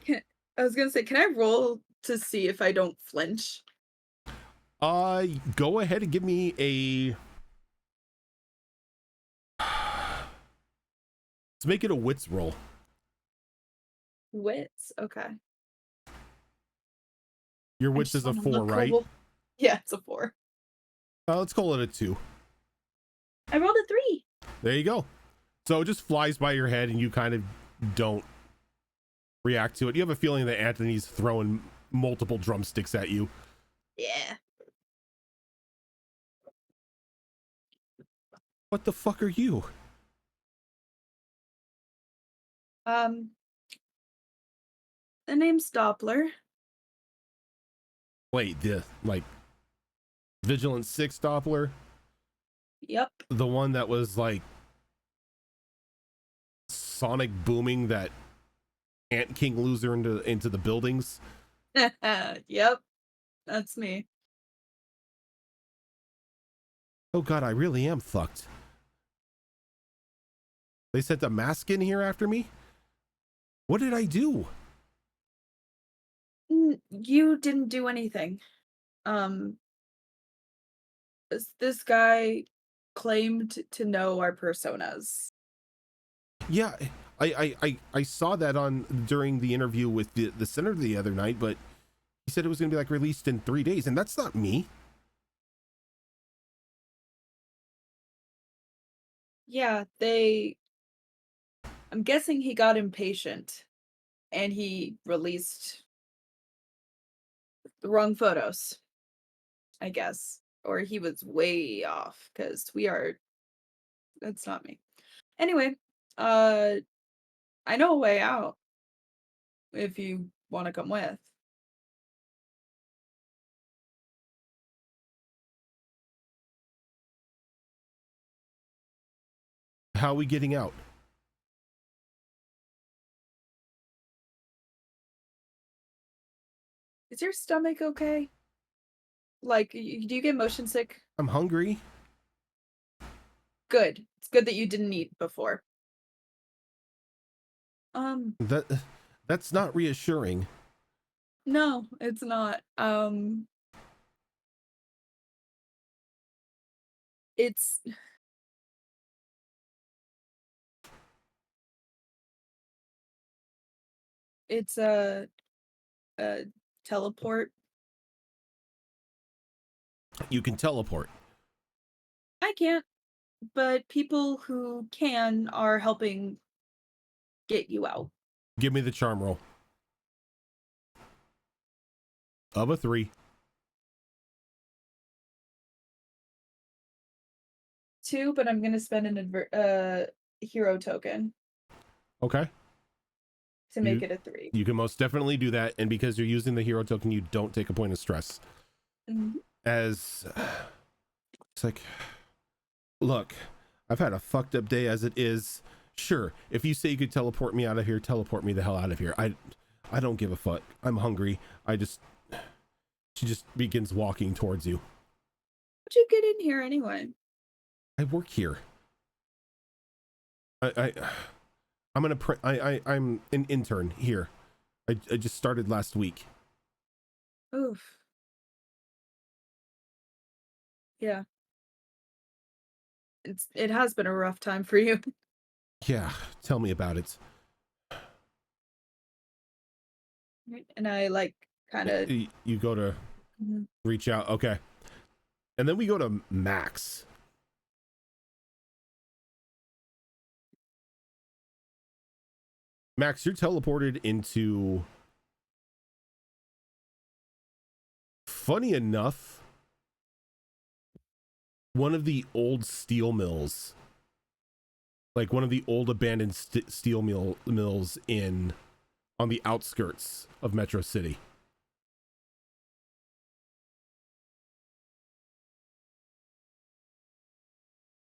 I was gonna say, can I roll to see if I don't flinch? Go ahead and give me a... Let's make it a wits roll. Wits? Okay. Your I wits just is a wanna 4, look right? cool. Yeah, it's a 4. Let's call it a 2. I rolled a 3. There you go. So it just flies by your head and you kind of don't react to it. You have a feeling that Anthony's throwing multiple drumsticks at you. Yeah. What the fuck are you? The name's Doppler. Wait, the like Vigilant 6 Doppler? Yep. The one that was like sonic booming that Ant King loser into the buildings? Yep. That's me. Oh god, I really am fucked. They sent a mask in here after me? What did I do? You didn't do anything. This guy claimed to know our personas. Yeah, I saw that on during the interview with the senator the other night, but he said it was gonna be like released in 3 days, and that's not me. Yeah, I'm guessing he got impatient and he released the wrong photos, I guess. Or he was way off because that's not me. Anyway, I know a way out if you want to come with. How are we getting out? Is your stomach okay? Like, do you get motion sick? I'm hungry. Good. It's good that you didn't eat before. That's not reassuring. No, it's not. It's a teleport. You can teleport. I can't, but people who can are helping get you out. Give me the charm roll. Of a 3. 2, but I'm gonna spend an hero token Okay. to make it a 3. You can most definitely do that, and because you're using the hero token, you don't take a point of stress. Mhm. As it's like, look, I've had a fucked up day as it is. Sure, if you say you could teleport me out of here, teleport me the hell out of here. I don't give a fuck. I'm hungry. She just begins walking towards you. How'd you get in here anyway? I work here. I'm an intern here. I just started last week. Oof. Yeah. it has been a rough time for you. Yeah, tell me about it. And I like kind of You go to reach out. Okay. And then we go to Max. Max, you're teleported into, funny enough, one of the old steel mills. Like one of the old abandoned steel mills on the outskirts of Metro City.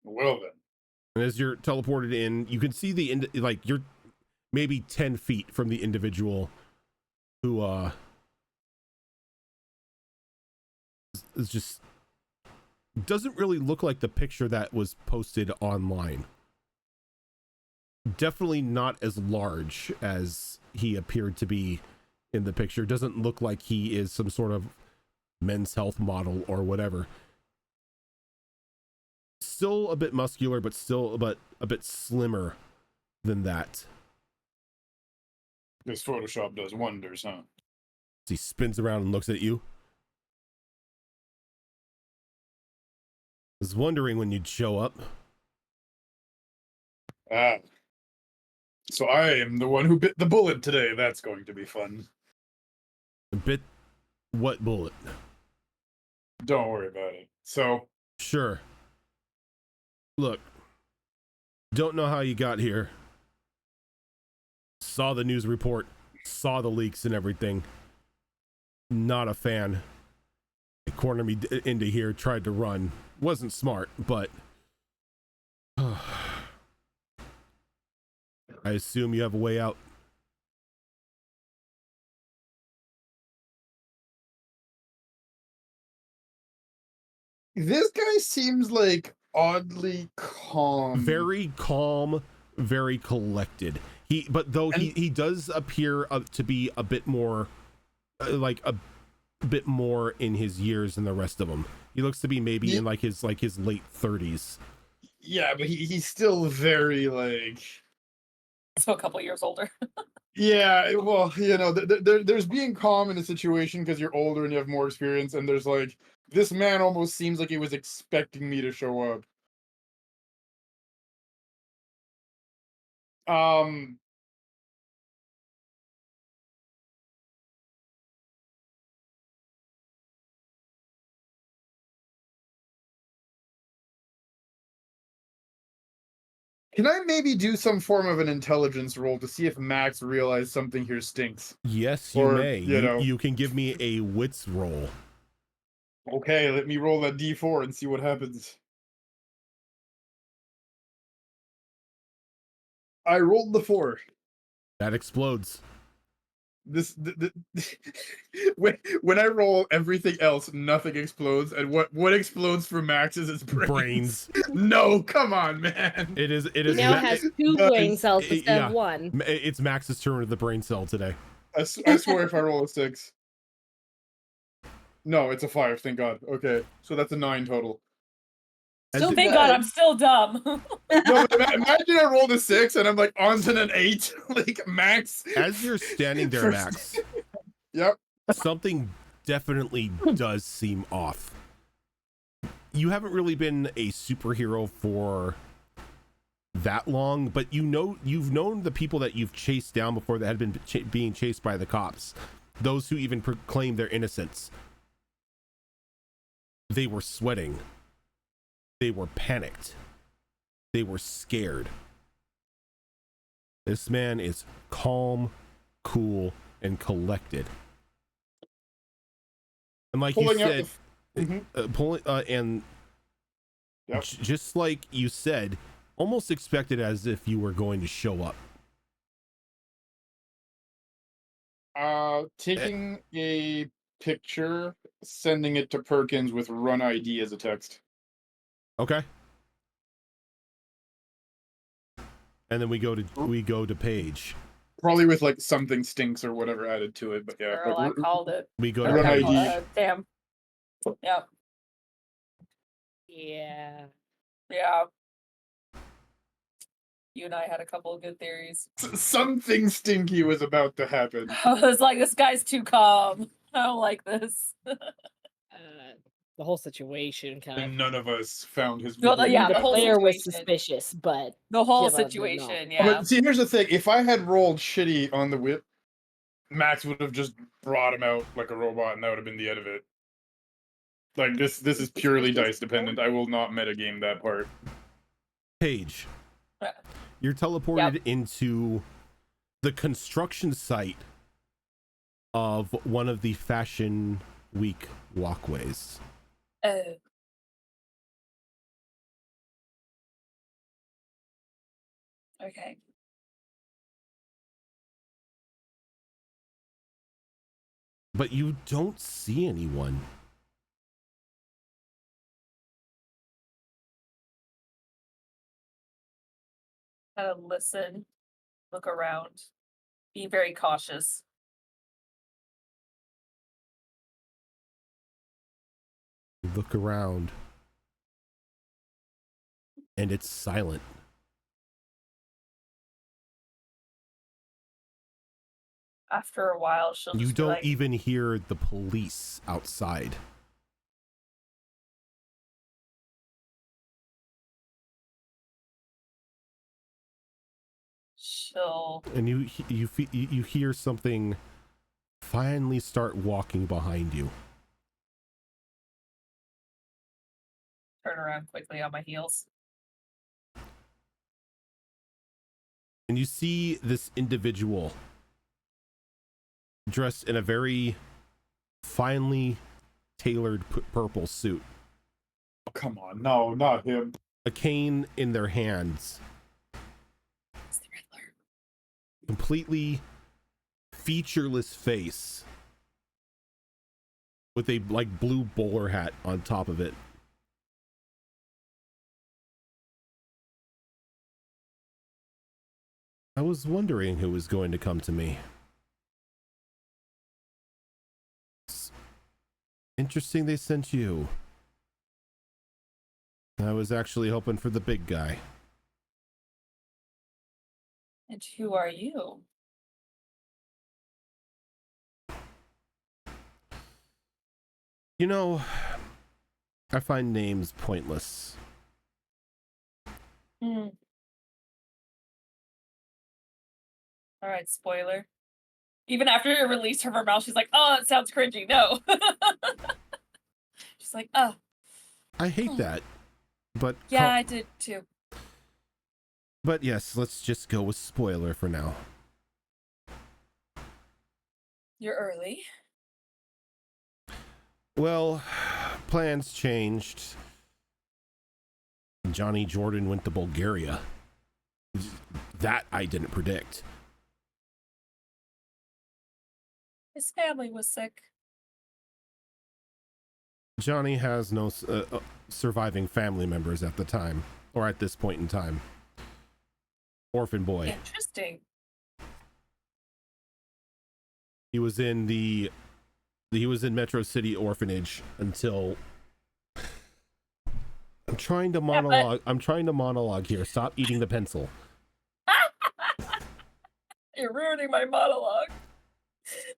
Well then. And as you're teleported in, you can see like you're maybe 10 feet from the individual who is just doesn't really look like the picture that was posted online. Definitely not as large as he appeared to be in the picture. Doesn't look like he is some sort of men's health model or whatever. Still a bit muscular, but a bit slimmer than that. This Photoshop does wonders, huh? He spins around and looks at you. Was wondering when you'd show up. Ah. So I am the one who bit the bullet today. That's going to be fun. Bit what bullet? Don't worry about it. So, Sure. Look, don't know how you got here. Saw the news report, saw the leaks and everything. Not a fan. They cornered me into here, tried to run. Wasn't smart, but I assume you have a way out. this guy seems like oddly calm. Very calm, very collected. He does appear to be a bit more like a bit more in his years than the rest of them. He looks to be maybe in like his late 30s. Yeah, but he's still very like. So a couple years older. Yeah, well, you know, there's being calm in a situation because you're older and you have more experience, and there's like this man almost seems like he was expecting me to show up. Can I maybe do some form of an intelligence roll to see if Max realized something here stinks? Yes, you Or, may. you know. You can give me a wits roll. Okay, let me roll that D4 and see what happens. I rolled the 4. That explodes. When I roll everything else, nothing explodes, and what explodes for Max is his brains. No, come on, man. It is He now has 2 brain cells instead of 1. It's Max's turn with the brain cell today. I swear if I roll a 6. No, it's a 5, thank God. Okay, so that's a 9 total. Still, thank God, I'm still dumb. No, imagine I rolled a 6 and I'm like on to an 8. Like Max. As you're standing there, Max. Yep. Something definitely does seem off. You haven't really been a superhero for that long, but you've known the people that you've chased down before that had been being chased by the cops. Those who even proclaim their innocence. They were sweating. They were panicked. They were scared. This man is calm, cool, and collected. And like you said, Yep. Just like you said, almost expected as if you were going to show up. Taking a picture, sending it to Perkins with run ID as a text. Okay. And then we go to Paige. Probably with like something stinks or whatever added to it, but yeah. Girl, I called it. We go to Run Paige. ID. Damn. Yep. Yeah. Yeah. You and I had a couple of good theories. Something stinky was about to happen. I was like, this guy's too calm. I don't like this. The whole situation kind And of. none of us found his. Well, video. yeah, the the whole player was situation. suspicious, but The whole Giva did not. situation, Oh, yeah. but see, here's the thing: if I had rolled shitty on the whip, Max would have just brought him out like a robot, and that would have been the end of it. Like this is purely dice dependent. I will not metagame that part. Paige, Yeah. you're teleported into the construction site of one of the Fashion Week walkways. Oh. Okay. But you don't see anyone. Kind of listen, look around, be very cautious. You look around, and it's silent. After a while, she'll just You be don't like, even hear the police outside. she'll And you hear something finally start walking behind you. turn around quickly on my heels. And you see this individual dressed in a very finely tailored purple suit, Oh, come on, no, not him. a cane in their hands, It's the Riddler. completely featureless face with a like blue bowler hat on top of it. I was wondering who was going to come to me. It's interesting they sent you. I was actually hoping for the big guy. And who are you? You know, I find names pointless. Hmm. All right, spoiler. Even after it released from her mouth, she's like, "Oh, it sounds cringy." No. She's like, "Oh, I hate that. But yeah, I did too." but yes, let's just go with spoiler for now. You're early. Well, plans changed. Johnny Jordan went to Bulgaria. That I didn't predict. His family was sick. Johnny has no surviving family members at the time, or at this point in time. Orphan boy. Interesting. He was in Metro City orphanage until I'm trying to monologue here. Stop eating the pencil. You're ruining my monologue.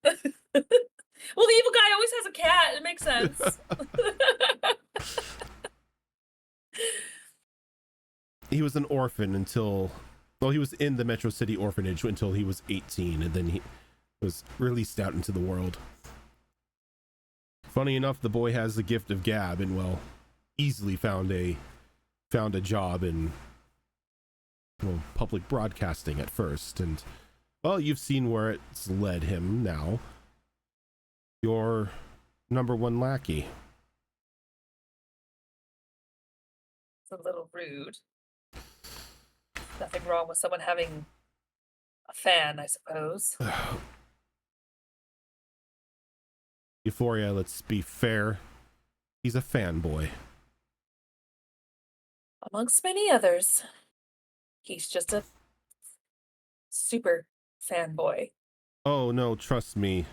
Well, the evil guy always has a cat. It makes sense. He was an orphan until, well, he was in the Metro City orphanage until he was 18, and then he was released out into the world. Funny enough, the boy has the gift of gab, and well, easily found a job in, well, public broadcasting at first, and well, you've seen where it's led him now. Your number one lackey. It's a little rude. Nothing wrong with someone having a fan, I suppose. Euphoria, let's be fair. He's a fanboy. Amongst many others. He's just a super fanboy. Oh no, trust me.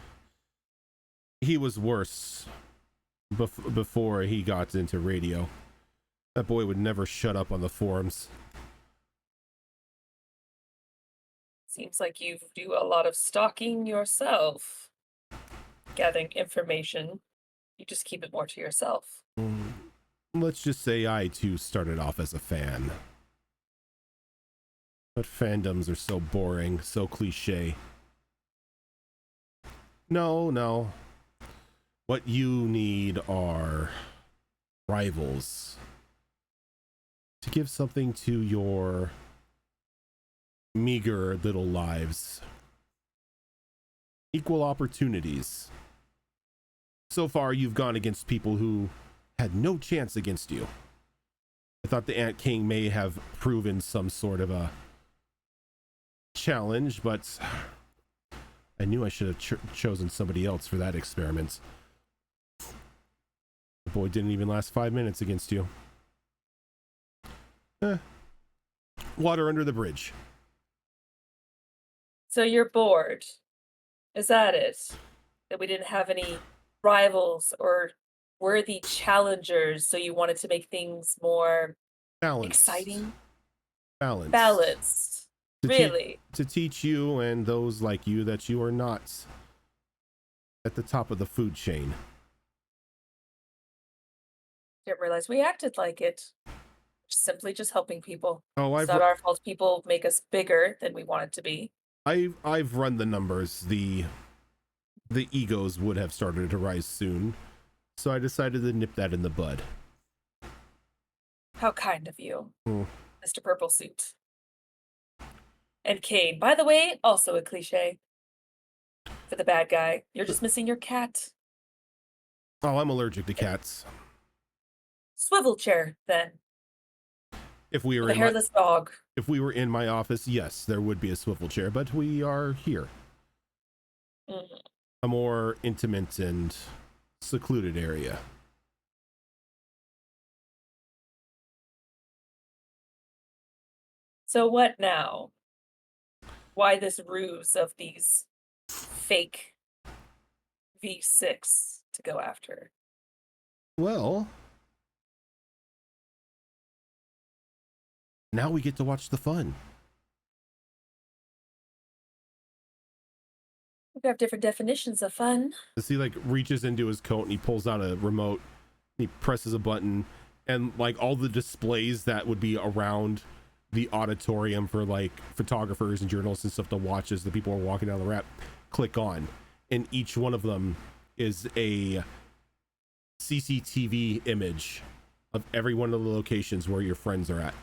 He was worse before he got into radio. That boy would never shut up on the forums. Seems like you do a lot of stalking yourself, gathering information. You just keep it more to yourself. Let's just say I too started off as a fan. But fandoms are so boring, so cliche. No. What you need are rivals. To give something to your meager little lives. Equal opportunities. So far, you've gone against people who had no chance against you. I thought the Ant King may have proven some sort of a challenge, but I knew I should have chosen somebody else for that experiment. The boy didn't even last 5 minutes against you. Water under the bridge. So you're bored. Is that it? That we didn't have any rivals or worthy challengers, so you wanted to make things more Balanced. exciting? Balanced. Really? To teach you and those like you that you are not at the top of the food chain. Didn't realize we acted like it. Simply just helping people. Oh, It's not our fault people make us bigger than we want it to be. I've run the numbers. The egos would have started to rise soon, so I decided to nip that in the bud. How kind of you, Mr. Purple Suit. And Kane, by the way, also a cliche for the bad guy. You're just missing your cat. Oh, I'm allergic to cats. Swivel chair, then. If we were The hairless dog. If we were in my office, yes, there would be a swivel chair, but we are here. A more intimate and secluded area. So what now? Why this ruse of these fake V6 to go after? Well, now we get to watch the fun. We have different definitions of fun. He like reaches into his coat and he pulls out a remote. He presses a button, and like all the displays that would be around the auditorium for like photographers and journalists and stuff to watch as the people are walking down the ramp click on, and each one of them is a CCTV image of every one of the locations where your friends are at.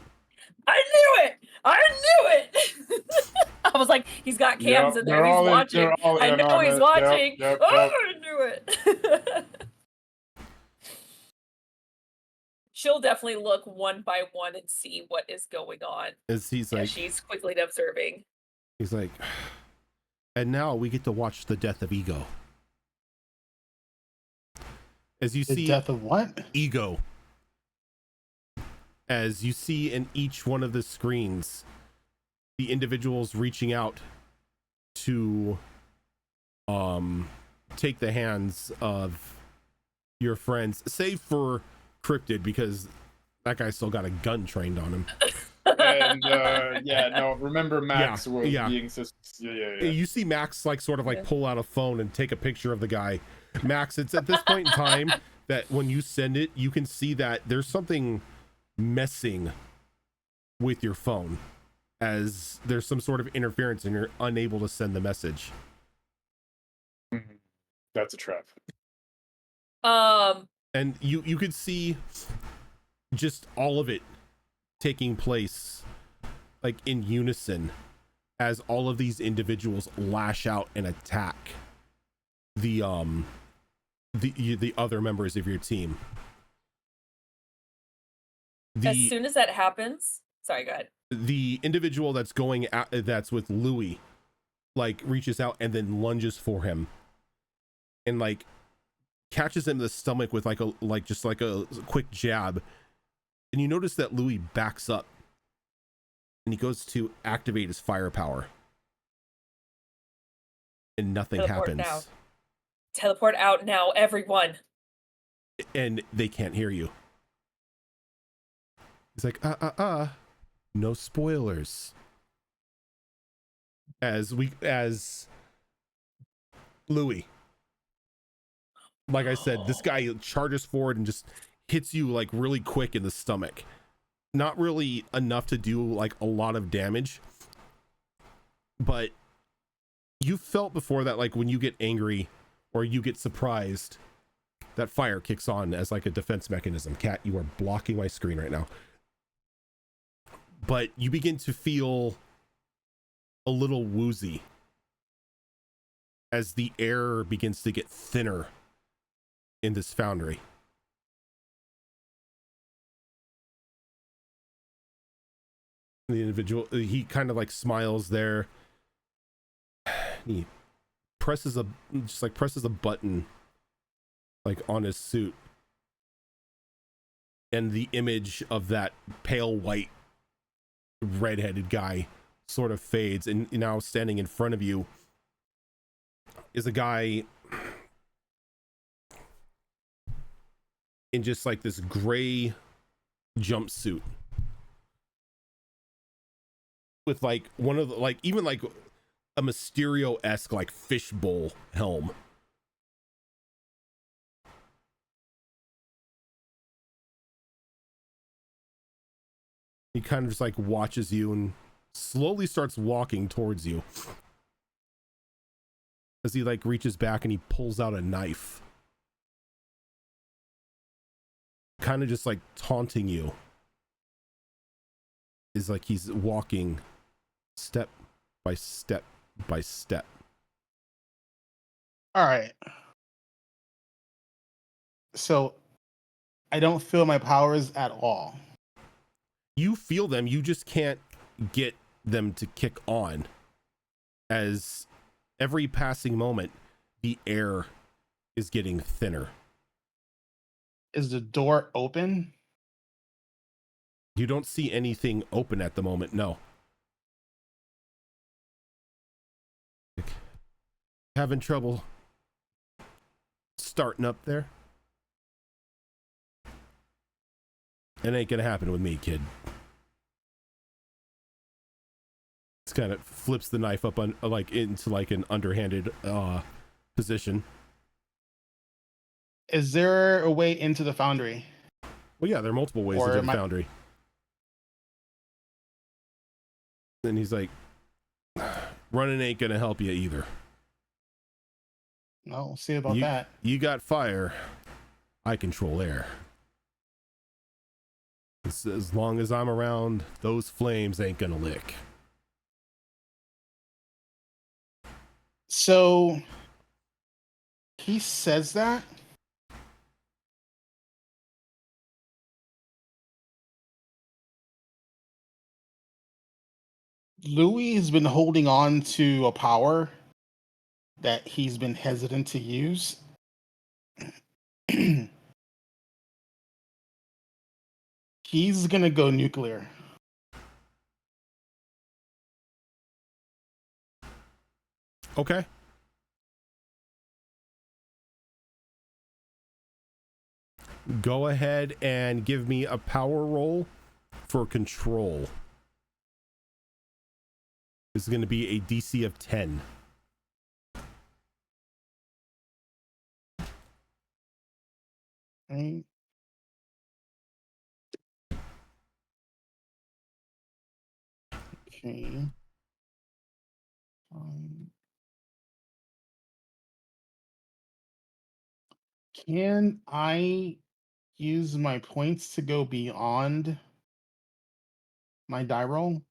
I knew it! I knew it! I was like, he's got cams in there. He's watching. I know he's watching. Yep. I knew it. She'll definitely look one by one and see what is going on. As he's like, she's quickly observing. He's like, and now we get to watch the death of ego. As you see, death of what? Ego. As you see in each one of the screens, the individuals reaching out to take the hands of your friends, save for Cryptid, because that guy still got a gun trained on him. And remember Max was being You see Max like sort of like pull out a phone and take a picture of the guy. Max, it's at this point in time that when you send it, you can see that there's something messing with your phone, as there's some sort of interference and you're unable to send the message. That's a trap. And you could see just all of it taking place like in unison as all of these individuals lash out and attack the other members of your team. As soon as that happens, sorry, go ahead. The individual that's going at, that's with Louis, like reaches out and then lunges for him, and like catches him in the stomach with like a quick jab, and you notice that Louis backs up, and he goes to activate his firepower, and nothing happens. Now. Teleport out now, everyone. And they can't hear you. He's like, no spoilers. as Louis. Like I said, this guy charges forward and just hits you like really quick in the stomach. Not really enough to do like a lot of damage, but you felt before that, like when you get angry or you get surprised, that fire kicks on as like a defense mechanism. Cat, you are blocking my screen right now. But you begin to feel a little woozy as the air begins to get thinner in this foundry. The individual, he kind of like smiles there. He presses a button like on his suit, and the image of that pale white redheaded guy sort of fades, and now standing in front of you is a guy in just like this gray jumpsuit with like one of the, like even like a Mysterio-esque like fishbowl helm. He kind of just like watches you and slowly starts walking towards you as he like reaches back and he pulls out a knife, kind of just like taunting you. Is like he's walking step by step by step. All right. So I don't feel my powers at all. You feel them, you just can't get them to kick on, as every passing moment the air is getting thinner. Is the door open? You don't see anything open at the moment, no. Having trouble starting up there? It ain't gonna happen with me, kid. It's kind of flips the knife up on like into like an underhanded position. Is there a way into the foundry? Well, yeah, there are multiple ways Or to do the am I- foundry. And he's like, running ain't gonna help you either. No, we'll see about that. You got fire, I control air. As long as I'm around, those flames ain't gonna lick. So he says that. Louis has been holding on to a power that he's been hesitant to use. He's gonna go nuclear. Okay. Go ahead and give me a power roll for control. This is going to be a DC of 10. Right. Okay. Can I use my points to go beyond my die roll?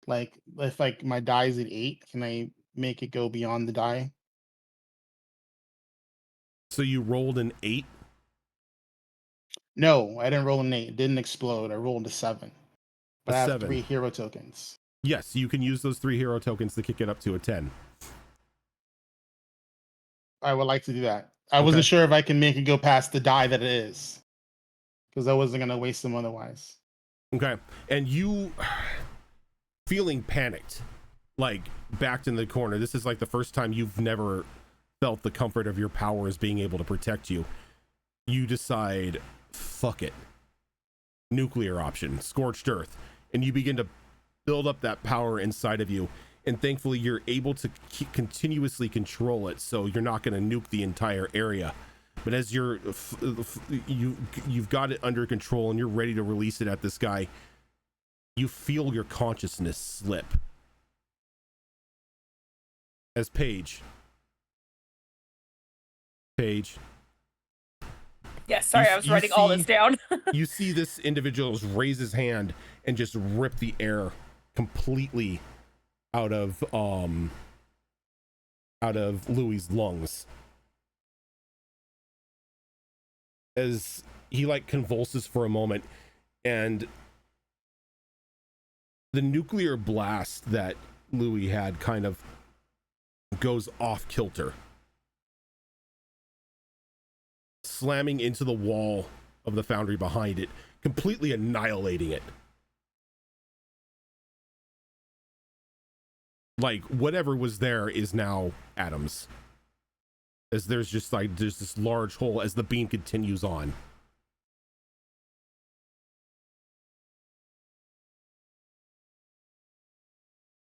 Like, if like my die is at 8, can I make it go beyond the die? So you rolled an 8? No, I didn't roll an 8. It didn't explode. I rolled a 7. But A I have 7. 3 hero tokens. Yes, you can use those 3 hero tokens to kick it up to a 10. I would like to do that. I wasn't sure if I can make it go past the die that it is, because I wasn't gonna waste them otherwise. Okay. And you feeling panicked, like backed in the corner. This is like the first time you've never felt the comfort of your powers being able to protect you. You decide, fuck it. Nuclear option, scorched earth. And you begin to build up that power inside of you. and thankfully you're able to continuously control it, so you're not going to nuke the entire area. But as you've got it under control and you're ready to release it at this guy, you feel your consciousness slip. As Paige. Yes, sorry, I was writing all this down. You see this individual raise his hand and just rip the air completely out of Louis's lungs. As he like convulses for a moment, and the nuclear blast that Louis had kind of goes off kilter, slamming into the wall of the foundry behind it, completely annihilating it. Like whatever was there is now atoms, as there's this large hole as the beam continues on.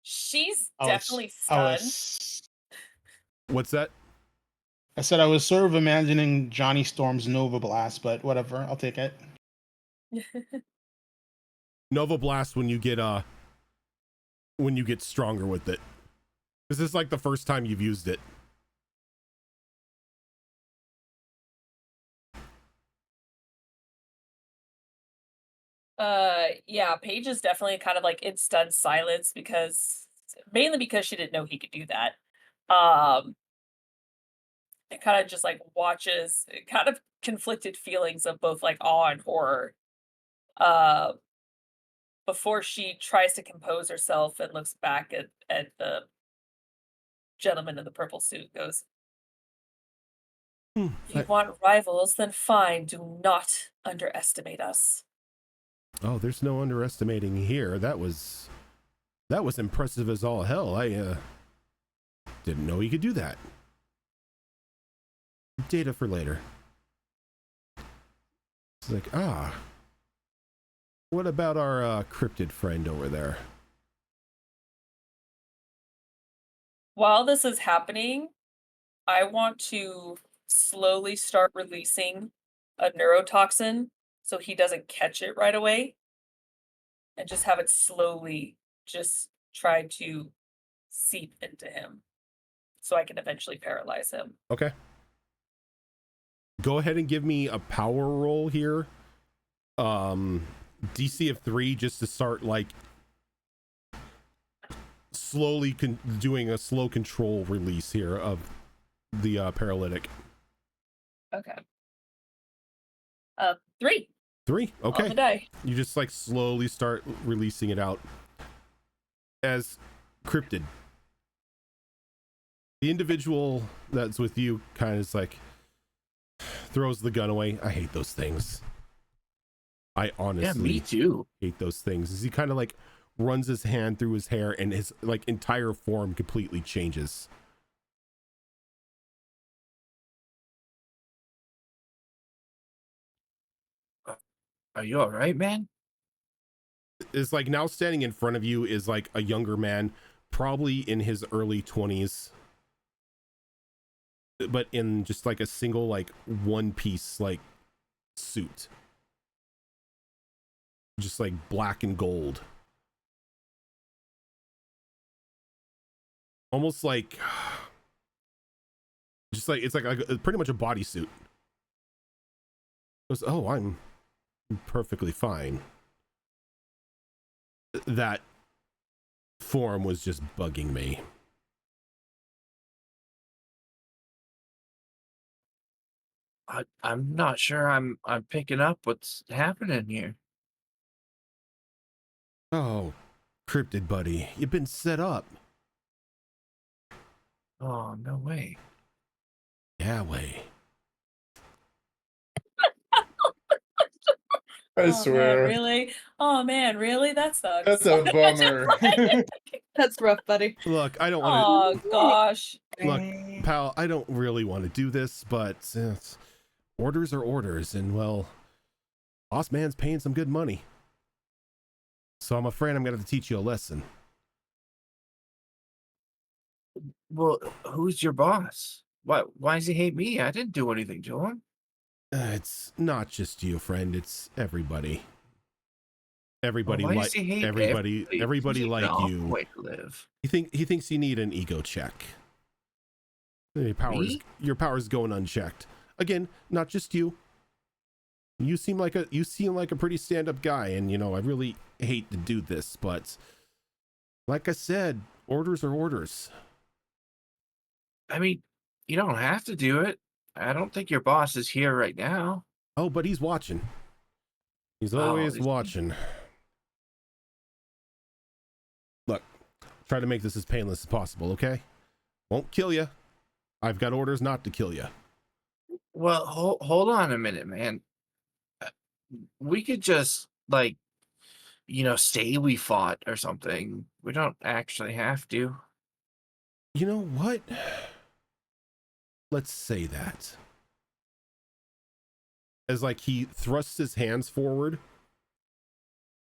She's I was- definitely I stunned. was- What's that? I said I was sort of imagining Johnny Storm's Nova Blast, but whatever, I'll take it. Nova Blast when you get stronger with it. This is like the first time you've used it. Yeah, Paige is definitely kind of like in stunned silence mainly because she didn't know he could do that. It kind of just like watches kind of conflicted feelings of both like awe and horror. Before she tries to compose herself and looks back at the gentleman in the purple suit, goes, "If you want rivals, then fine, do not underestimate us." Oh, there's no underestimating here. That was impressive as all hell. I didn't know he could do that. Data for later. It's like, what about our cryptid friend over there? While this is happening, I want to slowly start releasing a neurotoxin so he doesn't catch it right away, and just have it slowly just try to seep into him so I can eventually paralyze him. Okay. Go ahead and give me a power roll here. DC of 3 just to start like slowly doing a slow control release here of the paralytic. Okay. 3. 3. On the Okay. die. You just like slowly start releasing it out. As cryptid, the individual that's with you kind of is like throws the gun away. I hate those things. I honestly me too. hate those things. As he kind of like runs his hand through his hair and his like entire form completely changes. Are you all right, man? Is like now standing in front of you is like a younger man, probably in his early 20s, but in just like a single like one piece like suit, just like black and gold, almost like just like it's like pretty much a bodysuit. Goes, oh, I'm perfectly fine. That form was just bugging me. I'm not sure I'm picking up what's happening here. Oh, cryptid buddy, you've been set up. Oh, no way. Yeah, way. I Man, swear. really? Oh man, really? That sucks. That's a bummer. That's rough, buddy. Look, I don't want Oh gosh. to. Look, pal, I don't really want to do this, but orders are orders, and well, boss man's paying some good money, so I'm afraid I'm gonna have to teach you a lesson. Well, who's your boss? Why does he hate me? I didn't do anything to him. It's not just you, friend. It's everybody. Everybody Why like does he hate everybody Seems like an awful you. way to live. He thinks you need an ego check. Your power's going unchecked. Again, not just you. You seem like a pretty stand-up guy, and you know, I really hate to do this, but like I said, orders are orders. I mean, you don't have to do it. I don't think your boss is here right now. Oh, but he's watching. He's Oh, always is he? watching. Look, try to make this as painless as possible, okay? Won't kill you. I've got orders not to kill you. Well, hold on a minute, man. We could just, like, say we fought or something. We don't actually have to. You know what? Let's say that. As like he thrusts his hands forward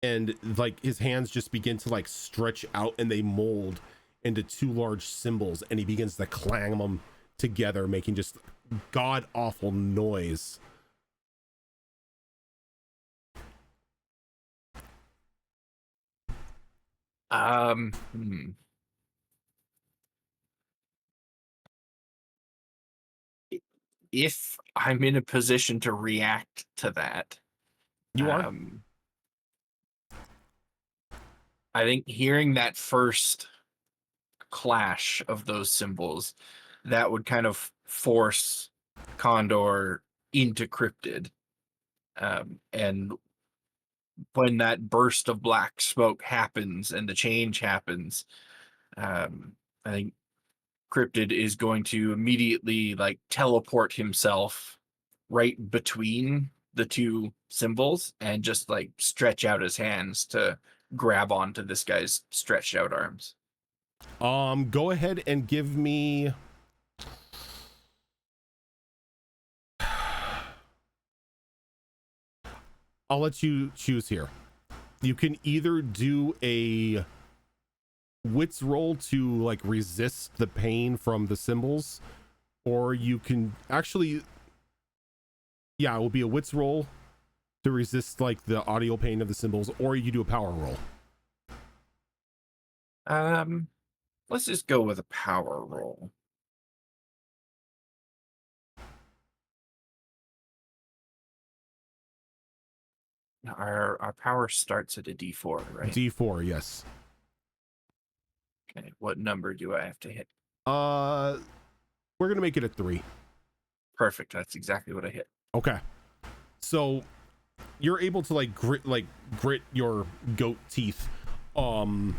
and like his hands just begin to like stretch out and they mold into two large symbols and he begins to clang them together, making just god awful noise. If I'm in a position to react to that, You are? I think hearing that first clash of those symbols, that would kind of force Condor into cryptid. And when that burst of black smoke happens and the change happens, I think cryptid is going to immediately like teleport himself right between the two symbols and just like stretch out his hands to grab onto this guy's stretched out arms. Go ahead and give me I'll let you choose here. You can either do a wits roll to like resist the pain from the symbols, or you can actually, yeah, it will be a wits roll to resist like the audio pain of the symbols, or you do a power roll. Let's just go with a power roll. Our power starts at a D4, right? D4, yes. Okay, what number do I have to hit? We're gonna make it a 3. Perfect. That's exactly what I hit. Okay. So you're able to like grit your goat teeth. And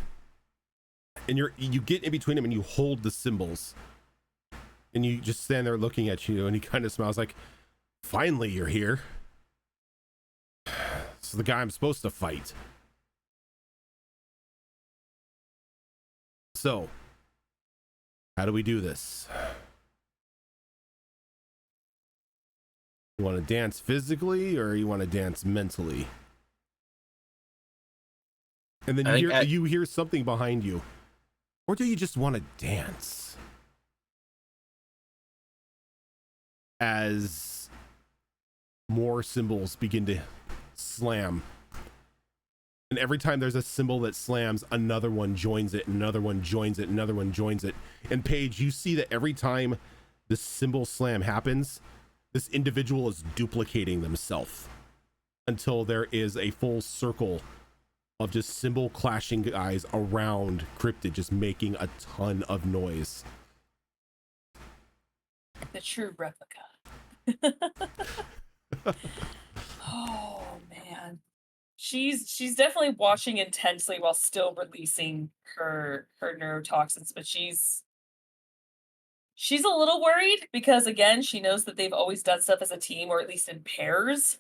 you get in between them and you hold the symbols. And you just stand there looking at you and he kind of smiles like, finally you're here. This is the guy I'm supposed to fight. So, how do we do this? You want to dance physically or you want to dance mentally? And then you hear something behind you. Or do you just want to dance? As more symbols begin to slam. And every time there's a symbol that slams, another one joins it, another one joins it, another one joins it. And Paige, you see that every time the symbol slam happens, this individual is duplicating themselves until there is a full circle of just symbol clashing guys around Cryptid, just making a ton of noise. The true replica. Oh man. She's definitely watching intensely while still releasing her neurotoxins, but she's a little worried because again, she knows that they've always done stuff as a team or at least in pairs.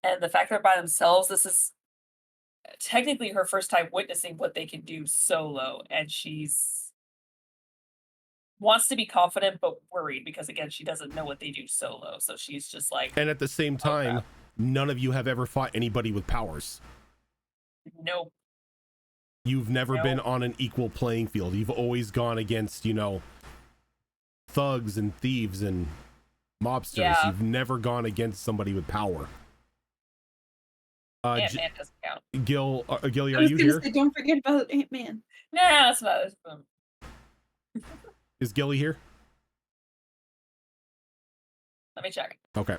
And the fact they're by themselves, this is technically her first time witnessing what they can do solo, and she's wants to be confident but worried because again, she doesn't know what they do solo. So she's just like, and at the same time, none of you have ever fought anybody with powers. Nope. You've never been on an equal playing field. You've always gone against, thugs and thieves and mobsters. Yeah. You've never gone against somebody with power. Ant-Man doesn't count. Gilly, I are was you gonna here? say, don't forget about Ant-Man. Nah, that's about it. Is Gilly here? Let me check. Okay.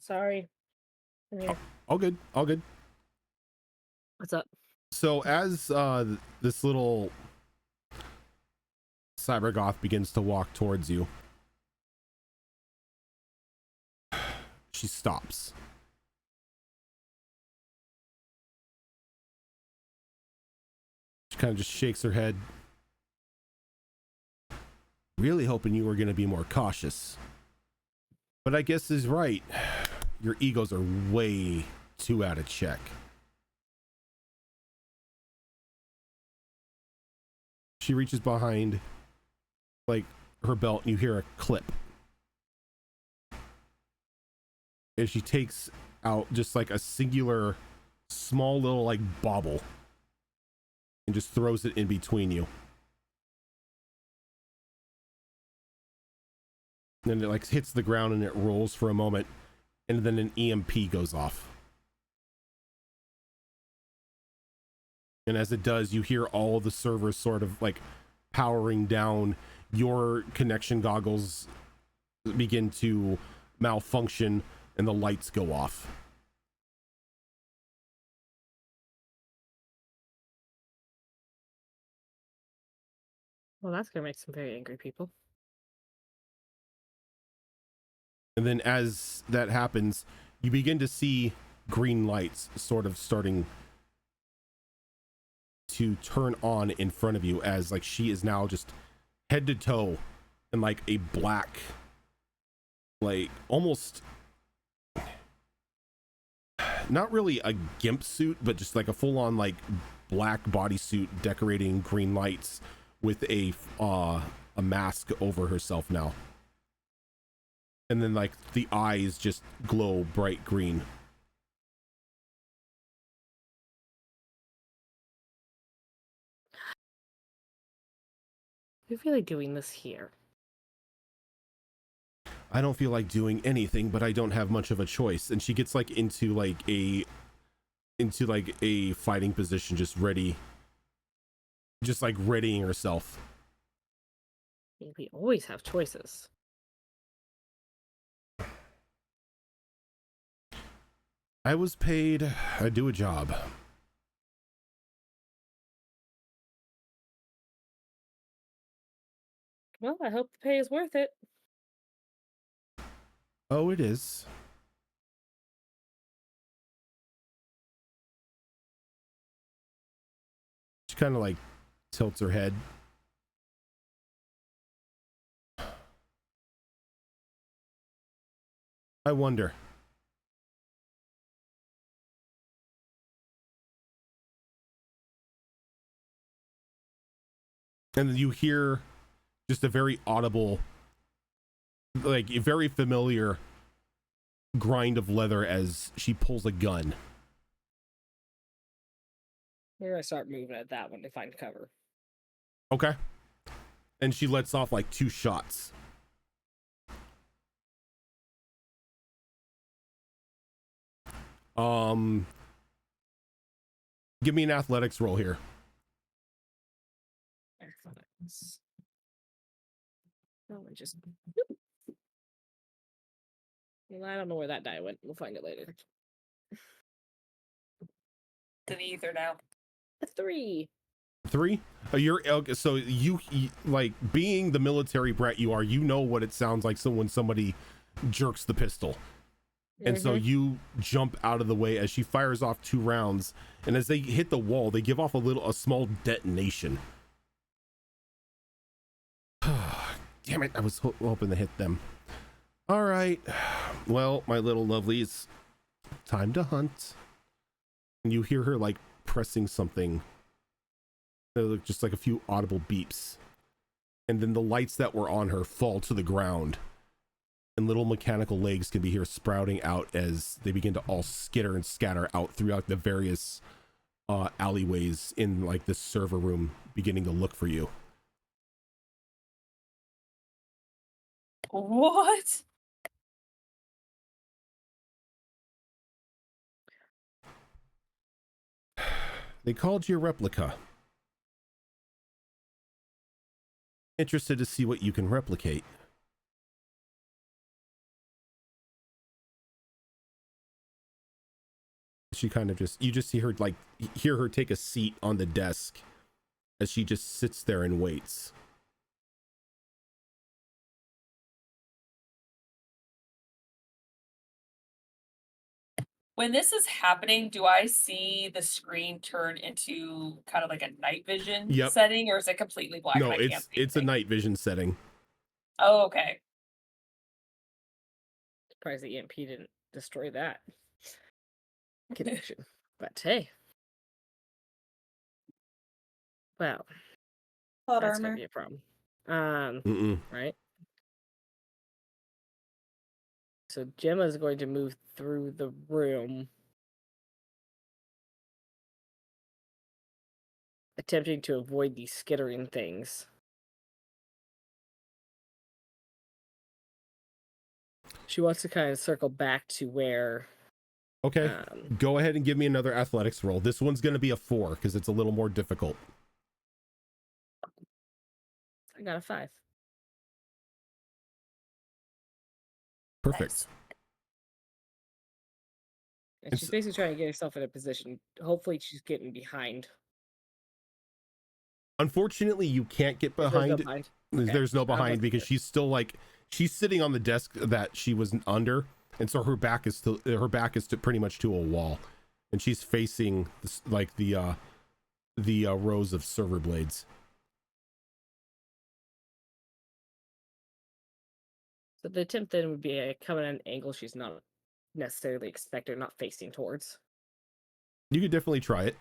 Sorry. I'm here. All good. All good. What's up? So as this little cybergoth begins to walk towards you, she stops. She kind of just shakes her head. Really hoping you were going to be more cautious. But I guess is right. Your egos are way too out of check. She reaches behind, like, her belt, and you hear a clip. And she takes out just like a singular, small little, like, bauble, and just throws it in between you. And then it, like, hits the ground and it rolls for a moment, and then an EMP goes off. And as it does, you hear all of the servers sort of like powering down. Your connection goggles begin to malfunction and the lights go off. Well, that's gonna make some very angry people. And then as that happens, you begin to see green lights sort of starting to turn on in front of you, as like she is now just head to toe in like a black, like almost not really a gimp suit, but just like a full-on like black bodysuit decorating green lights with a mask over herself now. And then like the eyes just glow bright green. You're really doing this here. I don't feel like doing anything, but I don't have much of a choice. And she gets like into a fighting position, just ready, just like readying herself. Yeah, we always have choices. I was paid, I do a job. Well, I hope the pay is worth it. Oh, it is. She kind of like tilts her head. I wonder. And then you hear just a very audible, like a very familiar grind of leather as she pulls a gun. We're gonna start moving at that one to find cover. Okay. And she lets off like 2 shots. Give me an athletics roll here. Athletics. Oh, I just. Well, I don't know where that die went. We'll find it later. To the ether now. A 3. 3? You're okay, so you like, being the military brat you are, you know what it sounds like when somebody jerks the pistol. And so you jump out of the way as she fires off 2 rounds, and as they hit the wall, they give off a small detonation. Damn it, I was hoping to hit them. All right, well, my little lovelies, time to hunt. And you hear her like pressing something. Just like a few audible beeps. And then the lights that were on her fall to the ground. and little mechanical legs can be here sprouting out as they begin to all skitter and scatter out throughout the various alleyways in like this server room, beginning to look for you. What? They called you a replica. Interested to see what you can replicate. She kind of you just see her hear her take a seat on the desk as she just sits there and waits. When this is happening, do I see the screen turn into kind of like a night vision Yep. setting, or is it completely black? No, and I can't see it's a anything? night vision setting. Oh, okay. Surprised the EMP didn't destroy that connection. But hey. Well, Plot that's gonna armor. be a problem. Mm-mm. Right? So Gemma's going to move through the room, attempting to avoid these skittering things. She wants to kind of circle back to where... Okay, go ahead and give me another athletics roll. This one's going to be a 4 because it's a little more difficult. I got a 5. Perfect. Nice. And she's basically trying to get herself in a position. Hopefully she's getting behind. Unfortunately, you can't get There's behind. no behind. Okay. There's no I behind wasn't because sure. she's still she's sitting on the desk that she was under, and so her back is to pretty much to a wall, and she's facing this, the rows of server blades. So the attempt then would be coming at an angle she's not necessarily expecting, not facing towards. You could definitely try it.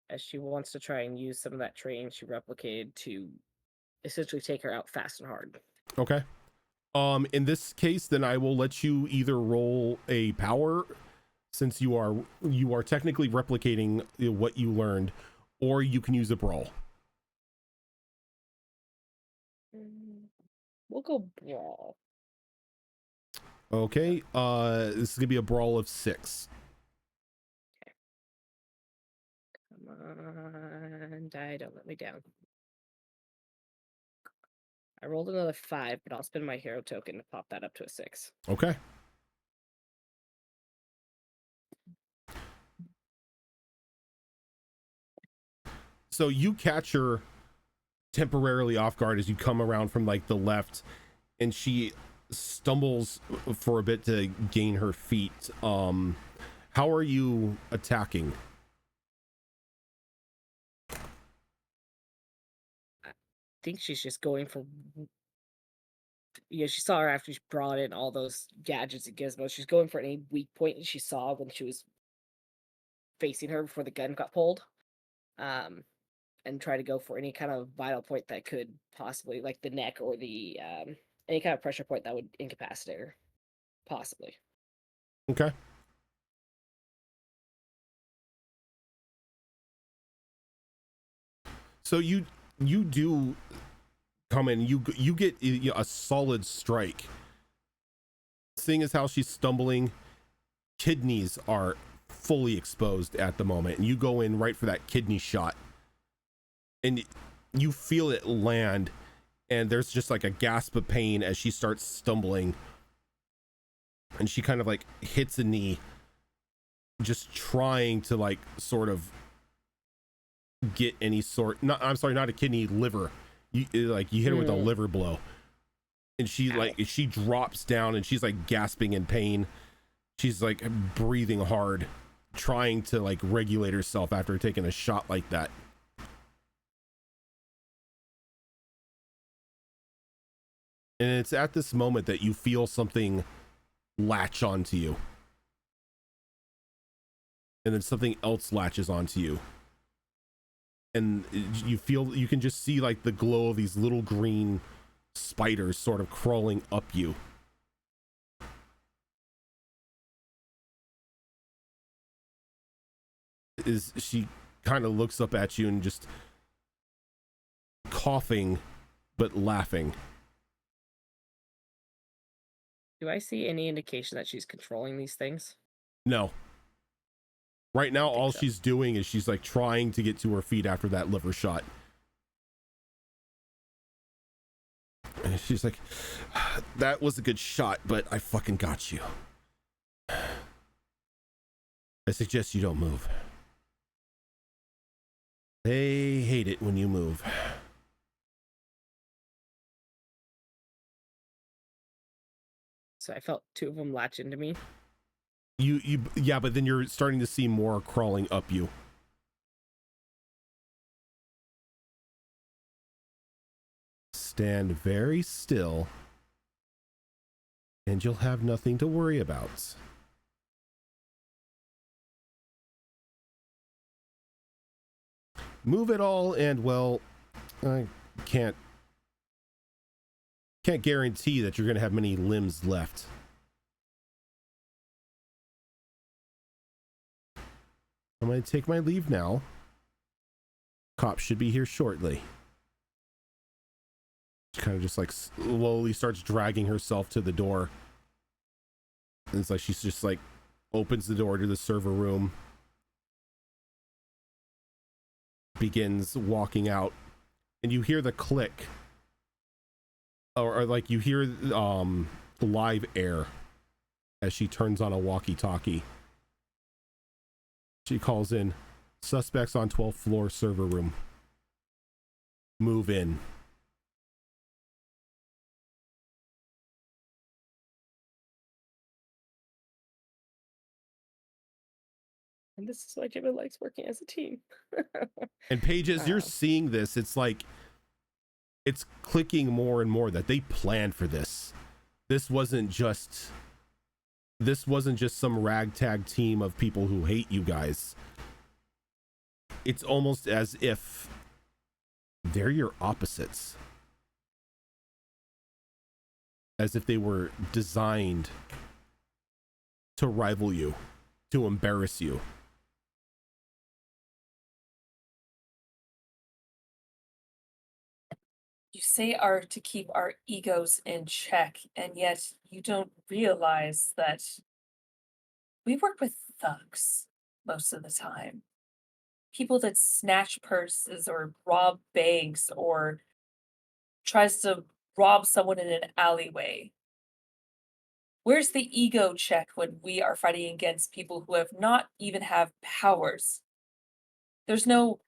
As she wants to try and use some of that terrain she replicated to essentially take her out fast and hard. Okay. In this case, then I will let you either roll a power, since you are technically replicating what you learned, or you can use a brawl. We'll go brawl. Okay. This is gonna be a brawl of 6. Come on, die, don't let me down. I rolled another 5, but I'll spend my hero token to pop that up to a 6. Okay. So you catch her temporarily off guard as you come around from the left, and she stumbles for a bit to gain her feet. How are you attacking? I think she's just going for... Yeah, she saw her after she brought in all those gadgets and gizmos. She's going for any weak point that she saw when she was facing her before the gun got pulled. And try to go for any kind of vital point that could possibly, like the neck or the any kind of pressure point that would incapacitate her, possibly. Okay. So you do come in. You get a solid strike. Seeing as how she's stumbling, kidneys are fully exposed at the moment, and you go in right for that kidney shot. And you feel it land, and there's just like a gasp of pain as she starts stumbling, and she kind of hits a knee, just trying to sort of get any sort, not a kidney, liver. You hit her with a liver blow, and she she drops down, and she's gasping in pain. She's breathing hard, trying to regulate herself after taking a shot like that. And it's at this moment that you feel something latch onto you. And then something else latches onto you. And you can just see the glow of these little green spiders sort of crawling up you. She kind of looks up at you and just coughing but laughing. Do I see any indication that she's controlling these things? No. Right now, all so. she's doing is she's like trying to get to her feet after that liver shot. And she's like, that was a good shot, but I fucking got you. I suggest you don't move. They hate it when you move. So I felt two of them latch into me. Yeah, but then you're starting to see more crawling up you. Stand very still, and you'll have nothing to worry about. Move it all, and well, I can't guarantee that you're going to have many limbs left. I'm going to take my leave now. Cops should be here shortly. She kind of just like slowly starts dragging herself to the door. And it's like she's just like opens the door to the server room. Begins walking out. And you hear the click. Or like you hear live air as she turns on a walkie-talkie. She calls in, suspects on 12th floor server room. Move in. And this is why Jimmy likes working as a team. And Paige, as you're seeing this, it's like, it's clicking more and more that they planned for this. This wasn't just some ragtag team of people who hate you guys. It's almost as if they're your opposites. As if they were designed to rival you, to embarrass you. You say are to keep our egos in check, and yet you don't realize that we work with thugs most of the time. People that snatch purses or rob banks or tries to rob someone in an alleyway. Where's the ego check when we are fighting against people who have not even have powers? There's no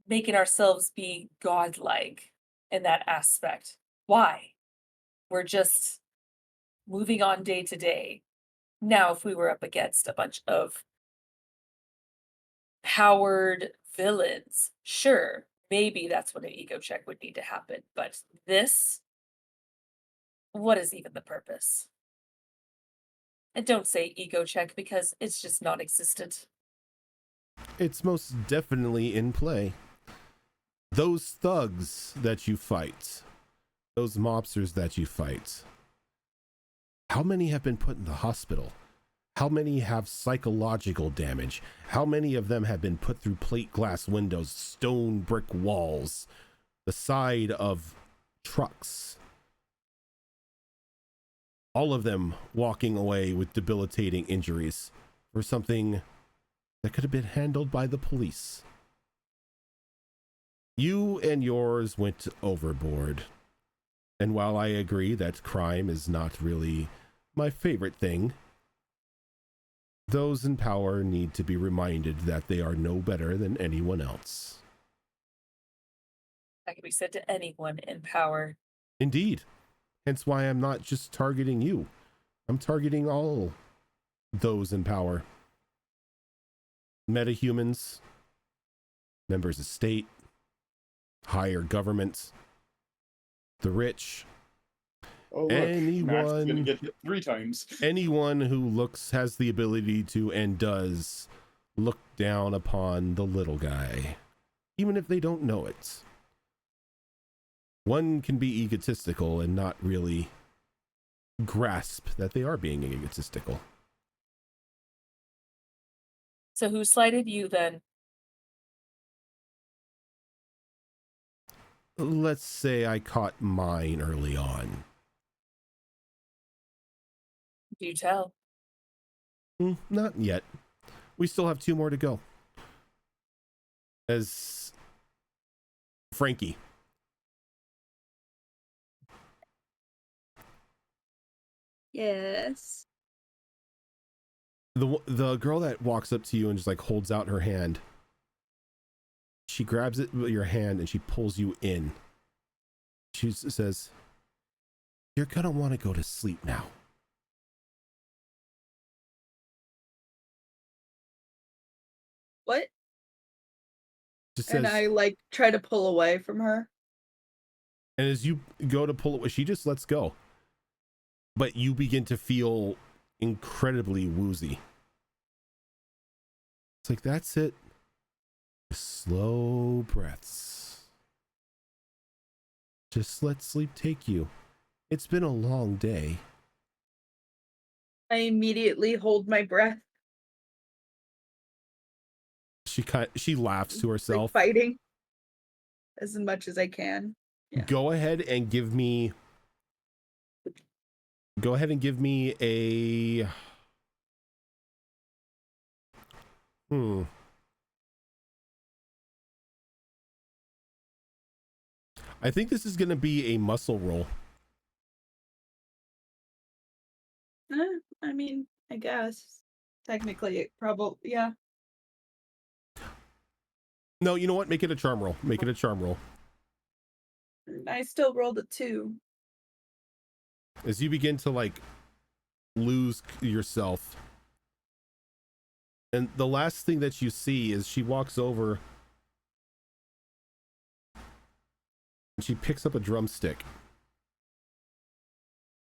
making ourselves be godlike in that aspect. Why? We're just moving on day to day. Now, if we were up against a bunch of powered villains, sure, maybe that's when an ego check would need to happen. But this, what is even the purpose? And don't say ego check because it's just non-existent. It's most definitely in play. Those thugs that you fight, those mobsters that you fight, how many have been put in the hospital? How many have psychological damage? How many of them have been put through plate glass windows, stone brick walls, the side of trucks? All of them walking away with debilitating injuries for something that could have been handled by the police. You and yours went overboard. And while I agree that crime is not really my favorite thing, those in power need to be reminded that they are no better than anyone else. That can be said to anyone in power. Indeed. Hence why I'm not just targeting you. I'm targeting all those in power. Metahumans, members of state, higher government, the rich, Oh, look, Matt's gonna anyone get hit 3 times. anyone who has the ability to and does look down upon the little guy, even if they don't know it. one can be egotistical and not really grasp that they are being egotistical. So who slighted you then? Let's say I caught mine early on. Do you tell? Not yet. We still have 2 more to go. As Frankie. Yes. The girl that walks up to you and just like holds out her hand. She grabs it with your hand and she pulls you in. She says, "You're gonna want to go to sleep now." What? Just And says, I like try to pull away from her. and as you go to pull away, she just lets go. But you begin to feel incredibly woozy. It's like, that's it. Slow breaths. Just let sleep take you. It's been a long day. I immediately hold my breath, She laughs to like herself. fighting as much as I can. Yeah. Go ahead and give me a I think this is going to be a muscle roll. I mean, I guess technically it probably, yeah. No, you know what? Make it a charm roll. Make it a charm roll. I still rolled a 2. As you begin to like lose yourself. And the last thing that you see is she walks over and she picks up a drumstick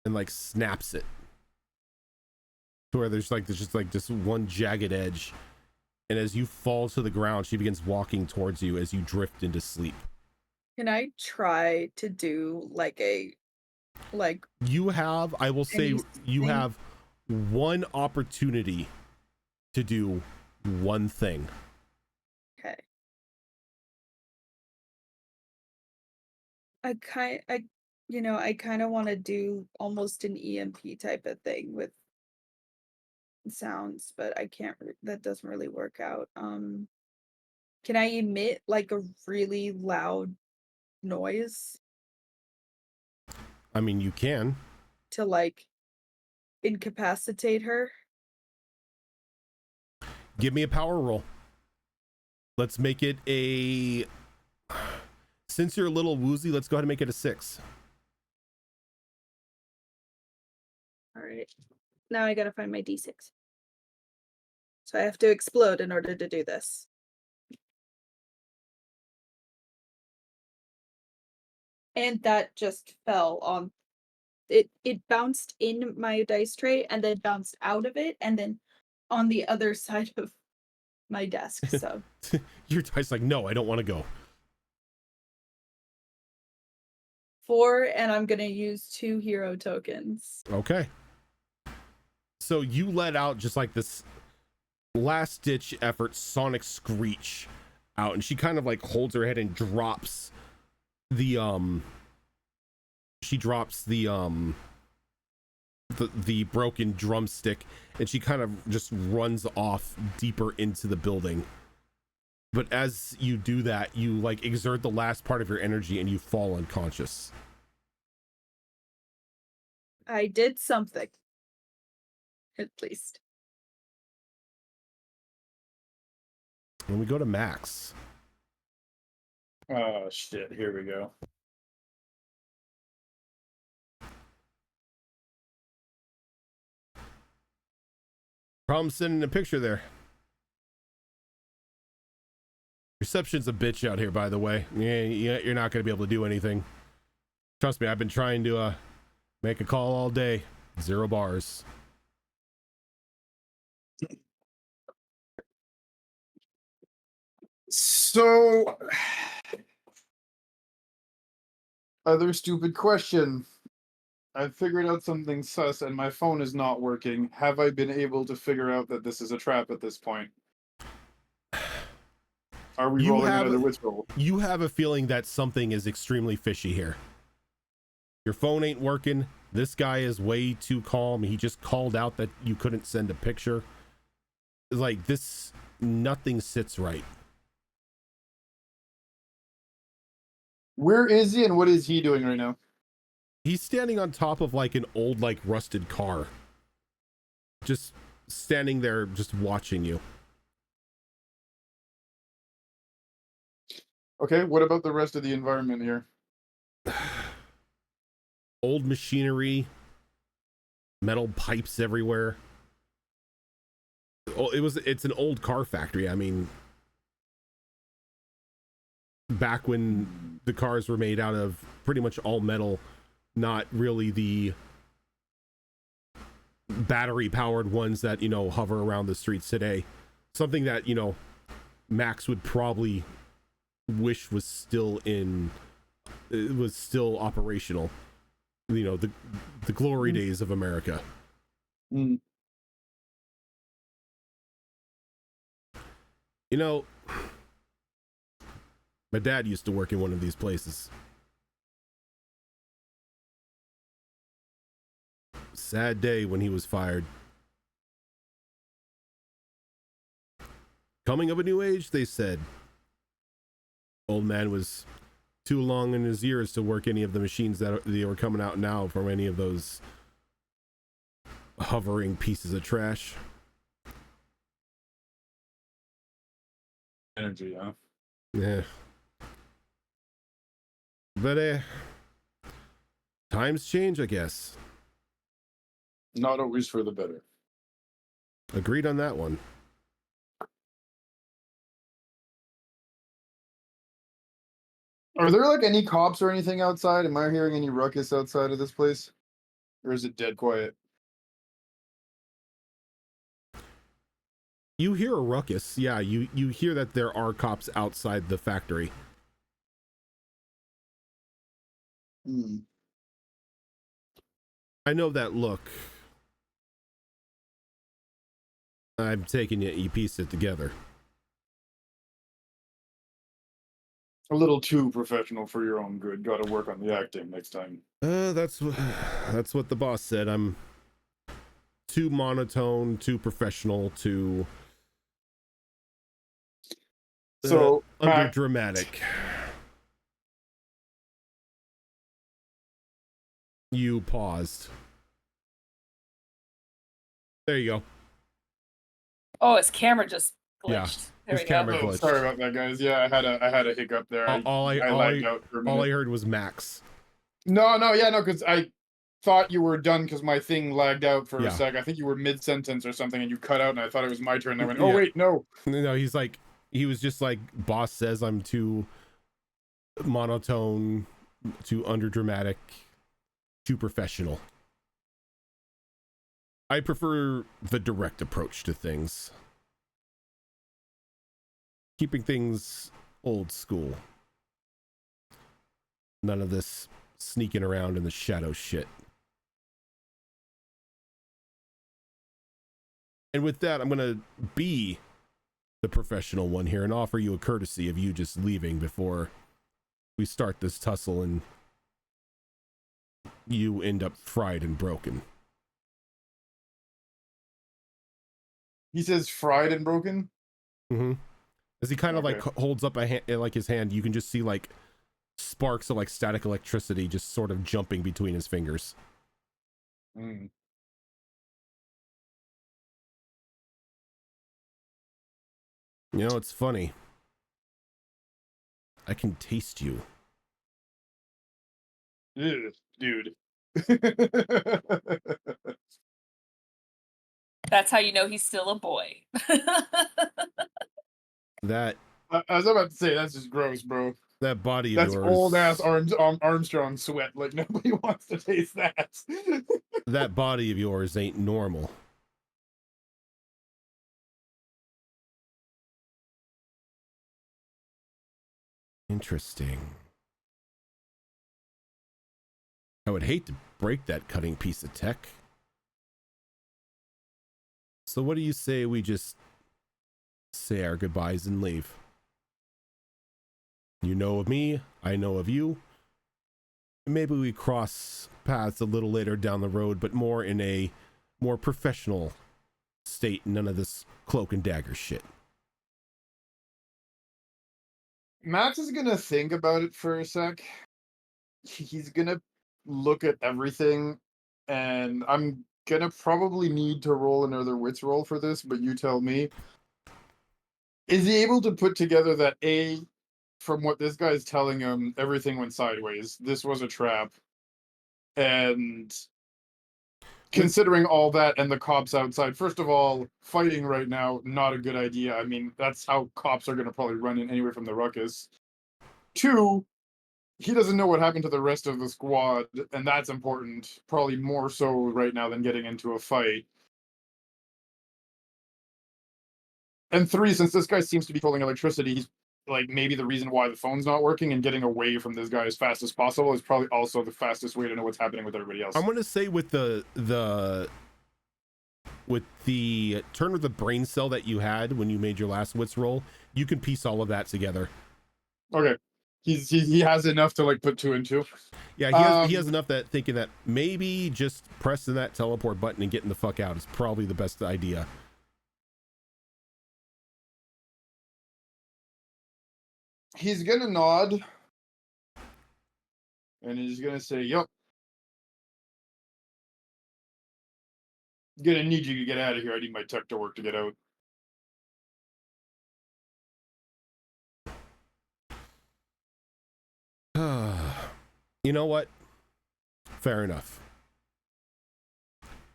and like snaps it to where there's just one jagged edge. And as you fall to the ground, she begins walking towards you as you drift into sleep. Can I try to do like You have, I will say, you anything? have one opportunity to do one thing. Okay. I kind of want to do almost an EMP type of thing with sounds, but I can't. That doesn't really work out. Can I emit like a really loud noise I mean, you can. to like incapacitate her? Give me a power roll. Let's make it a... Since you're a little woozy, let's go ahead and make it a 6. All right. Now I gotta find my D6. So I have to explode in order to do this. And that just fell on it bounced in my dice tray and then bounced out of it and then on the other side of my desk. So Your dice like, no, I don't want to go. 4, and I'm gonna use 2 hero tokens. Okay. So you let out just like this last ditch effort sonic screech out, and she kind of like holds her head and drops the the broken drumstick, and she kind of just runs off deeper into the building. But as you do that, you like exert the last part of your energy and you fall unconscious. I did something. At least. When we go to Max. Oh shit, here we go. Problem sending a picture there. Reception's a bitch out here, by the way. Yeah, you're not going to be able to do anything. Trust me, I've been trying to make a call all day. 0 bars. So Other stupid question. I figured out something sus and my phone is not working. Have I been able to figure out that this is a trap at this point? Are we You rolling have another witch roll? you have a feeling that something is extremely fishy here. Your phone ain't working. This guy is way too calm. He just called out that you couldn't send a picture. Like this, nothing sits right. Where is he and what is he doing right now? He's standing on top of like an old, like rusted car. Just standing there, just watching you. Okay, what about the rest of the environment here? Old machinery, metal pipes everywhere. Oh, it's an old car factory. I mean, back when the cars were made out of pretty much all metal, not really the battery powered ones that, you know, hover around the streets today. Something that, you know, Max would probably wish was still operational. You know, the glory days of America. Mm. You know, my dad used to work in one of these places. Sad day when he was fired. Coming of a new age, they said. Old man was too long in his years to work any of the machines that they were coming out now from any of those hovering pieces of trash. Energy, huh? Yeah. But times change, I guess. Not always for the better. Agreed on that one. Are there like any cops or anything outside? Am I hearing any ruckus outside of this place? Or is it dead quiet? You hear a ruckus. Yeah, you hear that there are cops outside the factory. Hmm. I know that look. I'm taking it, you piece it together. A little too professional for your own good. Got to work on the acting next time. That's what the boss said. I'm too monotone, too professional, too So under Mac, dramatic. You paused. There you go. Oh, his camera just Yeah, glitched. There his we camera go. glitched. sorry about that, guys. Yeah, I had a hiccup there. I lagged out for a minute. All I heard was Max. No, because I thought you were done because my thing lagged out for Yeah. a sec. I think you were mid sentence or something, and you cut out, and I thought it was my turn. And I went, "Oh Yeah. wait, no." No, he was just like, boss says I'm too monotone, too underdramatic, too professional. I prefer the direct approach to things. Keeping things old school. None of this sneaking around in the shadow shit. And with that, I'm going to be the professional one here and offer you a courtesy of you just leaving before we start this tussle and you end up fried and broken. He says fried and broken. Mm-hmm. As he kind of Okay. like holds up a hand, like his hand, you can just see like sparks of like static electricity just sort of jumping between his fingers. Mm. You know, it's funny. I can taste you. Ugh, dude. That's how you know he's still a boy. That I was about to say that's just gross, bro. body of That's yours. old ass Armstrong sweat. Like nobody wants to taste that. That body of yours ain't normal. Interesting. I would hate to break that cutting piece of tech. So what do you say we just say our goodbyes and leave? You know of me, I know of you. Maybe we cross paths a little later down the road, but more in a more professional state, none of this cloak and dagger shit. Max is gonna think about it for a sec. He's gonna look at everything, and I'm gonna probably need to roll another wits roll for this, but you tell me. Is he able to put together that from what this guy's telling him, everything went sideways. This was a trap. And considering all that and the cops outside, first of all, fighting right now, not a good idea. I mean, that's how cops are going to probably run in anyway from the ruckus. 2, he doesn't know what happened to the rest of the squad, and that's important. Probably more so right now than getting into a fight. And 3, since this guy seems to be pulling electricity, he's like maybe the reason why the phone's not working, and getting away from this guy as fast as possible is probably also the fastest way to know what's happening with everybody else. I'm gonna say with the turn of the brain cell that you had when you made your last wits roll, you can piece all of that together. Okay. He has enough to like put 2 and 2. Yeah, he has enough that thinking that maybe just pressing that teleport button and getting the fuck out is probably the best idea. He's gonna nod, and he's gonna say, "Yup, gonna need you to get out of here. I need my tech to work to get out." You know what? Fair enough.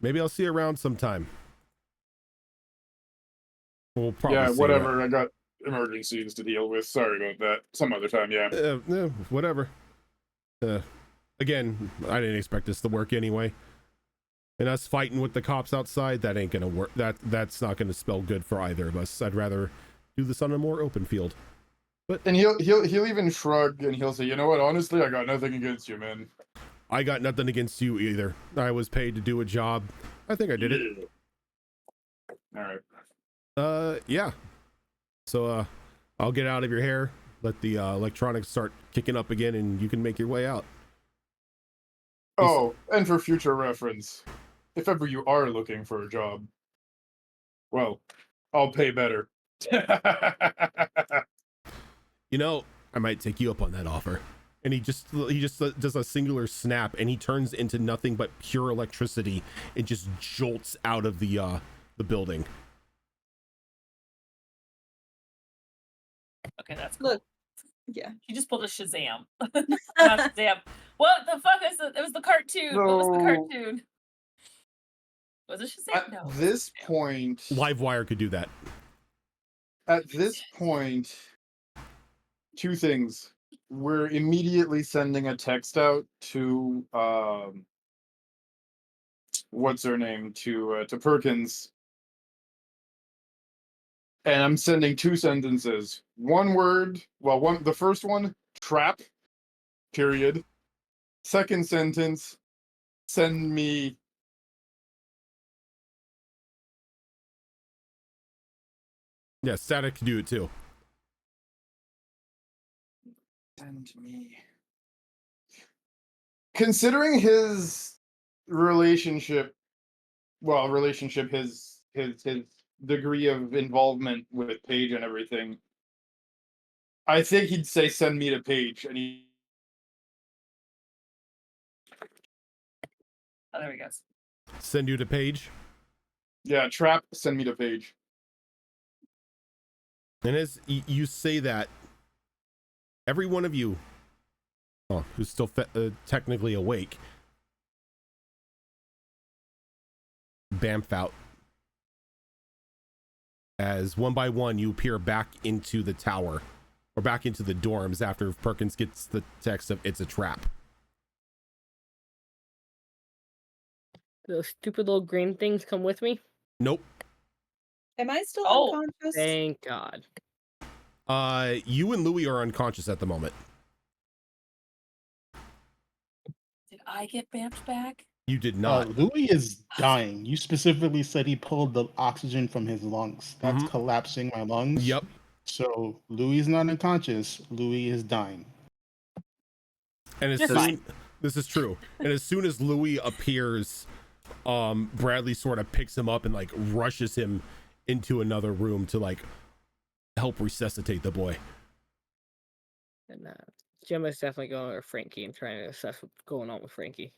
Maybe I'll see you around sometime. We'll probably Yeah, see whatever. I got emergencies to deal with. Sorry about that. Some other time, yeah. Whatever. Again, I didn't expect this to work anyway. And us fighting with the cops outside, that ain't gonna work. That's not gonna spell good for either of us. I'd rather do this on a more open field. And he'll even shrug and he'll say, "You know what? Honestly, I got nothing against you, man. I got nothing against you either. I was paid to do a job. I think I did it." All right. Yeah. So, I'll get out of your hair. Let the electronics start kicking up again, and you can make your way out. Oh, and for future reference, if ever you are looking for a job, well, I'll pay better. You know, I might take you up on that offer. And he just does a singular snap, and he turns into nothing but pure electricity. It just jolts out of the building. Okay, that's cool. Look, yeah. He just pulled a Shazam. Not Shazam. What the fuck is it? It was the cartoon. What was the cartoon? Was it Shazam? At No. this point, Livewire could do that. At this point, 2 things. We're immediately sending a text out to what's her name, to Perkins, and I'm sending 2 sentences. One word. Well, the first one, trap. Period. Second sentence, send me. Yeah, Static can do it too. Send me. Considering his relationship, his degree of involvement with Paige and everything, I think he'd say send me to Paige, and he. Oh, there he goes. Send you to Paige. Yeah, trap, send me to Paige. And as you say that, every one of you, who's still technically awake, bamf out. As one by one you appear back into the tower, or back into the dorms after Perkins gets the text of "it's a trap." Those stupid little green things come with me. Nope. Am I still Oh. unconscious? Thank God. You and Louie are unconscious at the moment. I get bamped back? You did not. Louis is dying. You specifically said he pulled the oxygen from his lungs. That's Mhm. collapsing my lungs. Yep. So Louis is not unconscious. Louis is dying. And as Just soon this is true. And as soon as Louis appears, Bradley sort of picks him up and like rushes him into another room to like help resuscitate the boy. And Gemma's definitely going over Frankie and trying to assess what's going on with Frankie.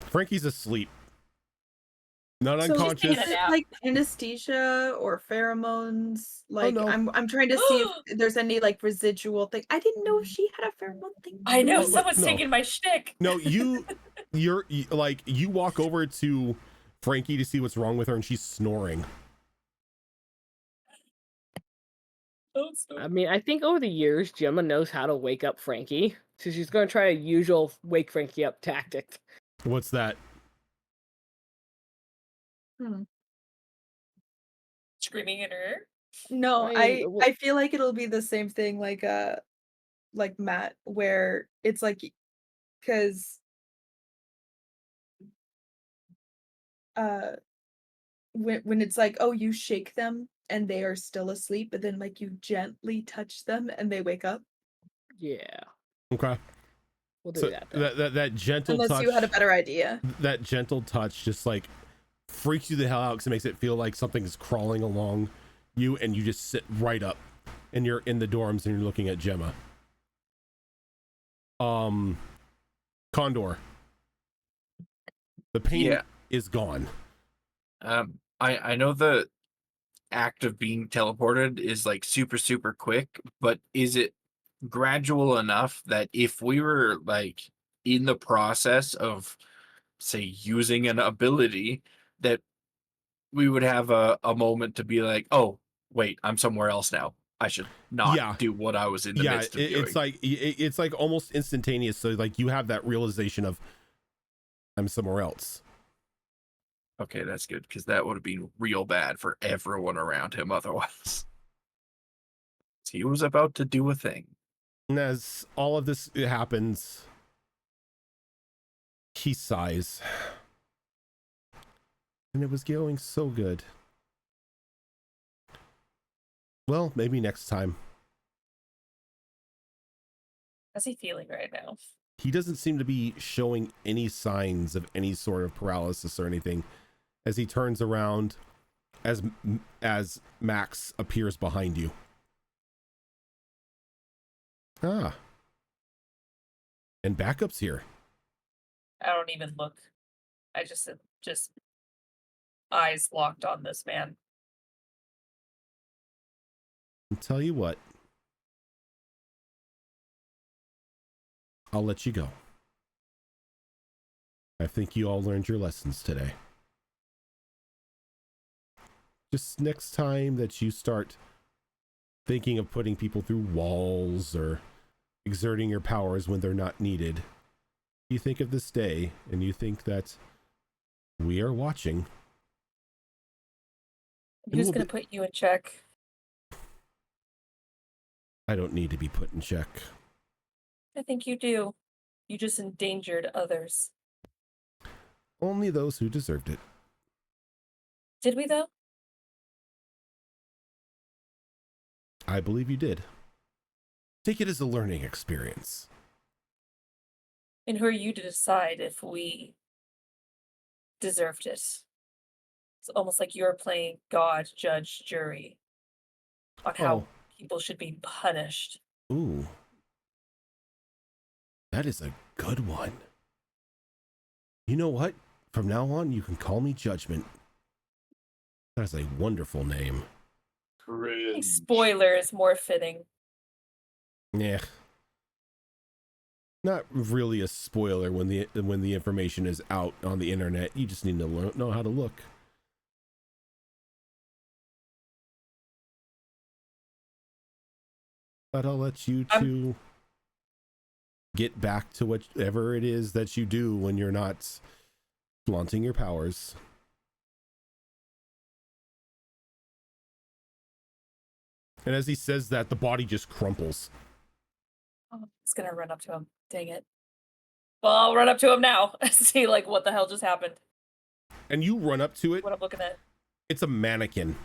Frankie's asleep. Not So unconscious. is it like anesthesia or pheromones? Like no. I'm trying to see if there's any like residual thing. I didn't know if she had a pheromone thing. I know No, someone's no. taking my shtick. No, you walk over to Frankie to see what's wrong with her and she's snoring. Don't stop. I mean, I think over the years, Gemma knows how to wake up Frankie. So she's going to try a usual wake Frankie up tactic. What's that? Screaming at her. No, I mean, I feel like it'll be the same thing like Matt, where it's like because when it's like, oh, you shake them and they are still asleep, but then like you gently touch them and they wake up. Yeah, Okay. we'll do So that then. that gentle Unless touch. you had a better idea. That gentle touch just like freaks you the hell out because it makes it feel like something is crawling along you and you just sit right up and you're in the dorms and you're looking at Gemma. Condor. The pain is gone. I know the act of being teleported is like super quick, but is it gradual enough that if we were like in the process of say using an ability that we would have a moment to be like, oh wait, I'm somewhere else now, I should not do what I was in the midst of doing. It's like almost instantaneous, so like you have that realization of I'm somewhere else. Okay, that's good, because that would have been real bad for everyone around him otherwise. He was about to do a thing. And as all of this happens, he sighs. And it was going so good. Well, maybe next time. How's he feeling right now? He doesn't seem to be showing any signs of any sort of paralysis or anything as he turns around as Max appears behind you. Ah. And backup's here. I don't even look. I just eyes locked on this man. I'll tell you what. I'll let you go. I think you all learned your lessons today. Just next time that you start thinking of putting people through walls or exerting your powers when they're not needed, you think of this day and you think that we are watching. Who's going to put you in check? I don't need to be put in check. I think you do. You just endangered others. Only those who deserved it. Did we, though? I believe you did. Take it as a learning experience. And who are you to decide if we deserved it? It's almost like you're playing God, judge, jury on how people should be punished. Ooh. That is a good one. You know what? From now on, you can call me Judgment. That's a wonderful name. I think spoiler is more fitting. Yeah. Not really a spoiler when the information is out on the internet. You just need to know how to look. But I'll let you two get back to whatever it is that you do when you're not flaunting your powers. And as he says that, the body just crumples. Oh, it's gonna run up to him. Dang it. Well, I'll run up to him now and see like what the hell just happened. And you run up to it. What I'm looking at. It's a mannequin.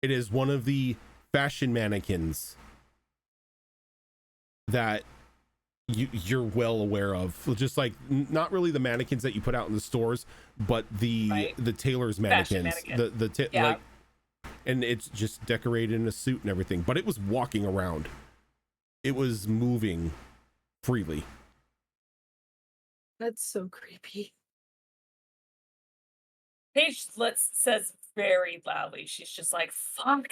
It is one of the fashion mannequins that you're well aware of. Just like not really the mannequins that you put out in the stores, but the tailor's mannequins. Like, and it's just decorated in a suit and everything. But it was walking around. It was moving freely. That's so creepy. Paige says very loudly. She's just like, fuck.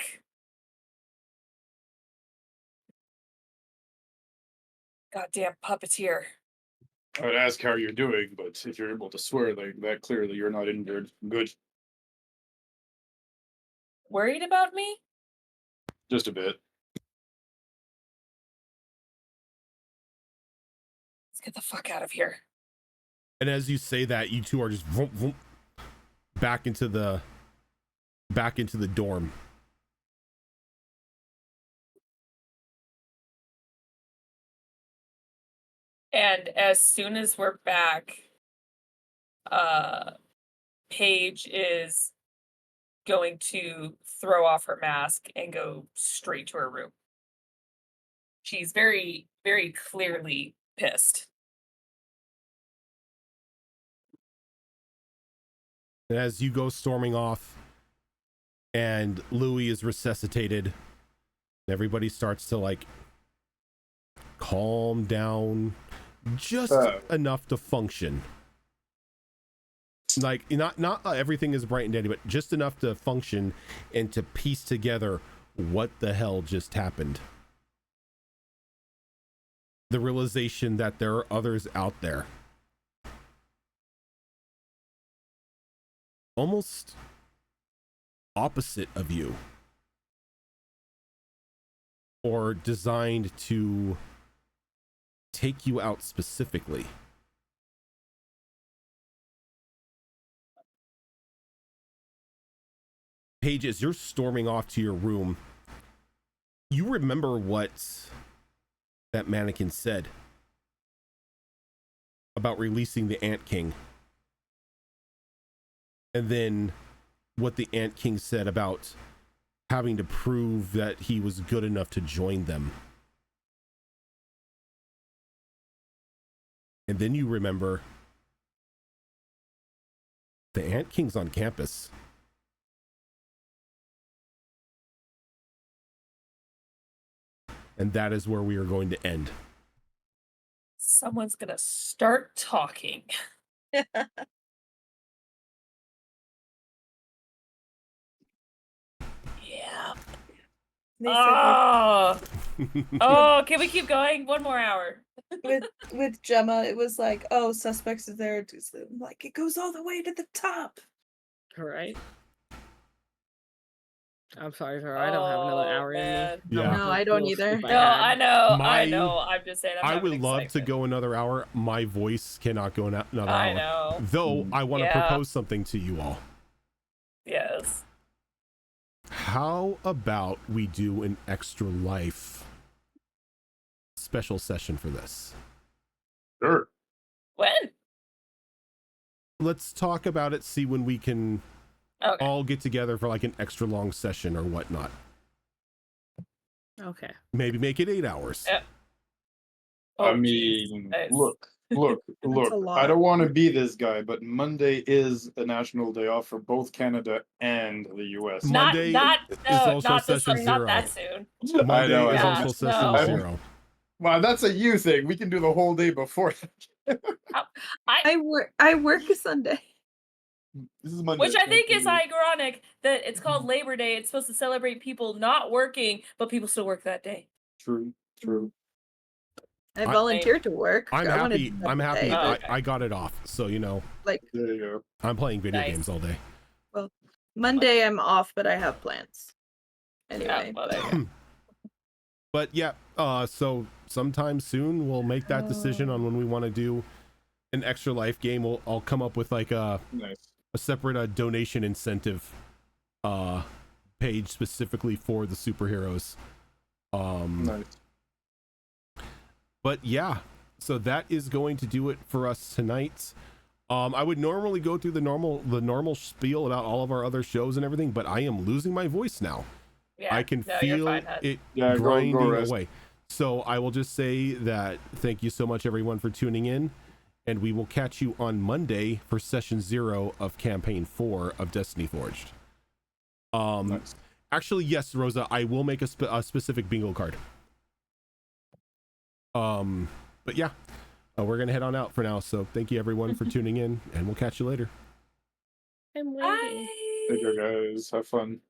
Goddamn puppeteer. I would ask how you're doing, but if you're able to swear like that, clearly you're not injured. Good. Worried about me? Just a bit. Let's get the fuck out of here. And as you say that, you two are just vroom, vroom, back into the dorm. And as soon as we're back, Paige is going to throw off her mask and go straight to her room. She's very, very clearly pissed. And as you go storming off and Louis is resuscitated, everybody starts to like calm down just enough to function. Like not everything is bright and dandy, but just enough to function and to piece together what the hell just happened. The realization that there are others out there. Almost opposite of you. Or designed to take you out specifically. Paige, as you're storming off to your room, you remember what that mannequin said about releasing the Ant King. And then what the Ant King said about having to prove that he was good enough to join them. And then you remember the Ant King's on campus. And that is where we are going to end. Someone's gonna start talking. Yeah. Oh, can we keep going? One more hour. with Gemma, it was like, oh, suspects are there. Like, it goes all the way to the top. All right. I'm sorry, sir. I don't have another hour in me. Yeah. No, I don't either. No, I know. My- I know. I'm just saying. I would love to go another hour. My voice cannot go another hour. I know. Though I want to Yeah. propose something to you all. Yes. How about we do an extra life special session for this? Sure. When? Let's talk about it, see when we can Okay. all get together for like an extra long session or whatnot. Okay. Maybe make it 8 hours. Oh, I geez. mean, Nice. look. a I lot. don't want to be this guy, but Monday is a national day off for both Canada and the US. Monday not is no, also not this session not zero. that soon. Monday I is Yeah, also session no. 0. Wow, that's a you thing. We can do the whole day before. I work a Sunday. This is Monday. Which I think is ironic that it's called Labor Day. It's supposed to celebrate people not working, but people still work that day. True. I volunteered to work. I'm I wanted happy. to do that I'm happy. today, Oh, but, I got it off. So, you know, like, There you go. I'm playing video Nice. games all day. Monday I'm off, but I have plans. Yeah, Anyway. well, there you go. But yeah, so sometime soon we'll make that decision on when we want to do an extra life game. I'll come up with like a Nice. separate donation incentive page specifically for the superheroes. Nice. But yeah, So that is going to do it for us tonight. I would normally go through the normal spiel about all of our other shows and everything, but I am losing my voice now. Yeah, I can no, you're feel fine, Hud. it Yeah, go grinding rest. away. So I will just say that thank you so much, everyone, for tuning in, and we will catch you on Monday for session 0 of campaign 4 of Destiny Forged. Nice. Actually, yes, Rosa, I will make a specific bingo card. But yeah, we're gonna head on out for now. So thank you, everyone, for tuning in, and we'll catch you later. I'm waiting. Bye. Take care, guys. Have fun.